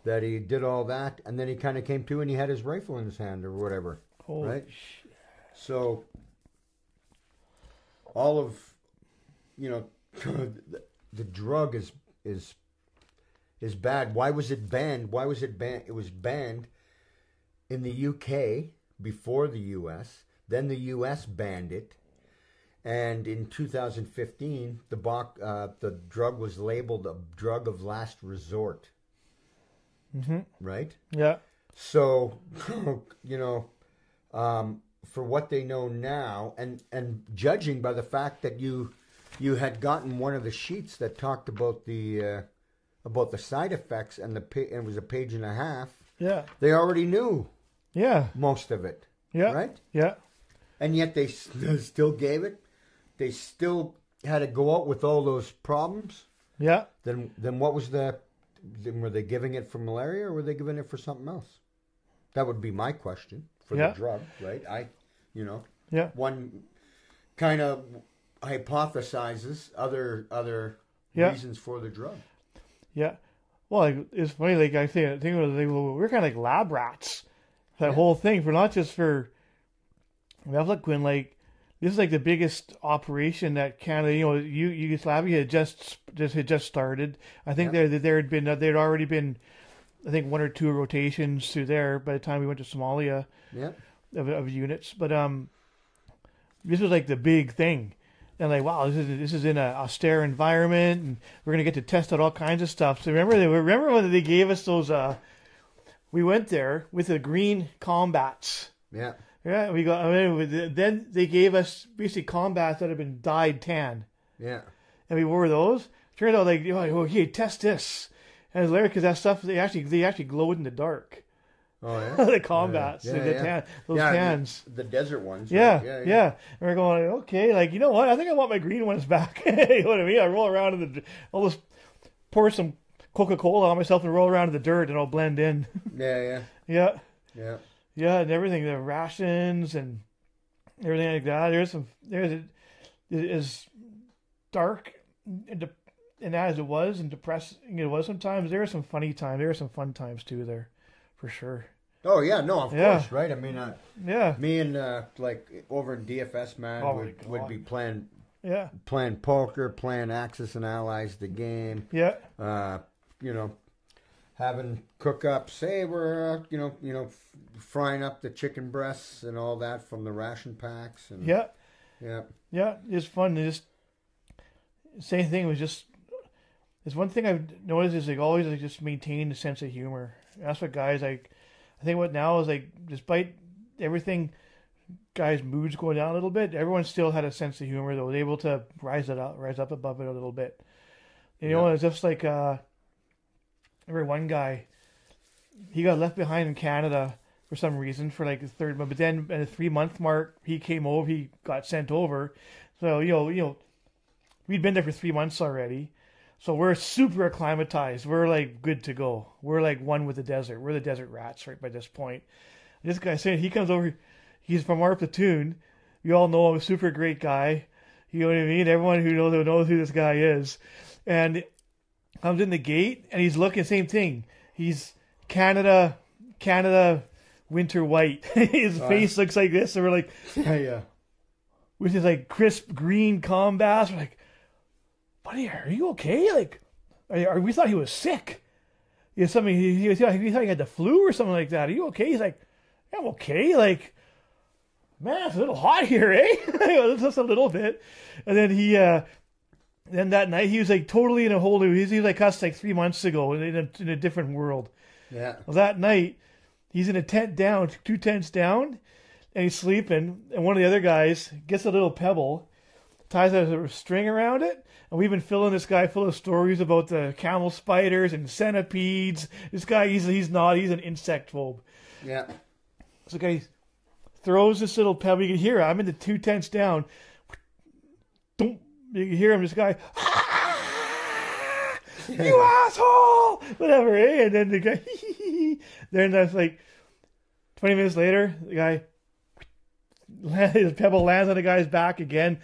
that he did all that, and then he kind of came to and he had his rifle in his hand or whatever. Holy right? shit. So, all of, the drug is bad. Why was it banned? Why was it banned? It was banned in the UK before the US. Then the US banned it. And in 2015, the drug was labeled a drug of last resort. Mm-hmm. Right? Yeah. So, for what they know now, and judging by the fact that you had gotten one of the sheets that talked about the side effects, and it was a page and a half. Yeah. They already knew. Yeah. Most of it. Yeah. Right? Yeah. And yet they still gave it. They still had to go out with all those problems. Yeah. Then what was then were they giving it for malaria or were they giving it for something else? That would be my question for the drug, right? One kind of hypothesizes other reasons for the drug. Yeah. Well, it's funny. Like I think we're kind of like lab rats. That whole thing for not just for Mefloquine, like this is like the biggest operation that Canada, Yugoslavia had just started. I think they'd already been, I think 1 or 2 rotations through there by the time we went to Somalia. Yeah. Of units, but this was like the big thing, and like wow, this is in an austere environment, and we're gonna get to test out all kinds of stuff. So remember when they gave us those? We went there with the green combats. Yeah. Yeah, we got. Then they gave us basically combats that had been dyed tan. Yeah. And we wore those. Turned out like, okay, test this. And it's hilarious because that stuff they actually glowed in the dark. Oh, yeah? The combats. Yeah, Those cans. The desert ones. Yeah, right? yeah. And we're going, okay, like, you know what? I think I want my green ones back. You know what I mean? I roll around in I'll just pour some Coca-Cola on myself and roll around in the dirt and I'll blend in. Yeah. Yeah, and everything, the rations and everything like that. As dark and as it was and depressing it was sometimes, there are some funny times. There are some fun times too there, for sure. Oh yeah, no, of course, right? I mean, yeah, me and like over in DFS, man, would be playing poker, playing Axis and Allies, the game. Yeah. You know, having cook-ups. Hey, we're frying up the chicken breasts and all that from the ration packs. And yeah. It's fun. Same thing was just. It's one thing I've noticed is always just maintain a sense of humor. That's what guys like. I think what now is despite everything, guys' moods going down a little bit, everyone still had a sense of humor. They was able to rise up above it a little bit. You know, it's just like every one guy, he got left behind in Canada for some reason for like the third month, but then at the 3-month mark, he came over. He got sent over. So you know, we'd been there for 3 months already. So we're super acclimatized. We're like good to go. We're like one with the desert. We're the desert rats right by this point. This guy saying he comes over. He's from our platoon. You all know him, a super great guy. You know what I mean? Everyone who knows who this guy is. And comes in the gate and he's looking same thing. He's Canada winter white. His face looks like this. And we're like, with his like crisp green combats. We're like, buddy, are you okay? Like, we thought he was sick. You know, something he thought he had the flu or something like that. Are you okay? He's like, I'm okay. Like, man, it's a little hot here, eh? Just a little bit. And then then that night he was like totally in a whole new. He was like us like 3 months ago in a different world. Yeah. Well, that night he's in a tent down, 2 tents down, and he's sleeping. And one of the other guys gets a little pebble, ties a string around it, and we've been filling this guy full of stories about the camel spiders and centipedes. This guy, he's an insect phobe. Yeah. So the guy throws this little pebble. You can hear it. I'm in the 2 tents down. You can hear him, this guy, you asshole! Whatever, eh? And then the guy, then that's like 20 minutes later, the guy, his pebble lands on the guy's back again.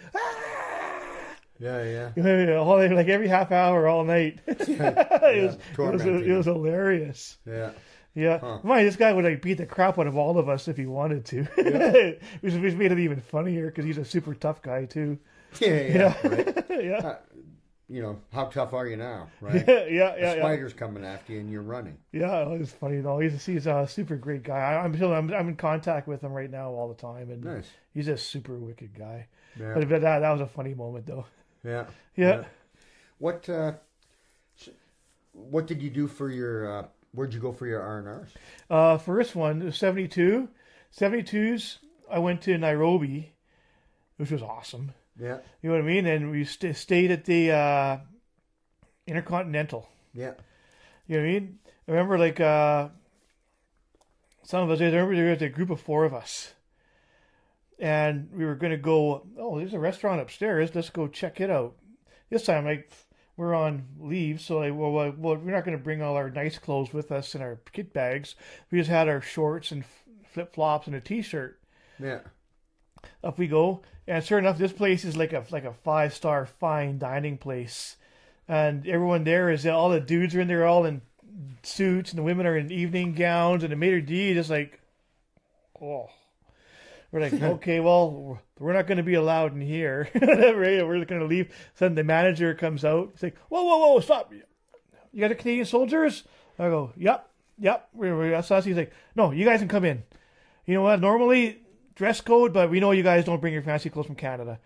Yeah. Like every half hour all night. It was hilarious. Yeah. Huh. Man, this guy would like beat the crap out of all of us if he wanted to. Yeah. which made it even funnier because he's a super tough guy too. Yeah. Right. Yeah. How tough are you now, right? Yeah. The spider's coming after you and you're running. Yeah, it's funny though. He's a super great guy. I'm in contact with him right now all the time, and nice. He's a super wicked guy. Yeah. But that was a funny moment though. Yeah. What did you do for your? Where'd you go for your R&Rs? First one was 72. 72s. I went to Nairobi, which was awesome. Yeah. You know what I mean? And we stayed at the Intercontinental. Yeah. You know what I mean? I remember like some of us. I remember there was a group of 4 of us, and we were going to go. Oh, there's a restaurant upstairs. Let's go check it out. This time, like, we're on leave, so like, well, we're not going to bring all our nice clothes with us in our kit bags. We just had our shorts and flip flops and a t-shirt. Yeah. Up we go, and sure enough, this place is like a 5-star fine dining place, and everyone there is all the dudes are in there all in suits, and the women are in evening gowns, and the maitre d' just like, oh. We're like, okay, well, we're not going to be allowed in here. We're going to leave. Then the manager comes out. He's like, whoa, stop. You guys are Canadian soldiers? I go, yep. That's us. He's like, no, you guys can come in. You know what? Normally, dress code, but we know you guys don't bring your fancy clothes from Canada.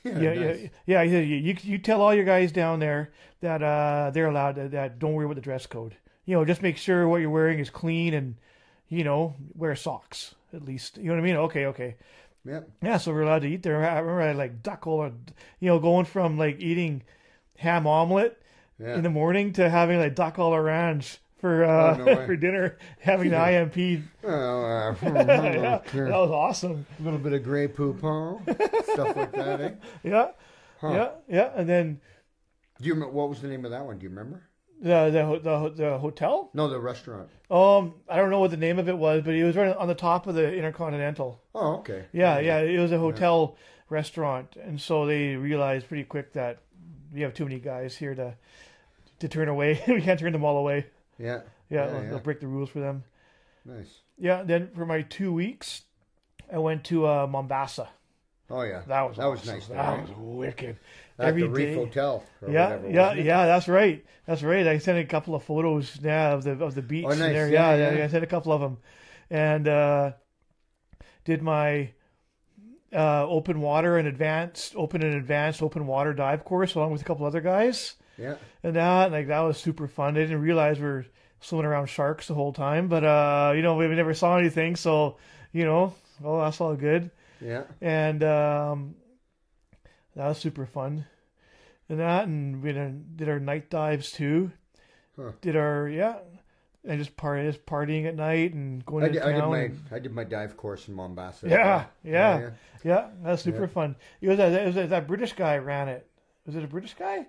Nice. Yeah. He said, you tell all your guys down there that they're allowed that don't worry about the dress code. Just make sure what you're wearing is clean and, wear socks. At least, you know what I mean? Okay. Yep. Yeah, so we're allowed to eat there. I remember I had like duck or, going from like eating ham omelet in the morning to having like duck all orange for no way. for dinner, having the IMP. Oh, Yeah, that was awesome. a little bit of Grey Poupon, stuff like that, eh? Yeah, Huh. yeah. And then Do you remember, what was the name of that one? Do you remember? the hotel. No, the restaurant. I don't know what the name of it was, but it was right on the top of the Intercontinental. Oh, okay. Yeah, it was a hotel restaurant, and so they realized pretty quick that we have too many guys here to turn away. We can't turn them all away. Yeah. They'll break the rules for them. Nice. Yeah, then for my 2 weeks, I went to Mombasa. Oh, yeah. That was awesome. nice. That was wicked. At Every the Reef day. Hotel. Or Yeah, whatever, yeah, wasn't it? yeah. That's right. That's right. I sent a couple of photos of the beach. Oh, nice. There. Yeah, Yeah, yeah. I sent a couple of them, and did my open advanced open water dive course along with a couple other guys. Yeah. And that was super fun. I didn't realize we were swimming around sharks the whole time, but we never saw anything, so that's all good. Yeah. And that was super fun. And we did our night dives too. Huh. And just partying at night and going to town. I did my dive course in Mombasa. Yeah. That's super fun. It was that British guy ran it. Was it a British guy?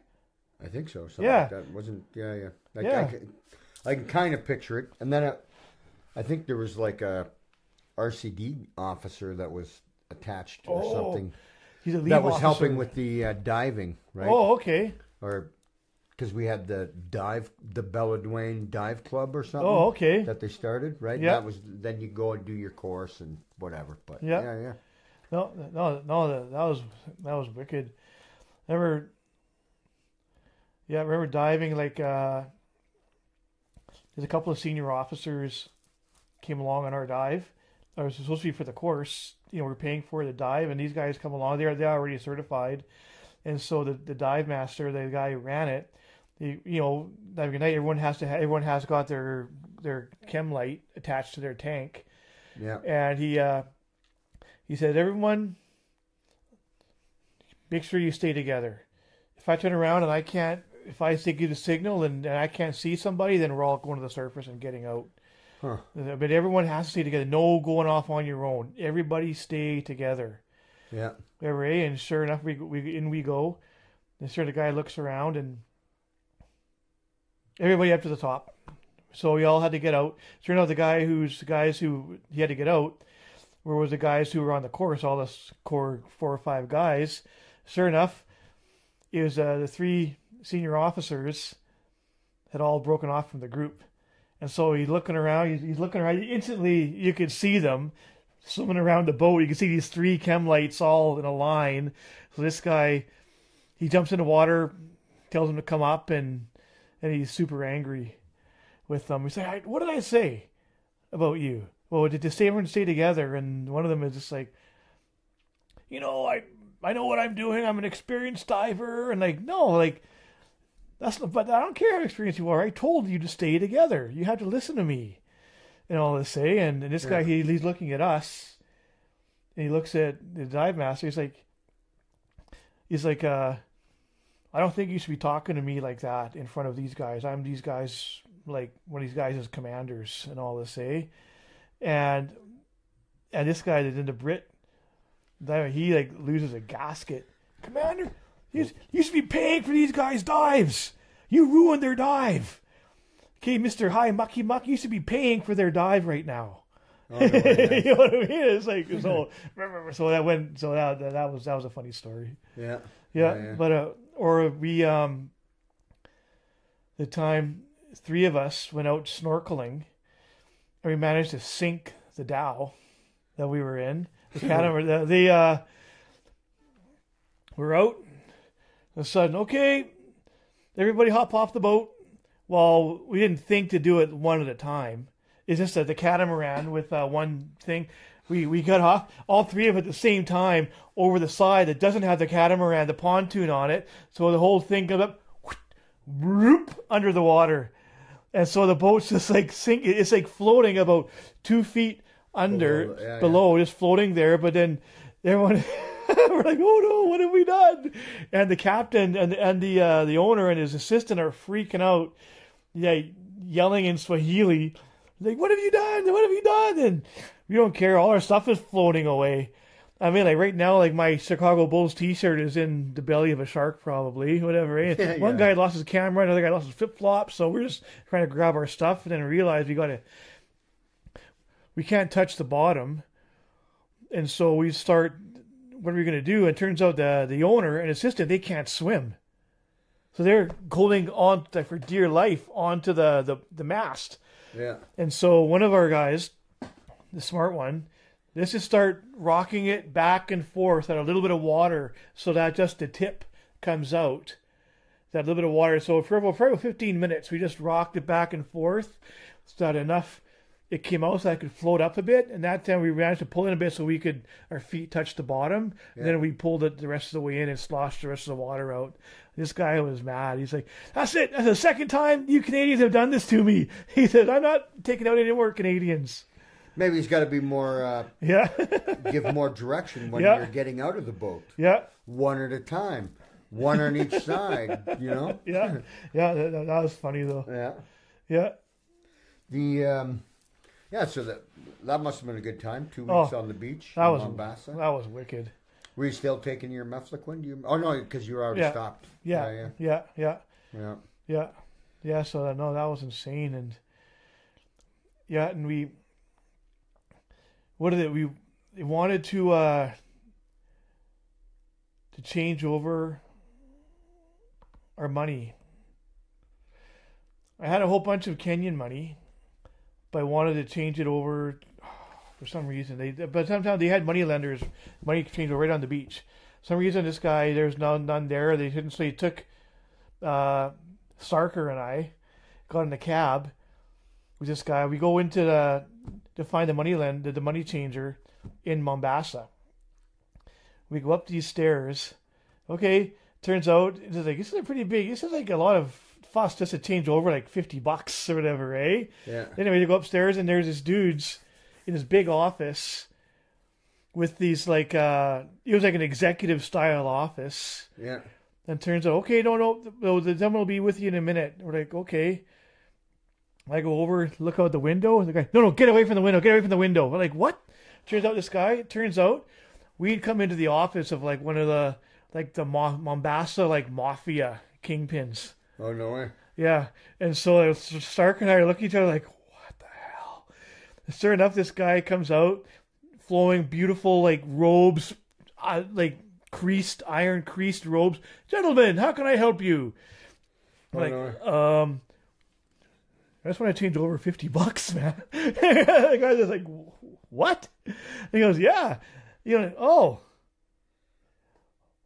I think so. Something Yeah. like that wasn't. Yeah. Yeah. I can kind of picture it. And then I think there was like a RCD officer that was attached or something. He's a lead That was officer. helping with the diving, right? Oh, okay. Or because we had the Belladwayne Dive Club or something. Oh, okay. That they started, right? Yeah. That was then you go and do your course and whatever. But Yeah. No, that was wicked. Remember diving like there's a couple of senior officers came along on our dive. I was supposed to be for the course. We're paying for the dive, and these guys come along. They're already certified, and so the dive master, the guy who ran it, diving at night, everyone has got their chem light attached to their tank. Yeah. And he said, everyone, make sure you stay together. If I turn around and if I give the signal and I can't see somebody, then we're all going to the surface and getting out. Huh. But everyone has to stay together. No going off on your own. Everybody stay together. Yeah. And sure enough, we go. And sure, the guy looks around and everybody up to the top. So we all had to get out. Sure enough, the guys who he had to get out was the guys who were on the course, all the core 4 or 5 guys. Sure enough, it was the 3 senior officers had all broken off from the group. And so he's looking around. He's looking around. Instantly, you could see them swimming around the boat. You can see these 3 chem lights all in a line. So this guy, he jumps in the water, tells them to come up, and he's super angry with them. He's like, "What did I say about you? Well, did everyone stay together?" And one of them is just like, I know what I'm doing. I'm an experienced diver. And no, but I don't care how experienced you are. I told you to stay together. You have to listen to me. And all this say. And this guy, he's looking at us. And he looks at the dive master. He's like, I don't think you should be talking to me like that in front of these guys. I'm these guys, like one of these guys as commanders and all this say. And this guy that's in the Brit, he loses a gasket. Commander, you should be paying for these guys' dives. You ruined their dive. Okay, Mr. High Mucky Muck, you should be paying for their dive right now. Oh, no, yeah. You know what I mean? It's like so that was a funny story. Yeah. Yeah. But the time 3 of us went out snorkeling, and we managed to sink the dhow that we were in. The catamaran. We're out. All of a sudden, okay, everybody hop off the boat. Well, we didn't think to do it one at a time. It's just that the catamaran with one thing. We got off, all 3 of it at the same time over the side that doesn't have the catamaran, the pontoon on it. So the whole thing goes up, whoop, under the water. And so the boat's just like sinking. It's like floating about 2 feet under, below, just floating there. But then everyone, we're like, oh no, what have we done? And the captain and the owner and his assistant are freaking out. Yeah, yelling in Swahili, like, what have you done? What have you done? And we don't care. All our stuff is floating away. I mean, like right now, like my Chicago Bulls T-shirt is in the belly of a shark, probably, whatever. Eh? Yeah, One guy lost his camera, another guy lost his flip-flops. So we're just trying to grab our stuff, and then realize we can't touch the bottom, and so we start. What are we going to do? And it turns out the owner and assistant, they can't swim, so they're holding on for dear life onto the mast. Yeah. And so one of our guys, the smart one, let's just start rocking it back and forth at a little bit of water so that just the tip comes out. That little bit of water. So for about 15 minutes, we just rocked it back and forth so that enough it came out so I could float up a bit. And that time we managed to pull in a bit so our feet touched the bottom. Yeah. And then we pulled it the rest of the way in and sloshed the rest of the water out. This guy was mad. He's like, that's it. That's the second time you Canadians have done this to me. He said, I'm not taking out any more Canadians. Maybe he's got to be more, give more direction when you're getting out of the boat. Yeah. One at a time. One on each side, you know? Yeah. Yeah, that was funny, though. Yeah. Yeah. So that must have been a good time. 2 weeks on the beach in Mombasa. That was wicked. Were you still taking your Mefloquine? Oh, no, because you were already stopped. Yeah. So, no, that was insane. And, and we wanted to change over our money. I had a whole bunch of Kenyan money, but I wanted to change it over for some reason. But sometimes they had money lenders, money exchange right on the beach. For some reason, this guy, there's none there. They didn't. So he took Starker and I got in a cab with this guy. We go into to find the money changer in Mombasa. We go up these stairs. Okay, turns out this is pretty big. This is like a lot of fuss just to change over like $50 or whatever, eh? Yeah. Anyway, you go upstairs and there's this dude's in his big office with these like it was like an executive style office. Yeah. And turns out, okay, no, the gentleman will be with you in a minute. We're like, okay. I go over, look out the window, and the guy, no, get away from the window, We're like, what? Turns out we'd come into the office of like one of the Mombasa like mafia kingpins. Oh, no way. Yeah. And so Stark and I are looking at each other like, what the hell? And sure enough, this guy comes out, flowing beautiful like robes, like iron creased robes. Gentlemen, how can I help you? I just want to change over $50, man. The guy's just like, what? And he goes, yeah.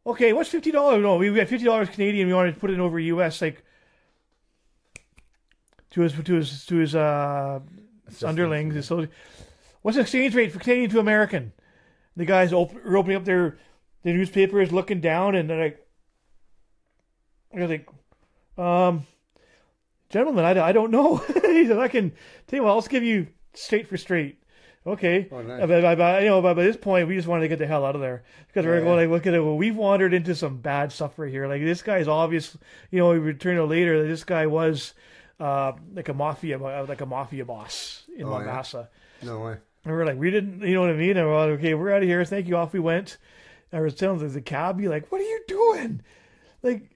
Okay, what's $50? No, we got $50 Canadian. We wanted to put it over US, like to his underlings. So, what's the exchange rate for Canadian to American? The guys are opening up their newspapers, looking down, and they're like, gentlemen, I don't know. He said, I can tell you what, I'll just give you straight for straight. Okay. Oh, nice. But by this point, we just wanted to get the hell out of there because we're going like, look at it. Well, we've wandered into some bad stuff right here. Like this guy's obvious. We returned out later that this guy was like a mafia boss in Mombasa. Yeah? No way. And we're like, we didn't, you know what I mean? And we're like, okay, we're out of here. Thank you. Off we went. And I was telling the cab, be like, what are you doing? Like,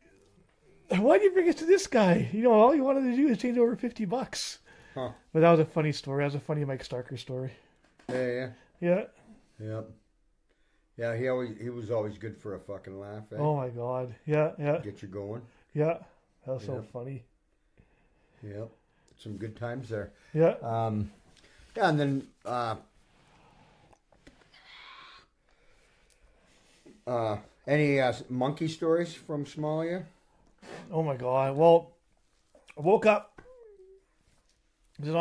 why did you bring us to this guy? All you wanted to do is change over $50. Huh. But that was a funny story. That was a funny Mike Starker story. Yeah. Yeah. Yeah, he was always good for a fucking laugh. Eh? Oh my God. Yeah. Get you going. Yeah. That was so funny. Yeah. Some good times there. Yeah. And then any monkey stories from Somalia? Oh my God. Well, I woke up. It was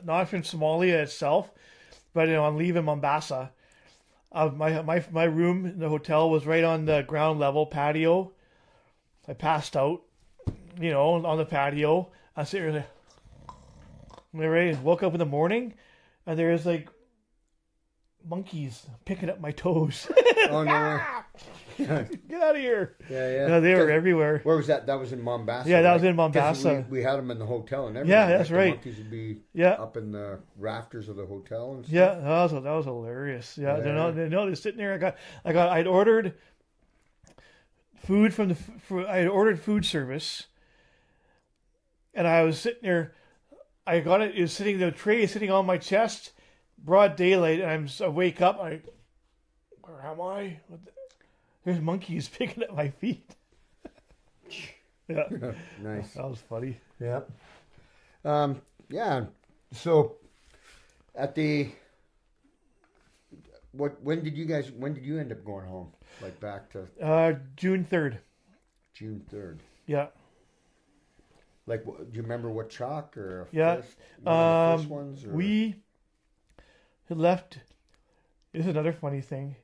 not from Somalia itself, but on leaving Mombasa. My room in the hotel was right on the ground level patio. I passed out, on the patio. I sit here like, woke up in the morning, and there's like monkeys picking up my toes. Oh no! Get out of here. Yeah. No, they were everywhere. Where was that? That was in Mombasa. Yeah, that right? was in Mombasa. 'Cause we had them in the hotel and everything. Yeah, that's The right. monkeys would be Yeah. up in the rafters of the hotel and stuff. Yeah, that was hilarious. Yeah, Yeah. they're sitting there. I'd ordered food I had ordered food service, and I was sitting there. I got it. It was sitting. The tray is sitting on my chest, broad daylight, and I wake up. Where am I? There's monkeys picking at my feet. Yeah, Nice. that was funny. Yeah. Yeah. So, at the when did you end up going home? Like back to June 3rd. June 3rd. Yeah. Like, do you remember what chalk or Yeah. first, one of the first ones? Or? We had left. This is another funny thing.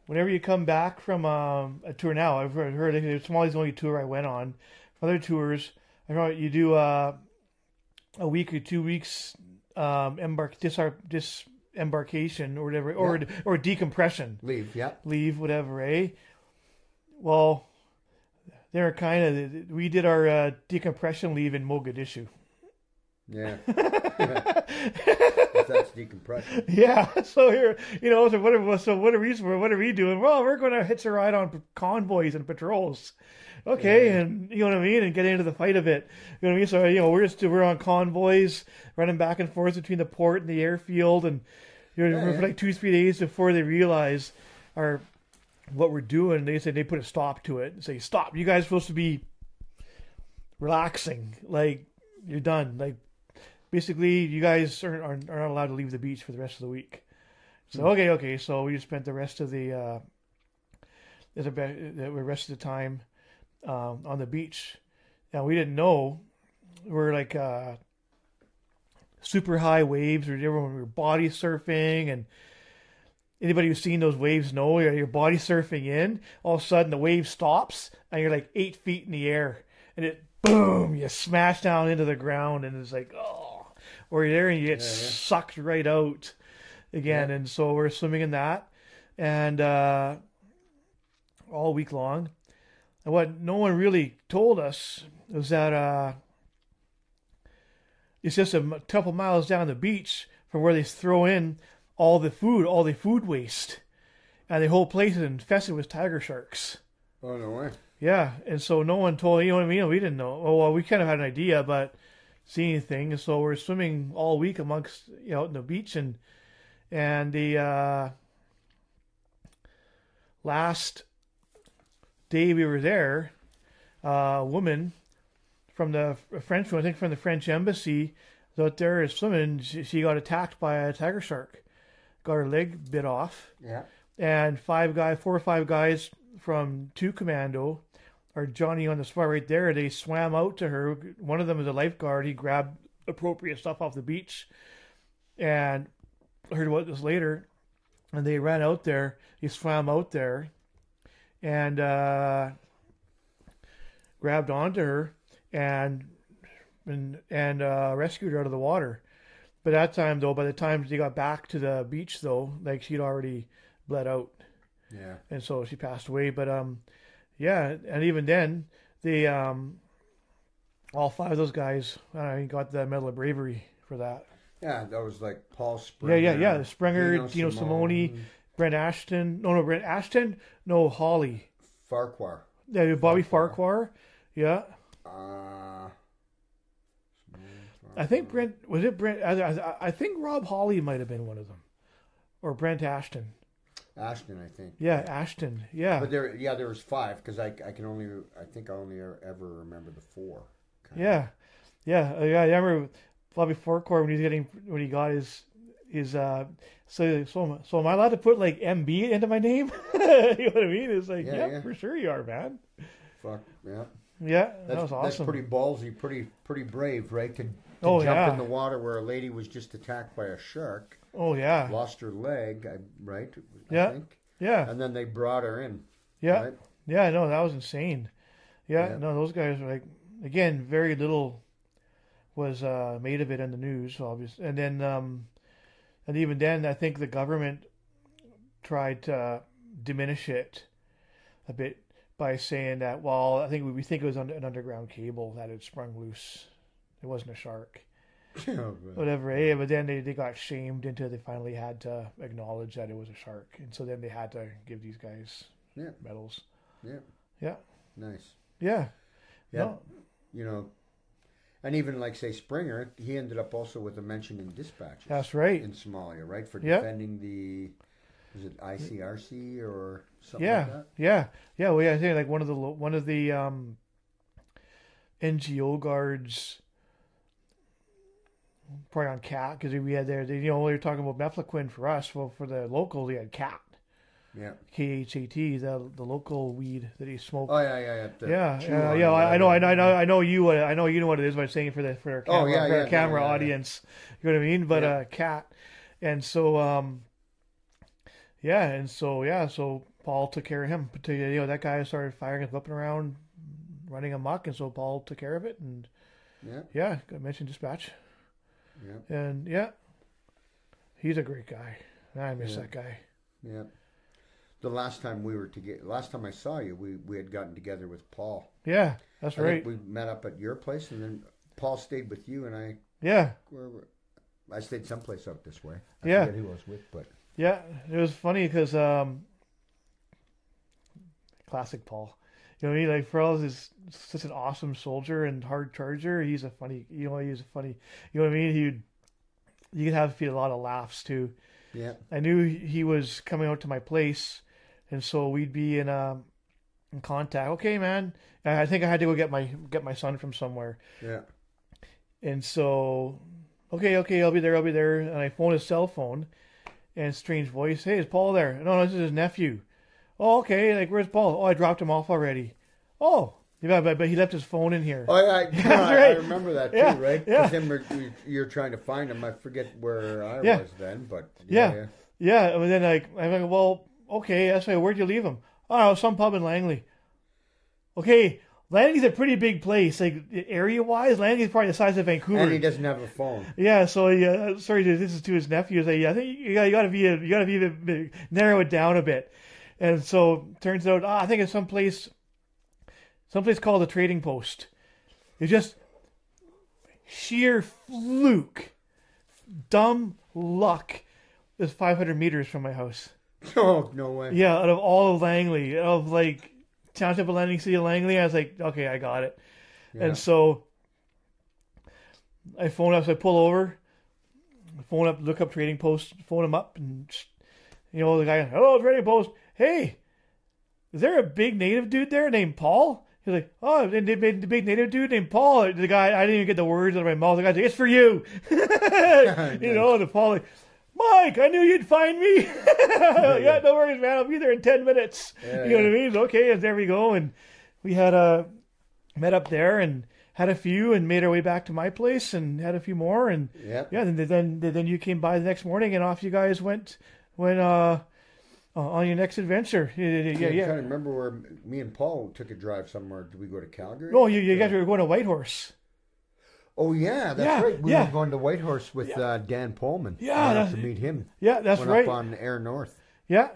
Whenever you come back from a tour now, I've heard Somalia's the only tour I went on. For other tours, I know you do a week or 2 weeks disembarkation or whatever, or decompression. Leave, whatever, eh? Well, they're we did our decompression leave in Mogadishu. Yeah. If that's decompression. Yeah. So here, so what are we doing? Well, we're going to hitch a ride on convoys and patrols. Okay, yeah. And you know what I mean, and get into the fight of it. You know what I mean? So we're on convoys, running back and forth between the port and the airfield, and for like 2-3 days before they realize what we're doing. They said they put a stop to it and say, "Stop! You guys are supposed to be relaxing. Like you're done. Like basically, you guys are not allowed to leave the beach for the rest of the week." So okay. So we spent the rest of the time on the beach. Now we didn't know we're like super high waves, or we were body surfing, and anybody who's seen those waves know you're body surfing in. All of a sudden the wave stops and you're like 8 feet in the air, and it boom, you smash down into the ground, and it's like or you're there and you get sucked right out again. And so we're swimming in that, and all week long. And what no one really told us was that it's just a couple miles down the beach from where they throw in all the food waste, and the whole place is infested with tiger sharks. Oh, no way. Yeah, and so no one told, you know what I mean? We didn't know. Oh, well, we kind of had an idea, but see anything. And so we're swimming all week amongst, out in the beach, and the last day we were there, a woman from the French embassy was out there swimming. She got attacked by a tiger shark, got her leg bit off. Yeah. And 4 or 5 guys from 2 Commando, or Johnny on the spot right there, they swam out to her. One of them was a lifeguard. He grabbed appropriate stuff off the beach, and I heard about this later. And they ran out there. He swam out there, and grabbed onto her and rescued her out of the water. But that time, though, by the time they got back to the beach, though, like she'd already bled out. Yeah. And so she passed away. But yeah, and even then, they all 5 of those guys got the Medal of Bravery for that. Yeah, that was like Paul Springer. Yeah. Springer, Dino Simone, Brent Ashton. Brent Ashton. No, Holly. Farquhar. Yeah, Bobby Farquhar. Yeah. I think Brent. I think Rob Holly might have been one of them, or Brent Ashton. Ashton, I think. Yeah, Ashton. Yeah. But there was 5, because I think I only ever remember the 4. Yeah. I remember Bobby Farquhar when he got his so am I allowed to put like MB into my name? You know what I mean? It's like, yeah, for sure you are, man. Fuck, yeah. Yeah, that was awesome. That's pretty ballsy, pretty brave, right? To jump in the water where a lady was just attacked by a shark. Oh, yeah. Lost her leg, right? I think. Yeah. And then they brought her in. Yeah. Right? Yeah, no, that was insane. Yeah, no, those guys were like, again, very little was made of it in the news, obviously. And then, and even then, I think the government tried to diminish it a bit by saying that, well, I think we think it was an underground cable that had sprung loose. It wasn't a shark. Whatever, eh? But then they got shamed until they finally had to acknowledge that it was a shark. And so then they had to give these guys medals. Yeah. Yeah. Nice. Yeah. Yeah. No. You know, and even like, say, Springer, he ended up also with a mention in dispatches. That's right. In Somalia, right? For defending the, is it ICRC or something like that? Yeah. Well, I think like one of the NGO guards, probably on cat, because we had there, we were talking about mefloquine for us. Well, for the local, they had cat. Yeah. KHAT, the local weed that he smoked. Oh yeah. I know you know what it is by saying for our camera, audience. You know what I mean? But cat, and so so Paul took care of him. But that guy started firing and flipping around, running amok, and so Paul took care of it, and got mentioned dispatch. Yeah. And he's a great guy. I miss that guy. Yeah. The last time I saw you, we had gotten together with Paul. Yeah, that's right. We met up at your place, and then Paul stayed with you, and I. Yeah. I stayed someplace out this way. I forget who I was with, but. Yeah, it was funny because classic Paul. You know what I mean? Like, for all he's such an awesome soldier and hard charger, he's a funny. You know what I mean? You could have a lot of laughs too. Yeah. I knew he was coming out to my place. And so we'd be in contact. Okay, man. I think I had to go get my son from somewhere. Yeah. And so, okay, I'll be there. And I phone his cell phone, and strange voice. Hey, is Paul there? No, this is his nephew. Oh, okay. Like, where's Paul? Oh, I dropped him off already. Oh, yeah, but he left his phone in here. Oh yeah, I remember that too, right? Yeah. Because then you're trying to find him. I forget where I was then, but yeah. And then I'm like, well. Okay, that's right. Where'd you leave him? Oh, some pub in Langley. Okay, Langley's a pretty big place. Like, area-wise, Langley's probably the size of Vancouver. And he doesn't have a phone. Yeah, so, sorry, this is to his nephew. I think you gotta narrow it down a bit. And so, turns out, I think it's someplace called the Trading Post. It's just sheer fluke, dumb luck. It's 500 meters from my house. Oh, no way. Yeah, out of all of Langley, of like Township of Langley, City of Langley, I was like, okay, I got it. Yeah. And so I phone up, so I pull over, phone up, look up Trading Post, phone him up, and the guy, hello, Trading Post. Hey, is there a big native dude there named Paul? He's like, oh, the big native dude named Paul. The guy, I didn't even get the words out of my mouth. The guy's like, it's for you. The Paul, like, Mike, I knew you'd find me. Yeah, no worries, man. I'll be there in 10 minutes. You know what I mean? Okay, and there we go. And we had met up there and had a few and made our way back to my place and had a few more. And then you came by the next morning and off you guys went on your next adventure. I'm trying to remember where me and Paul took a drive somewhere. Did we go to Calgary? No, you guys were going to Whitehorse. Oh yeah, that's right. We were going to Whitehorse with Dan Pullman. Yeah, to meet him. Yeah, that's right. Up on Air North. Yeah,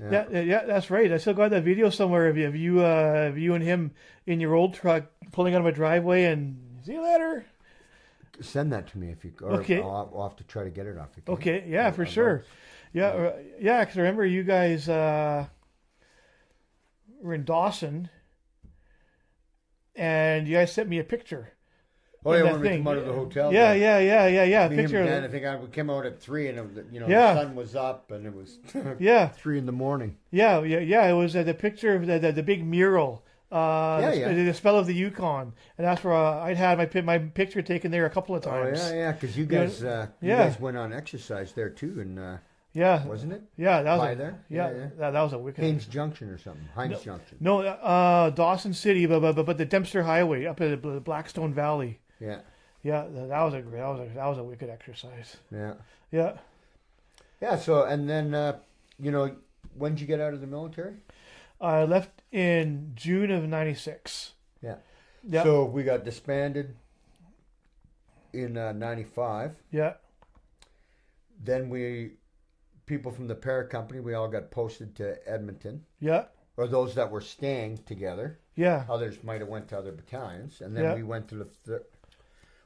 that's right. I still got that video somewhere of you and him in your old truck pulling out of my driveway. And see you later. Send that to me if you. Or okay. I'll have to try to get it off. Okay. Yeah, for sure. Yeah. Because I remember you guys were in Dawson, and you guys sent me a picture. Oh yeah, when we came out of the hotel. Yeah. Picture. And I think we came out at 3, and the sun was up, and it was 3 in the morning. Yeah. It was the picture of the big mural. The Spell of the Yukon, and that's where I'd had my picture taken there a couple of times. Oh yeah, because you guys went on exercise there too, and wasn't it? Yeah, that was By there. Yeah. That was a wicked. Haynes Junction or something. Junction. No, Dawson City, but the Dempster Highway up at the Blackstone Valley. Yeah. Yeah, that was a wicked exercise. Yeah. Yeah. Yeah. So and then when did you get out of the military? I left in June of '96. Yeah. Yeah. So we got disbanded in '95. Yeah. Then we people from the para company, we all got posted to Edmonton. Yeah. Or those that were staying together. Yeah. Others might have went to other battalions. And then Yeah. we went to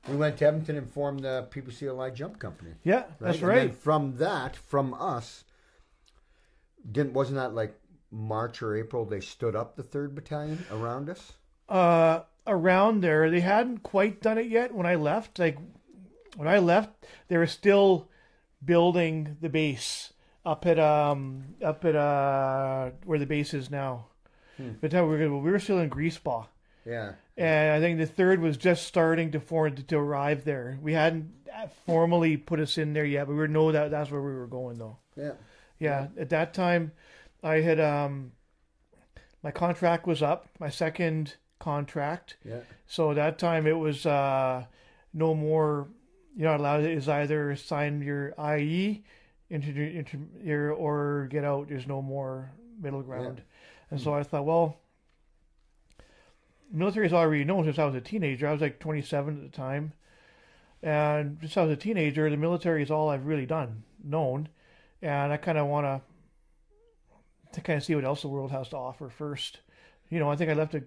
we went to Edmonton and formed the PPCLI Jump Company. Yeah, that's And right. then from us, wasn't that like March or April, they stood up the 3rd Battalion around us? Around there, they hadn't quite done it yet when I left. Like, when I left, they were still building the base up at where the base is now. But we were still in Greaseball. Yeah. And I think the 3rd was just starting to arrive there. We hadn't formally put us in there yet, but we know that that's where we were going, though. Yeah. Yeah. At that time, I had my contract was up, my 2nd contract. Yeah. So at that time it was no more. You're not allowed. Is either sign your IE or get out. There's no more middle ground. Yeah. And so I thought, well, military is already known since I was a teenager. I was like 27 at the time, and since I was a teenager, the military is all I've really known, and I kind of want to kind of see what else the world has to offer first. I think I left had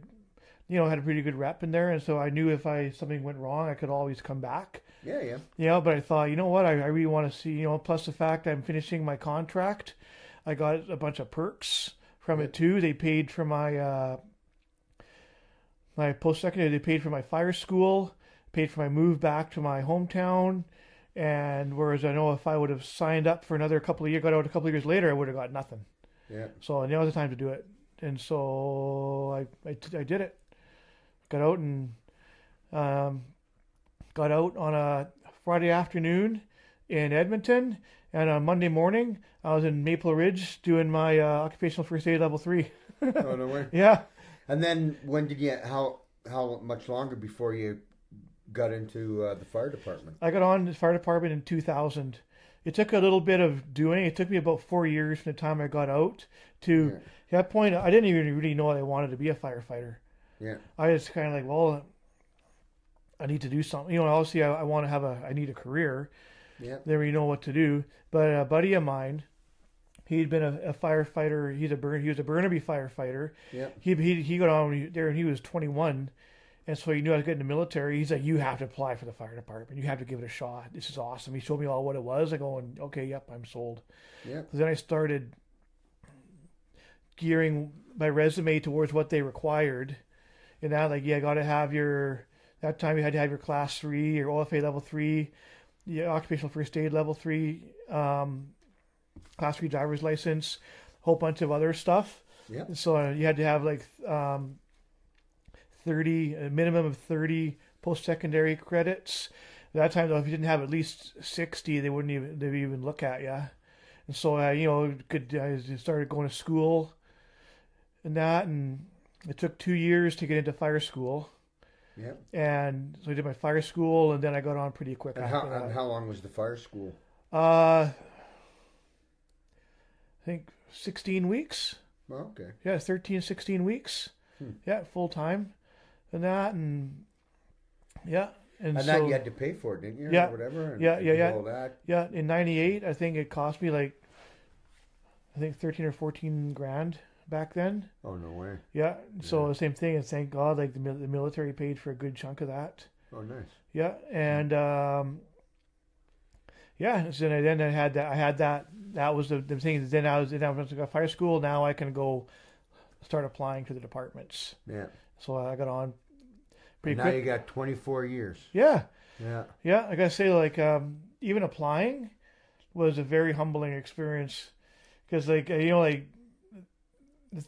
a pretty good rep in there, and so I knew if something went wrong, I could always come back. Yeah. But I thought, you know what, I really want to see, plus the fact I'm finishing my contract, I got a bunch of perks from it too. They paid for my post-secondary, they paid for my fire school, paid for my move back to my hometown, and whereas I know if I would have signed up for another couple of years, got out a couple of years later, I would have got nothing. Yeah. So now was the time to do it. And so I did it. Got out on a Friday afternoon in Edmonton, and on Monday morning I was in Maple Ridge doing my occupational first aid level 3. Oh, no way. Yeah. And then when did you? How much longer before you got into the fire department? I got on the fire department in 2000. It took a little bit of doing. It took me about 4 years from the time I got out to that point. I didn't even really know I wanted to be a firefighter. Yeah. I was kind of like, well, I need to do something. Obviously I want to I need a career. Yeah. Then we know what to do. But a buddy of mine, he'd been a firefighter. He was a Burnaby firefighter. Yeah. He got on there and he was 21. And so he knew I was getting in the military. He's like, you have to apply for the fire department. You have to give it a shot. This is awesome. He showed me all what it was. I go, okay, yep, I'm sold. Yeah. So then I started gearing my resume towards what they required. And now, I got to have that time you had to have your class 3, your OFA level 3, your occupational first aid level 3, class 3 driver's license, a whole bunch of other stuff. Yeah. So you had to have a minimum of 30 post-secondary credits. At that time, though, if you didn't have at least 60, they wouldn't even look at you. And so, I started going to school and that, and it took 2 years to get into fire school. Yeah. And so I did my fire school, and then I got on pretty quick after that. And how long was the fire school? I think 16 weeks. Oh, okay. Yeah, 13, 16 weeks. Yeah, full time. And that, and yeah. And so, that you had to pay for it, didn't you? Yeah. Or whatever? Yeah. All that. Yeah, in 98, I think it cost me 13 or 14 grand back then. Oh, no way. Yeah, so the same thing, and thank God, the military paid for a good chunk of that. Oh, nice. Yeah, and so then I had that. That was the thing. Then I went to fire school. Now I can go start applying to the departments. Yeah. So I got on pretty now quick. You got 24 years. Yeah. Yeah. Yeah, I gotta say, even applying was a very humbling experience, because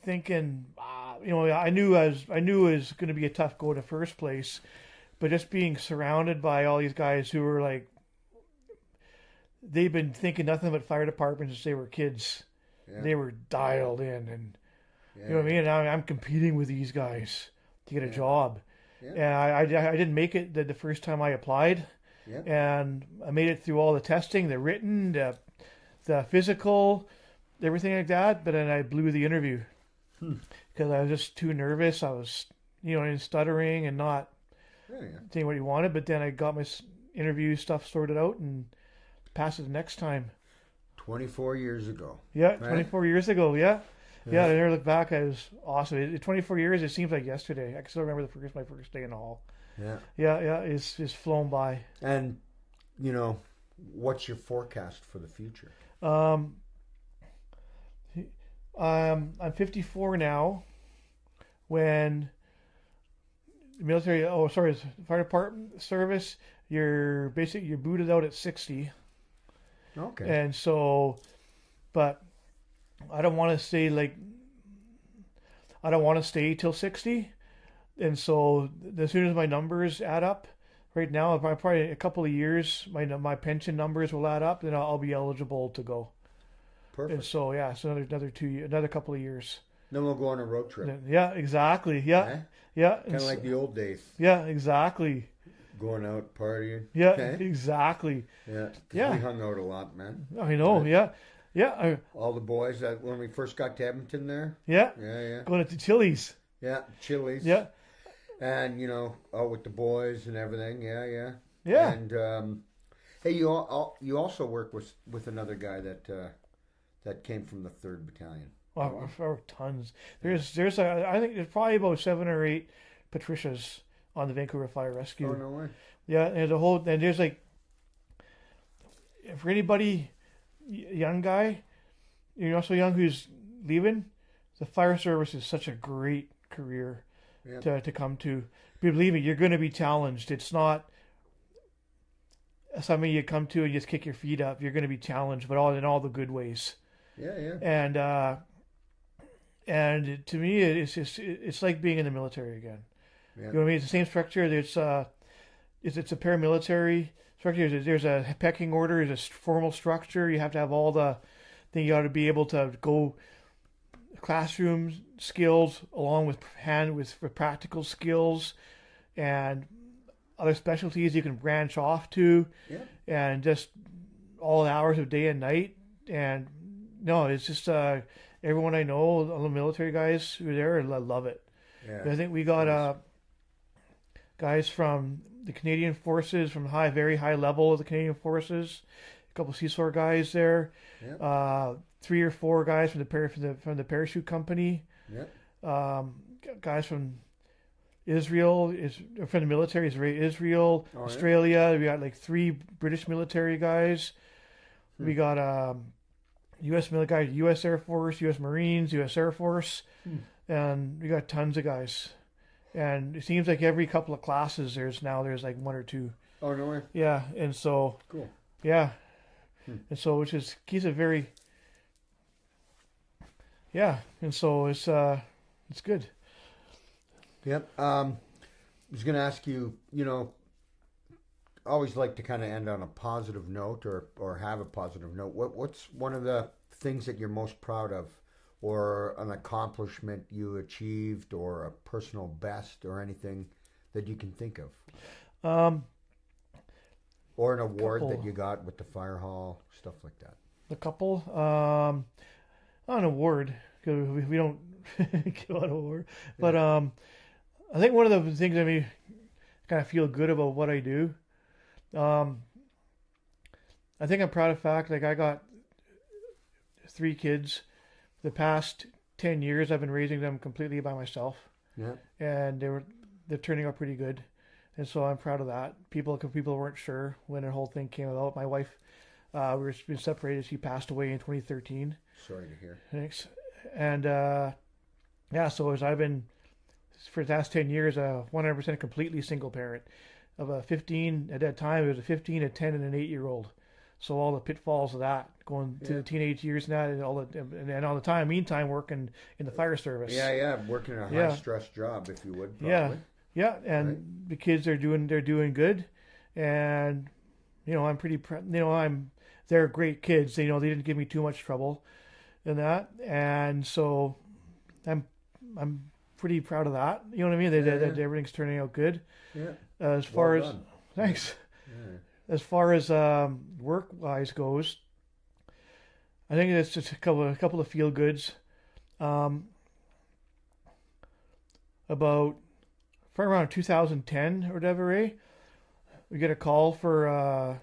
thinking, I knew it was going to be a tough go to first place, but just being surrounded by all these guys who were they've been thinking nothing but fire departments since they were kids. Yeah. They were dialed in, and Yeah. you know what I mean. Now I'm competing with these guys to get a job, Yeah. and I didn't make it the first time I applied, Yeah. and I made it through all the testing, the written, the physical, everything like that. But then I blew the interview because I was just too nervous. I was, stuttering and not saying what he wanted. But then I got my interview stuff sorted out and passed it the next time. 24 years ago. Yeah, right? 24 years ago. Yeah. Yeah, I never look back. It was awesome. 24 years, it seems like yesterday. I can still remember my first day in the hall. Yeah. Yeah, it's flown by. And, what's your forecast for the future? I'm 54 now. When the military, fire department service, you're booted out at 60. Okay. And so, but I don't want to stay till 60. And so as soon as my numbers add up, right now, probably a couple of years, my pension numbers will add up, then I'll be eligible to go. Perfect. And so, so another couple of years. Then we'll go on a road trip. Yeah, exactly. Yeah. Eh? Yeah. Kind of like the old days. Yeah, exactly. Going out, partying. Yeah, okay. Exactly. Yeah. Yeah. We hung out a lot, man. I know, right? Yeah. Yeah. All the boys that when we first got to Edmonton there. Yeah. Yeah. Going to Chili's. Yeah, Chili's. Yeah. And, out with the boys and everything. Yeah. Yeah. And, hey, you also work with another guy that came from the 3rd Battalion. Oh, tons. I think there's probably about 7 or 8 Patricias on the Vancouver Fire Rescue. Oh, no way. Yeah, and there's like, for anybody young guy, so young who's leaving, the fire service is such a great career to come to. Believe me, you're going to be challenged. It's not something you come to and just kick your feet up. You're going to be challenged, but in all the good ways. Yeah. And to me, it's like being in the military again. Yeah. You know what I mean? It's the same structure. It's a paramilitary structure. There's a pecking order. There's a formal structure. You have to have all the thing. You ought to be able to go classroom skills along with practical skills and other specialties you can branch off to. Yeah. And just all the hours of day and night. And no, it's just everyone I know, all the military guys who are there, love it. Yeah. I think we got guys from the Canadian Forces, from very high level of the Canadian Forces, a couple of CSOR guys there, 3 or 4 guys from the parachute company, guys from Israel, from the military, Israel, Australia. We got like 3 British military guys. We got U.S. military, U.S. Air Force, U.S. Marines, U.S. Air Force, and we got tons of guys. And it seems like every couple of classes there's like 1 or 2. Oh, no way. Yeah, and so cool. Yeah, and so keeps it very. Yeah, and so it's good. Yep. I was going to ask you. I always like to kind of end on a positive note or have a positive note. What's one of the things that you're most proud of, or an accomplishment you achieved, or a personal best, or anything that you can think of? Or an award that you got with the fire hall, stuff like that. A couple. Not an award, because we don't give out an award. But I think one of the things that made me kind of feel good about what I do, I think I'm proud of the fact, like, I got 3 kids. The past 10 years, I've been raising them completely by myself. Yeah. And they're turning out pretty good. And so I'm proud of that. People weren't sure when the whole thing came about. My wife, we were been separated. She passed away in 2013. Sorry to hear. Thanks. And so I've been, for the last 10 years, 100% completely single parent of a 15, at that time it was a 15, a 10, and an 8-year-old. So all the pitfalls of that, going to the teenage years and that, and all the meantime working in the fire service. Yeah, working a high stress job, if you would. Probably. Yeah, and the kids they're doing good, and I'm pretty they're great kids. They didn't give me too much trouble in that, and so I'm pretty proud of that. You know what I mean? That everything's turning out good. Yeah. As far as done. Thanks. Yeah. As far as work-wise goes, I think it's just a couple of feel goods. About around 2010 or whatever, we get a call for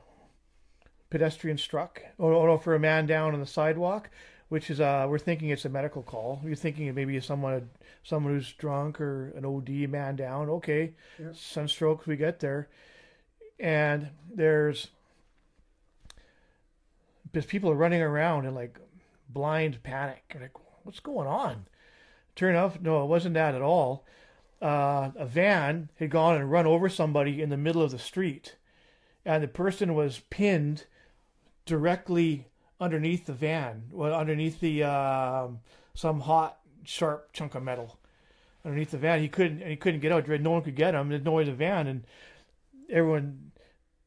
pedestrian struck. Oh no, for a man down on the sidewalk, which is we're thinking it's a medical call. We're thinking it maybe someone who's drunk or an OD man down. Okay, sunstroke. We get there, and there's people are running around in like blind panic. You're like, what's going on? Turn off. No, it wasn't that at all. A van had gone and run over somebody in the middle of the street, and the person was pinned directly underneath the van, underneath the some hot, sharp chunk of metal underneath the van. He couldn't get out. No one could get him. There's no way in the van, and everyone.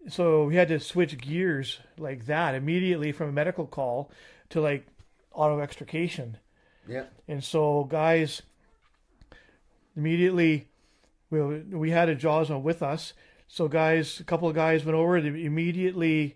So we had to switch gears like that immediately from a medical call to like auto extrication. Yeah. And so guys, immediately we had a JAWS on with us. So guys, a couple of guys went over. They immediately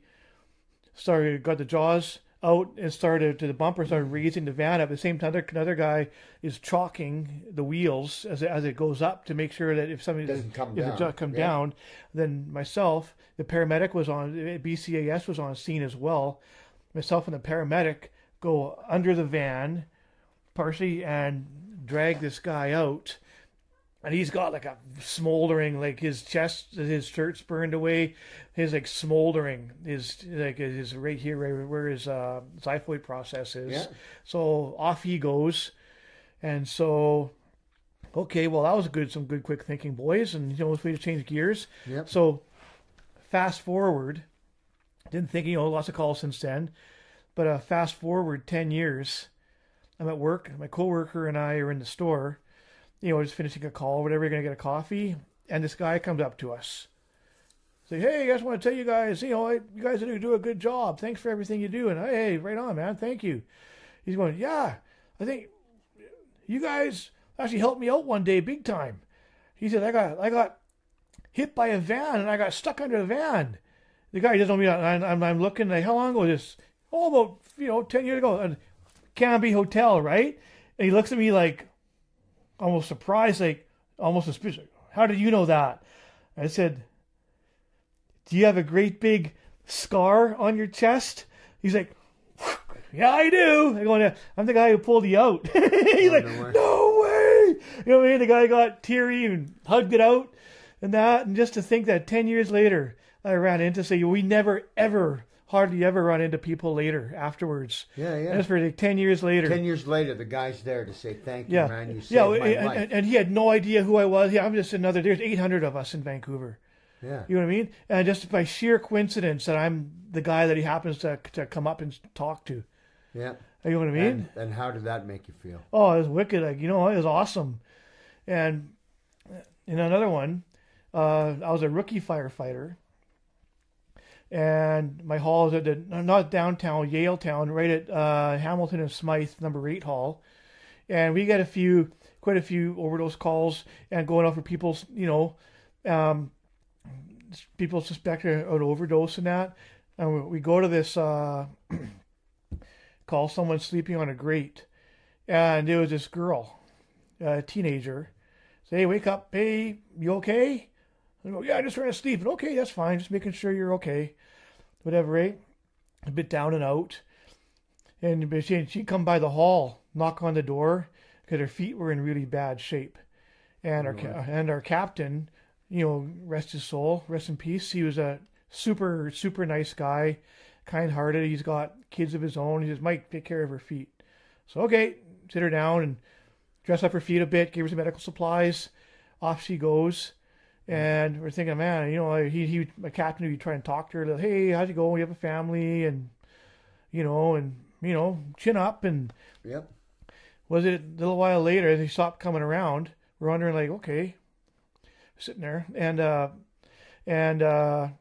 got the JAWS out and started to the bumper, started raising the van up. At the same time, another guy is chalking the wheels as it goes up to make sure that if somebody doesn't come down, then myself, the paramedic was on, BCAS was on scene as well. Myself and the paramedic go under the van partially and drag this guy out. And he's got like a smoldering, like his chest, his shirt's burned away. His like smoldering is right here, right where his xiphoid process is. Yeah. So off he goes. And so, okay, well that was some good quick thinking, boys. And you know, it's way to change gears. Yep. So fast forward, didn't think, lots of calls since then. But fast forward 10 years, I'm at work. My coworker and I are in the store. Just finishing a call, whatever, you're going to get a coffee. And this guy comes up to us. Say, hey, I just want to tell you guys, you guys do a good job. Thanks for everything you do. And hey, right on, man. Thank you. He's going, yeah, I think you guys actually helped me out one day big time. He said, I got hit by a van and I got stuck under the van. The guy doesn't know me. I'm looking, like, how long ago was this? Oh, about, 10 years ago. And Canby Hotel, right? And he looks at me like, almost surprised, like almost suspicious. How did you know that? I said, do you have a great big scar on your chest? He's like, yeah, I do. I go, I'm the guy who pulled you out. He's like, no way. You know what I mean? The guy got teary and hugged it out and that. And just to think that 10 years later, I ran into, say, we never, ever, hardly ever run into people later, afterwards. Yeah. And that's for like 10 years later. 10 years later, the guy's there to say, thank you, man. You saved my life. And he had no idea who I was. Yeah, I'm just there's 800 of us in Vancouver. Yeah. You know what I mean? And just by sheer coincidence that I'm the guy that he happens to come up and talk to. Yeah. You know what I mean? And how did that make you feel? Oh, it was wicked. Like, it was awesome. And in another one, I was a rookie firefighter. And my hall is at not downtown, Yaletown, right at Hamilton and Smythe, number 8 hall. And we get quite a few overdose calls and going out for people's, people suspect an overdose and that. And we go to this, call someone sleeping on a grate. And it was this girl, a teenager. Say, hey, wake up. Hey, you okay? I go, yeah, I'm just trying to sleep. And, okay, that's fine. Just making sure you're okay. Whatever, right? A bit down and out. And she'd come by the hall, knock on the door, because her feet were in really bad shape. And our captain, rest his soul, rest in peace. He was a super, super nice guy, kind-hearted. He's got kids of his own. He says, Mike, take care of her feet. So, okay, sit her down and dress up her feet a bit, gave her some medical supplies. Off she goes. And we're thinking, man, my captain would try and talk to her. Like, hey, how's it going? You have a family, and chin up. And yep. Was it a little while later? They stopped coming around. We're wondering, like, okay, sitting there, and wondering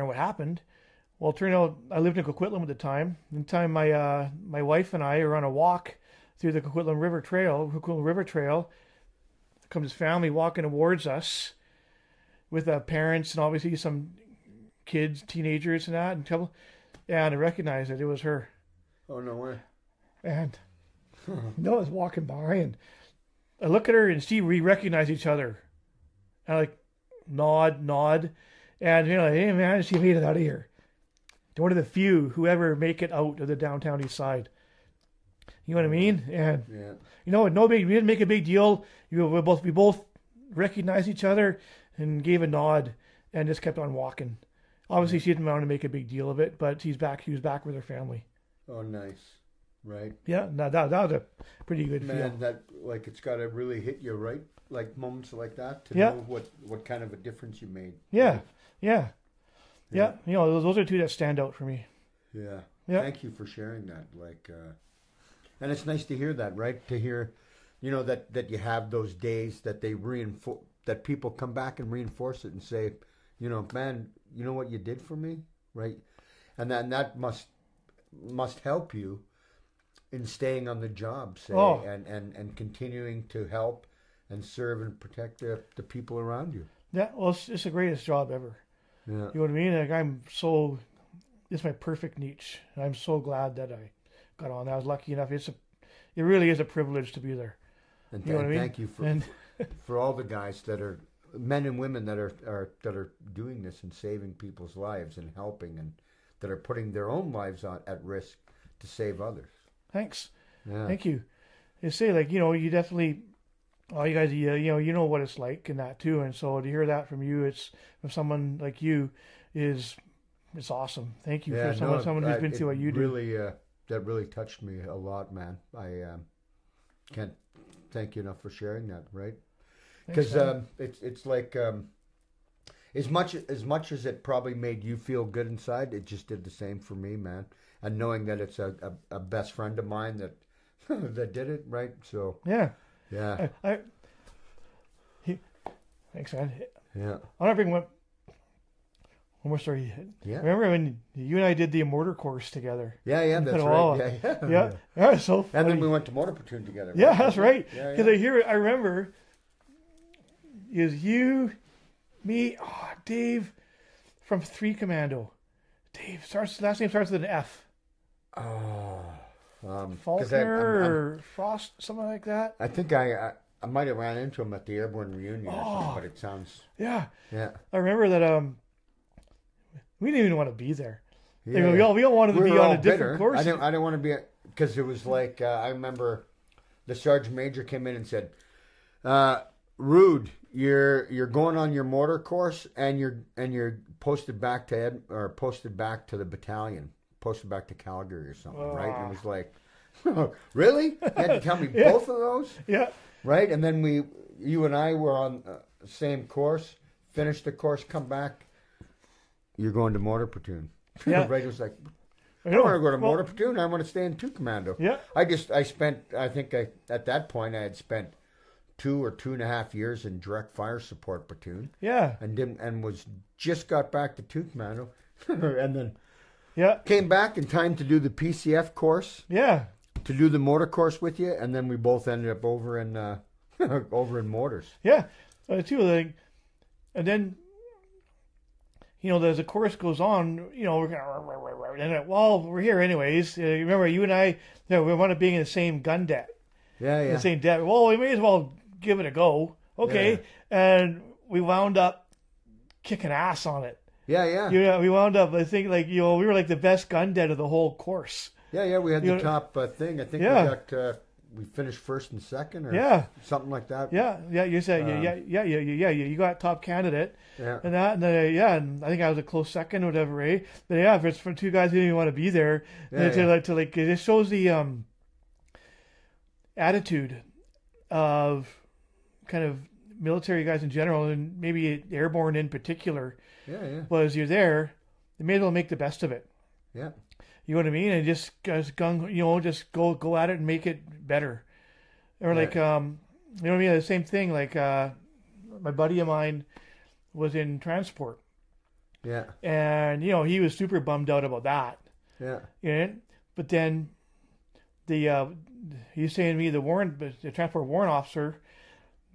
what happened. Well, it turned out I lived in Coquitlam at the time. And the time my wife and I are on a walk through the Coquitlam River Trail. Comes his family walking towards us, with parents and obviously some kids, teenagers and that, and I recognized that it was her. Oh, no way. And I was walking by and I look at her and we recognize each other. And I nod, and like, hey man, she made it out of here. They're one of the few who ever make it out of the downtown east side. You know what I mean? And you know, we didn't make a big deal. We both recognized each other and gave a nod and just kept on walking. Obviously, she didn't want to make a big deal of it, but she was back with her family. Oh, nice. Right. Yeah, that was a pretty good feel. Man, that, like, it's got to really hit you, right? Like, moments like that to know what kind of a difference you made. Yeah. You know, those are two that stand out for me. Yeah. Thank you for sharing that. Like, and it's nice to hear that, right? To hear, you know, that you have those days that they reinforce, that people come back and reinforce it and say, you know, man, you know what you did for me, right? And that must help you in staying on the job, say, and continuing to help and serve and protect the people around you. Yeah, well, it's the greatest job ever. Yeah. You know what I mean? Like, it's my perfect niche. And I'm so glad that I got on. I was lucky enough. It really is a privilege to be there. And you know what I mean? Thank you for all the guys that are men and women that are doing this and saving people's lives and helping, and that are putting their own lives at risk to save others. Thanks. Yeah. Thank you. They say, like, you know, you definitely, all you guys, you know what it's like and that too. And so to hear that from you, from someone like you, it's awesome. Thank you for someone who's been through what you do. Really, that really touched me a lot, man. I can't thank you enough for sharing that, right? Because it's like as much as it probably made you feel good inside, it just did the same for me, man. And knowing that it's a best friend of mine that that did it, right? So yeah. Thanks, man. Yeah. I want to bring one more story. Yeah. Remember when you and I did the mortar course together? Yeah, that's right. Yeah. That was so funny. And then we went to mortar platoon together. Yeah, that's right. Because Yeah. I remember it was you, me, Dave from 3 Commando. Dave last name starts with an F. Faulkner or Frost, something like that. I think I might have ran into him at the Airborne reunion or something, but it sounds... Yeah. Yeah. I remember that we didn't even want to be there. Yeah. We all wanted to be on a different course. I didn't want to be... Because it was like, I remember the Sergeant Major came in and said, Rude, you're going on your mortar course and you're posted back to the battalion. Posted back to Calgary or something, right? And it was like, really? You had to tell me both of those? Yeah. Right? And then you and I were on the same course, finished the course, come back, you're going to mortar platoon. Yeah. Right? It was like, I don't want to go to mortar platoon, I want to stay in 2 Commando. Yeah. I think at that point I had spent 2 or 2.5 years in direct fire support platoon. Yeah. And was just got back to 2 Commando. And then came back in time to do the PCF course. Yeah. To do the mortar course with you, and then we both ended up over in mortars. Yeah. Too, like, and then, you know, as the course goes on, you know, we're here anyways. Remember, you and I, we wound up being in the same gun det. Yeah. The same det. Well, we may as well give it a go. Okay. Yeah. And we wound up kicking ass on it. Yeah. Yeah, we wound up, I think, like, you know, we were like the best gun det of the whole course. Yeah, we had the top thing. I think we finished first and second or something like that. Yeah, you said, you got top candidate. Yeah. And that, and then, and I think I was a close second or whatever, eh? But if it's for 2 guys who didn't even want to be there, it shows the attitude of kind of military guys in general, and maybe airborne in particular. Yeah. Was you're there, you may as well make the best of it. Yeah. You know what I mean? And just go at it and make it better. Or like, you know what I mean? The same thing. Like, my buddy of mine was in transport. Yeah. And, you know, he was super bummed out about that. Yeah. You know? But then he's saying to me, the transport warrant officer,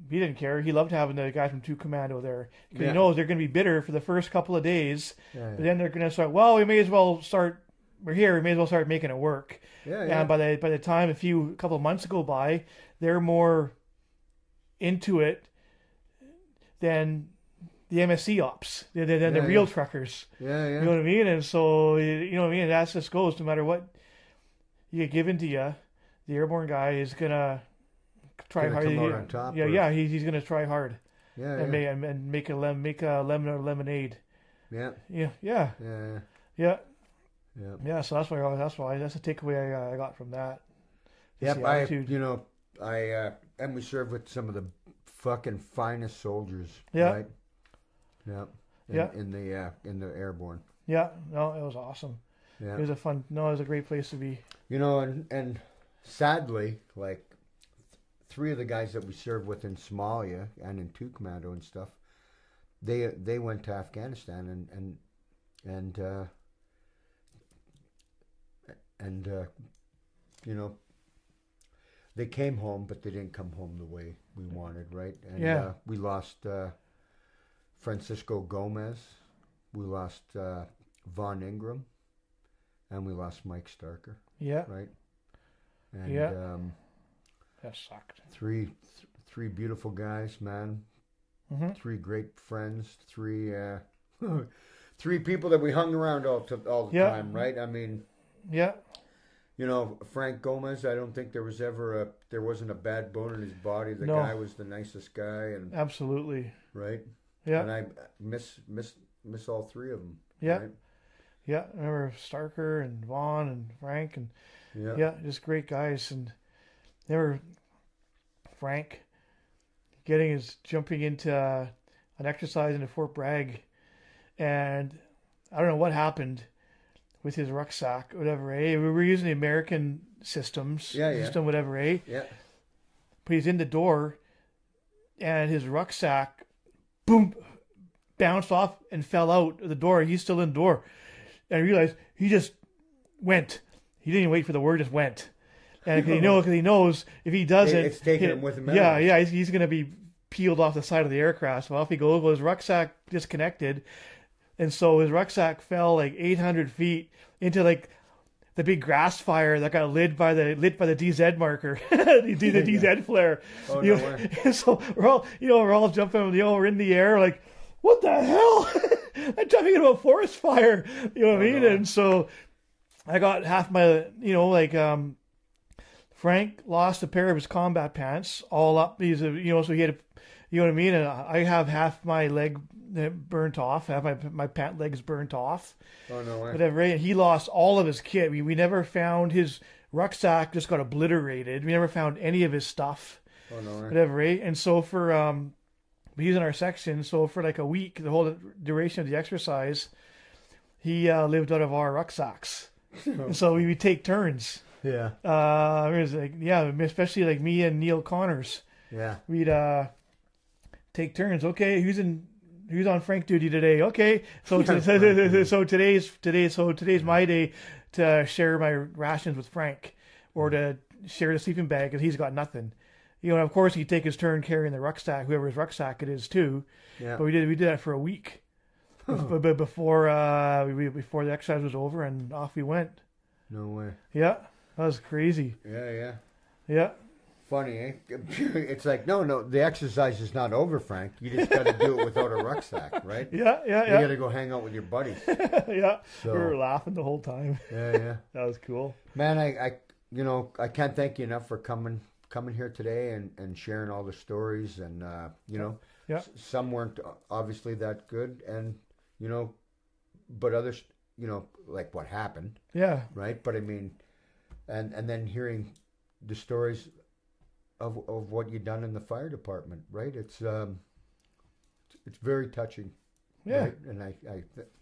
he didn't care. He loved having the guy from 2 Commando there. Because he knows they're going to be bitter for the first couple of days. Yeah. But then they're going to start, we may as well start, we're here, we may as well start making it work. Yeah. And by the time a couple of months go by, they're more into it than the MSC ops, the real truckers. Yeah, yeah. You know what I mean? And so, you know what I mean? That's just goes, no matter what you get given to you, the airborne guy is going to try hard. Come out on top, Yeah, or- yeah, he's going to try hard. Yeah, And yeah. make a lemon or lemonade. Yeah, Yeah, yeah, yeah, yeah, yeah. yeah. So that's the takeaway I got from that. Yep, the attitude. And we serve with some of the fucking finest soldiers. Yeah. Right? Yeah. Yeah. In the airborne. Yeah, no, it was awesome. Yeah. It was a great place to be. You know, and sadly, like 3 of the guys that we served with in Somalia and in 2 Commando and stuff, they went to Afghanistan and you know, they came home, but they didn't come home the way we wanted, right? And Yeah. We lost Francisco Gomez, we lost Von Ingram, and we lost Mike Starker, Yeah, right? And Yeah. That sucked. three beautiful guys, man. Mm-hmm. 3 great friends. 3 3 people that we hung around all the Yeah. time, right? I mean, Yeah, you know, Frank Gomez. I don't think there wasn't a bad bone in his body. The No. guy was the nicest guy, and absolutely. right. Yeah, And I miss all 3 of them. Yeah. Right? yeah. I remember Starker and Vaughn and Frank and Yeah. yeah, just great guys. And they were Frank jumping into an exercise into Fort Bragg, and I don't know what happened with his rucksack, whatever. We were using the American system, whatever. Yeah. But he's in the door, and his rucksack, boom, bounced off and fell out of the door. He's still in the door, and I realized he just went. He didn't even wait for the word; just went. And because he knows if he doesn't, It's taking him with him. Yeah, anyway. yeah, he's going to be peeled off the side of the aircraft. So off he goes. Well, his rucksack disconnected, and so his rucksack fell like 800 feet into like the big grass fire that got lit by the DZ marker, the DZ flare. Oh, You no know, way. and so we're all jumping. We're in the air like, what the hell? I'm jumping into a forest fire. You know what I mean? no. And so I got half my, Frank lost a pair of his combat pants all up. He's so he had, you know what I mean? And I have half my leg burnt off, have my pant legs burnt off. Oh, no way. Whatever. And he lost all of his kit. We never found his rucksack, just got obliterated. We never found any of his stuff. Oh, no way. Whatever. And so for, he's in our section. So for like a week, the whole duration of the exercise, he lived out of our rucksacks. And so we would take turns. Yeah. It was like, especially like me and Neil Connors. Yeah. We'd take turns. Okay, who's on Frank duty today? Okay, so today's my day to share my rations with Frank, or to share the sleeping bag because he's got nothing. And of course he'd take his turn carrying the rucksack, whoever's rucksack it is too. Yeah. But we did that for a week, but before the exercise was over, and off we went. No way. Yeah, that was crazy. Yeah, yeah. Yeah. Funny, eh? It's like, no, the exercise is not over, Frank. You just got to do it without a rucksack, right? Yeah. You got to go hang out with your buddies. Yeah. So- We were laughing the whole time. Yeah. That was cool. Man, I can't thank you enough for coming here today and sharing all the stories, and Yeah. some weren't obviously that good, and but others, like what happened, Yeah. right? But I mean, and then hearing the stories of what you've done in the fire department, right? It's very touching. Yeah. Right? And I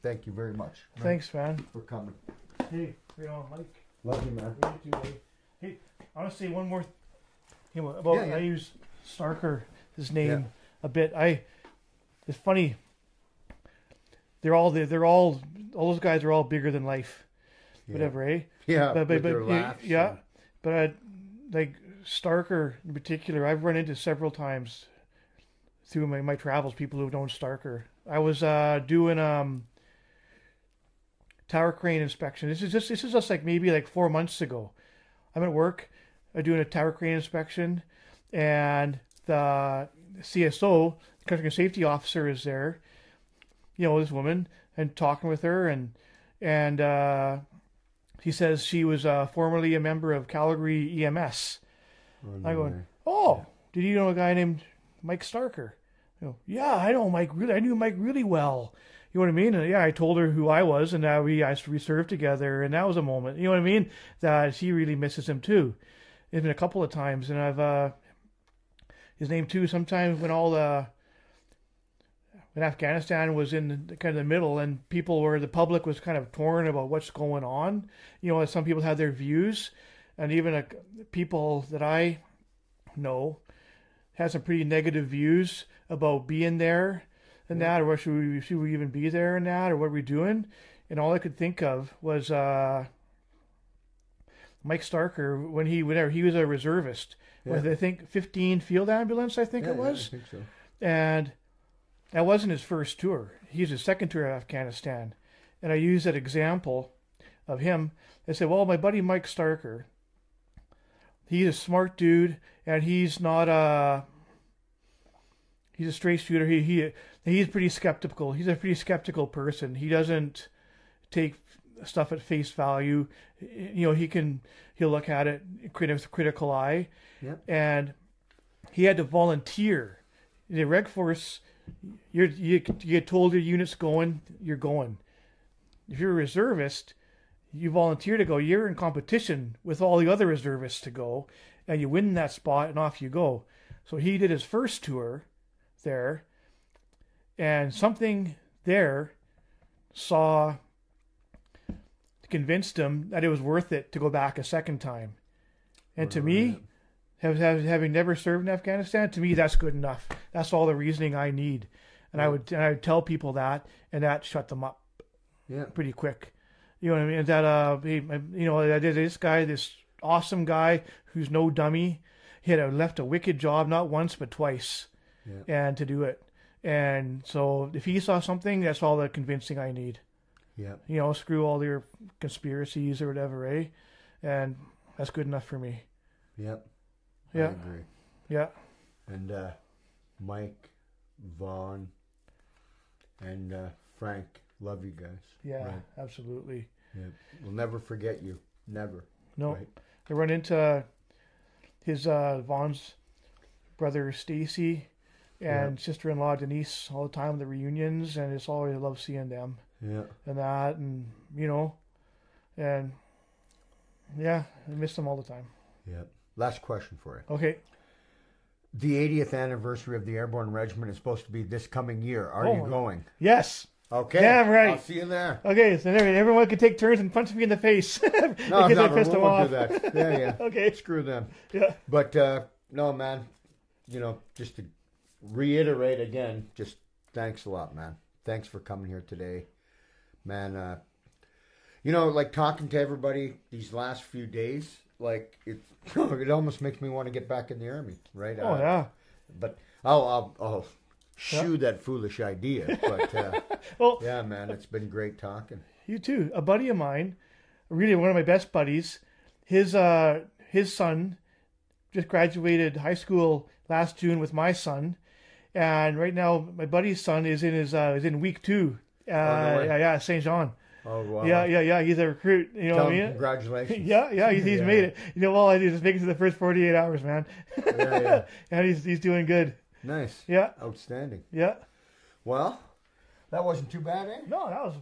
thank you very much. Thanks, man. for coming. Hey, Mike. Love you, man. You too, eh? Hey, I want to say one more thing about Yeah. I use Starker, his name, a bit. It's funny. All those guys are all bigger than life. Yeah. Whatever, eh? Yeah, But with their laughs. yeah. and- But like Starker in particular, I've run into several times through my travels, people who've known Starker. I was doing tower crane inspection. This is just like maybe like 4 months ago. I'm at work, doing a tower crane inspection, and the CSO, the Country Safety Officer, is there, this woman and talking with her, and he says she was formerly a member of Calgary EMS. I go, did you know a guy named Mike Starker? Yeah, I know Mike really. I knew Mike really well. You know what I mean? And I told her who I was, and we served together, and that was a moment. You know what I mean? That she really misses him too. It's been a couple of times, and I've his name too. Sometimes when when Afghanistan was in kind of the middle, and the public was kind of torn about what's going on. Some people had their views, and even people that I know had some pretty negative views about being there and that, or should we even be there and that, or what are we doing? And all I could think of was Mike Starker when he was a reservist with, I think, 15 field ambulance, I think it was. Yeah, I think so. And that wasn't his first tour. He's his second tour of Afghanistan. And I used that example of him. I said, well, my buddy Mike Starker, he's a smart dude, and he's not he's a straight shooter. He's pretty skeptical. He's a pretty skeptical person. He doesn't take stuff at face value. He'll look at it with a critical eye. Yep. And he had to volunteer. In the Reg Force, you get told your unit's going, you're going. If you're a reservist, you volunteer to go. You're in competition with all the other reservists to go, and you win that spot, and off you go. So he did his first tour there, and something there convinced him that it was worth it to go back a second time. And to me, having never served in Afghanistan, to me that's good enough. That's all the reasoning I need. And I would tell people that, and that shut them up pretty quick. You know what I mean? That this awesome guy who's no dummy, he had left a wicked job not once but twice, and to do it. And so if he saw something, that's all the convincing I need. Yeah. Screw all your conspiracies or whatever, eh? And that's good enough for me. Yep. Yeah. I agree. Yeah. And Mike, Vaughn, and Frank, love you guys. Yeah, right? Absolutely. Yeah. We'll never forget you. Never. No. Right? I run into his Vaughn's brother Stacy and sister-in-law Denise all the time at the reunions, and it's always I love seeing them. Yeah. And that, and and I miss them all the time. Yeah. Last question for you. Okay. The 80th anniversary of the Airborne Regiment is supposed to be this coming year. Are you going? Yes. Okay. Damn right. I'll see you there. Okay, so everyone can take turns and punch me in the face. No, because I we pissed them won't off. do that. Yeah. Okay. Screw them. Yeah. But, no, man, just to reiterate again, just thanks a lot, man. Thanks for coming here today. Man, like talking to everybody these last few days, like it almost makes me want to get back in the Army, right? Oh, yeah. But I'll shoo that foolish idea. But, well, yeah, man, it's been great talking. You too. A buddy of mine, really one of my best buddies, his son just graduated high school last June with my son. And right now, my buddy's son is in week 2. St. John. Oh, wow. Yeah. He's a recruit. You know what I mean? Congratulations. Yeah. He's made it. All I did is make it to the first 48 hours, man. Yeah. And he's doing good. Nice. Yeah. Outstanding. Yeah. Well, that wasn't too bad, eh? No, that was.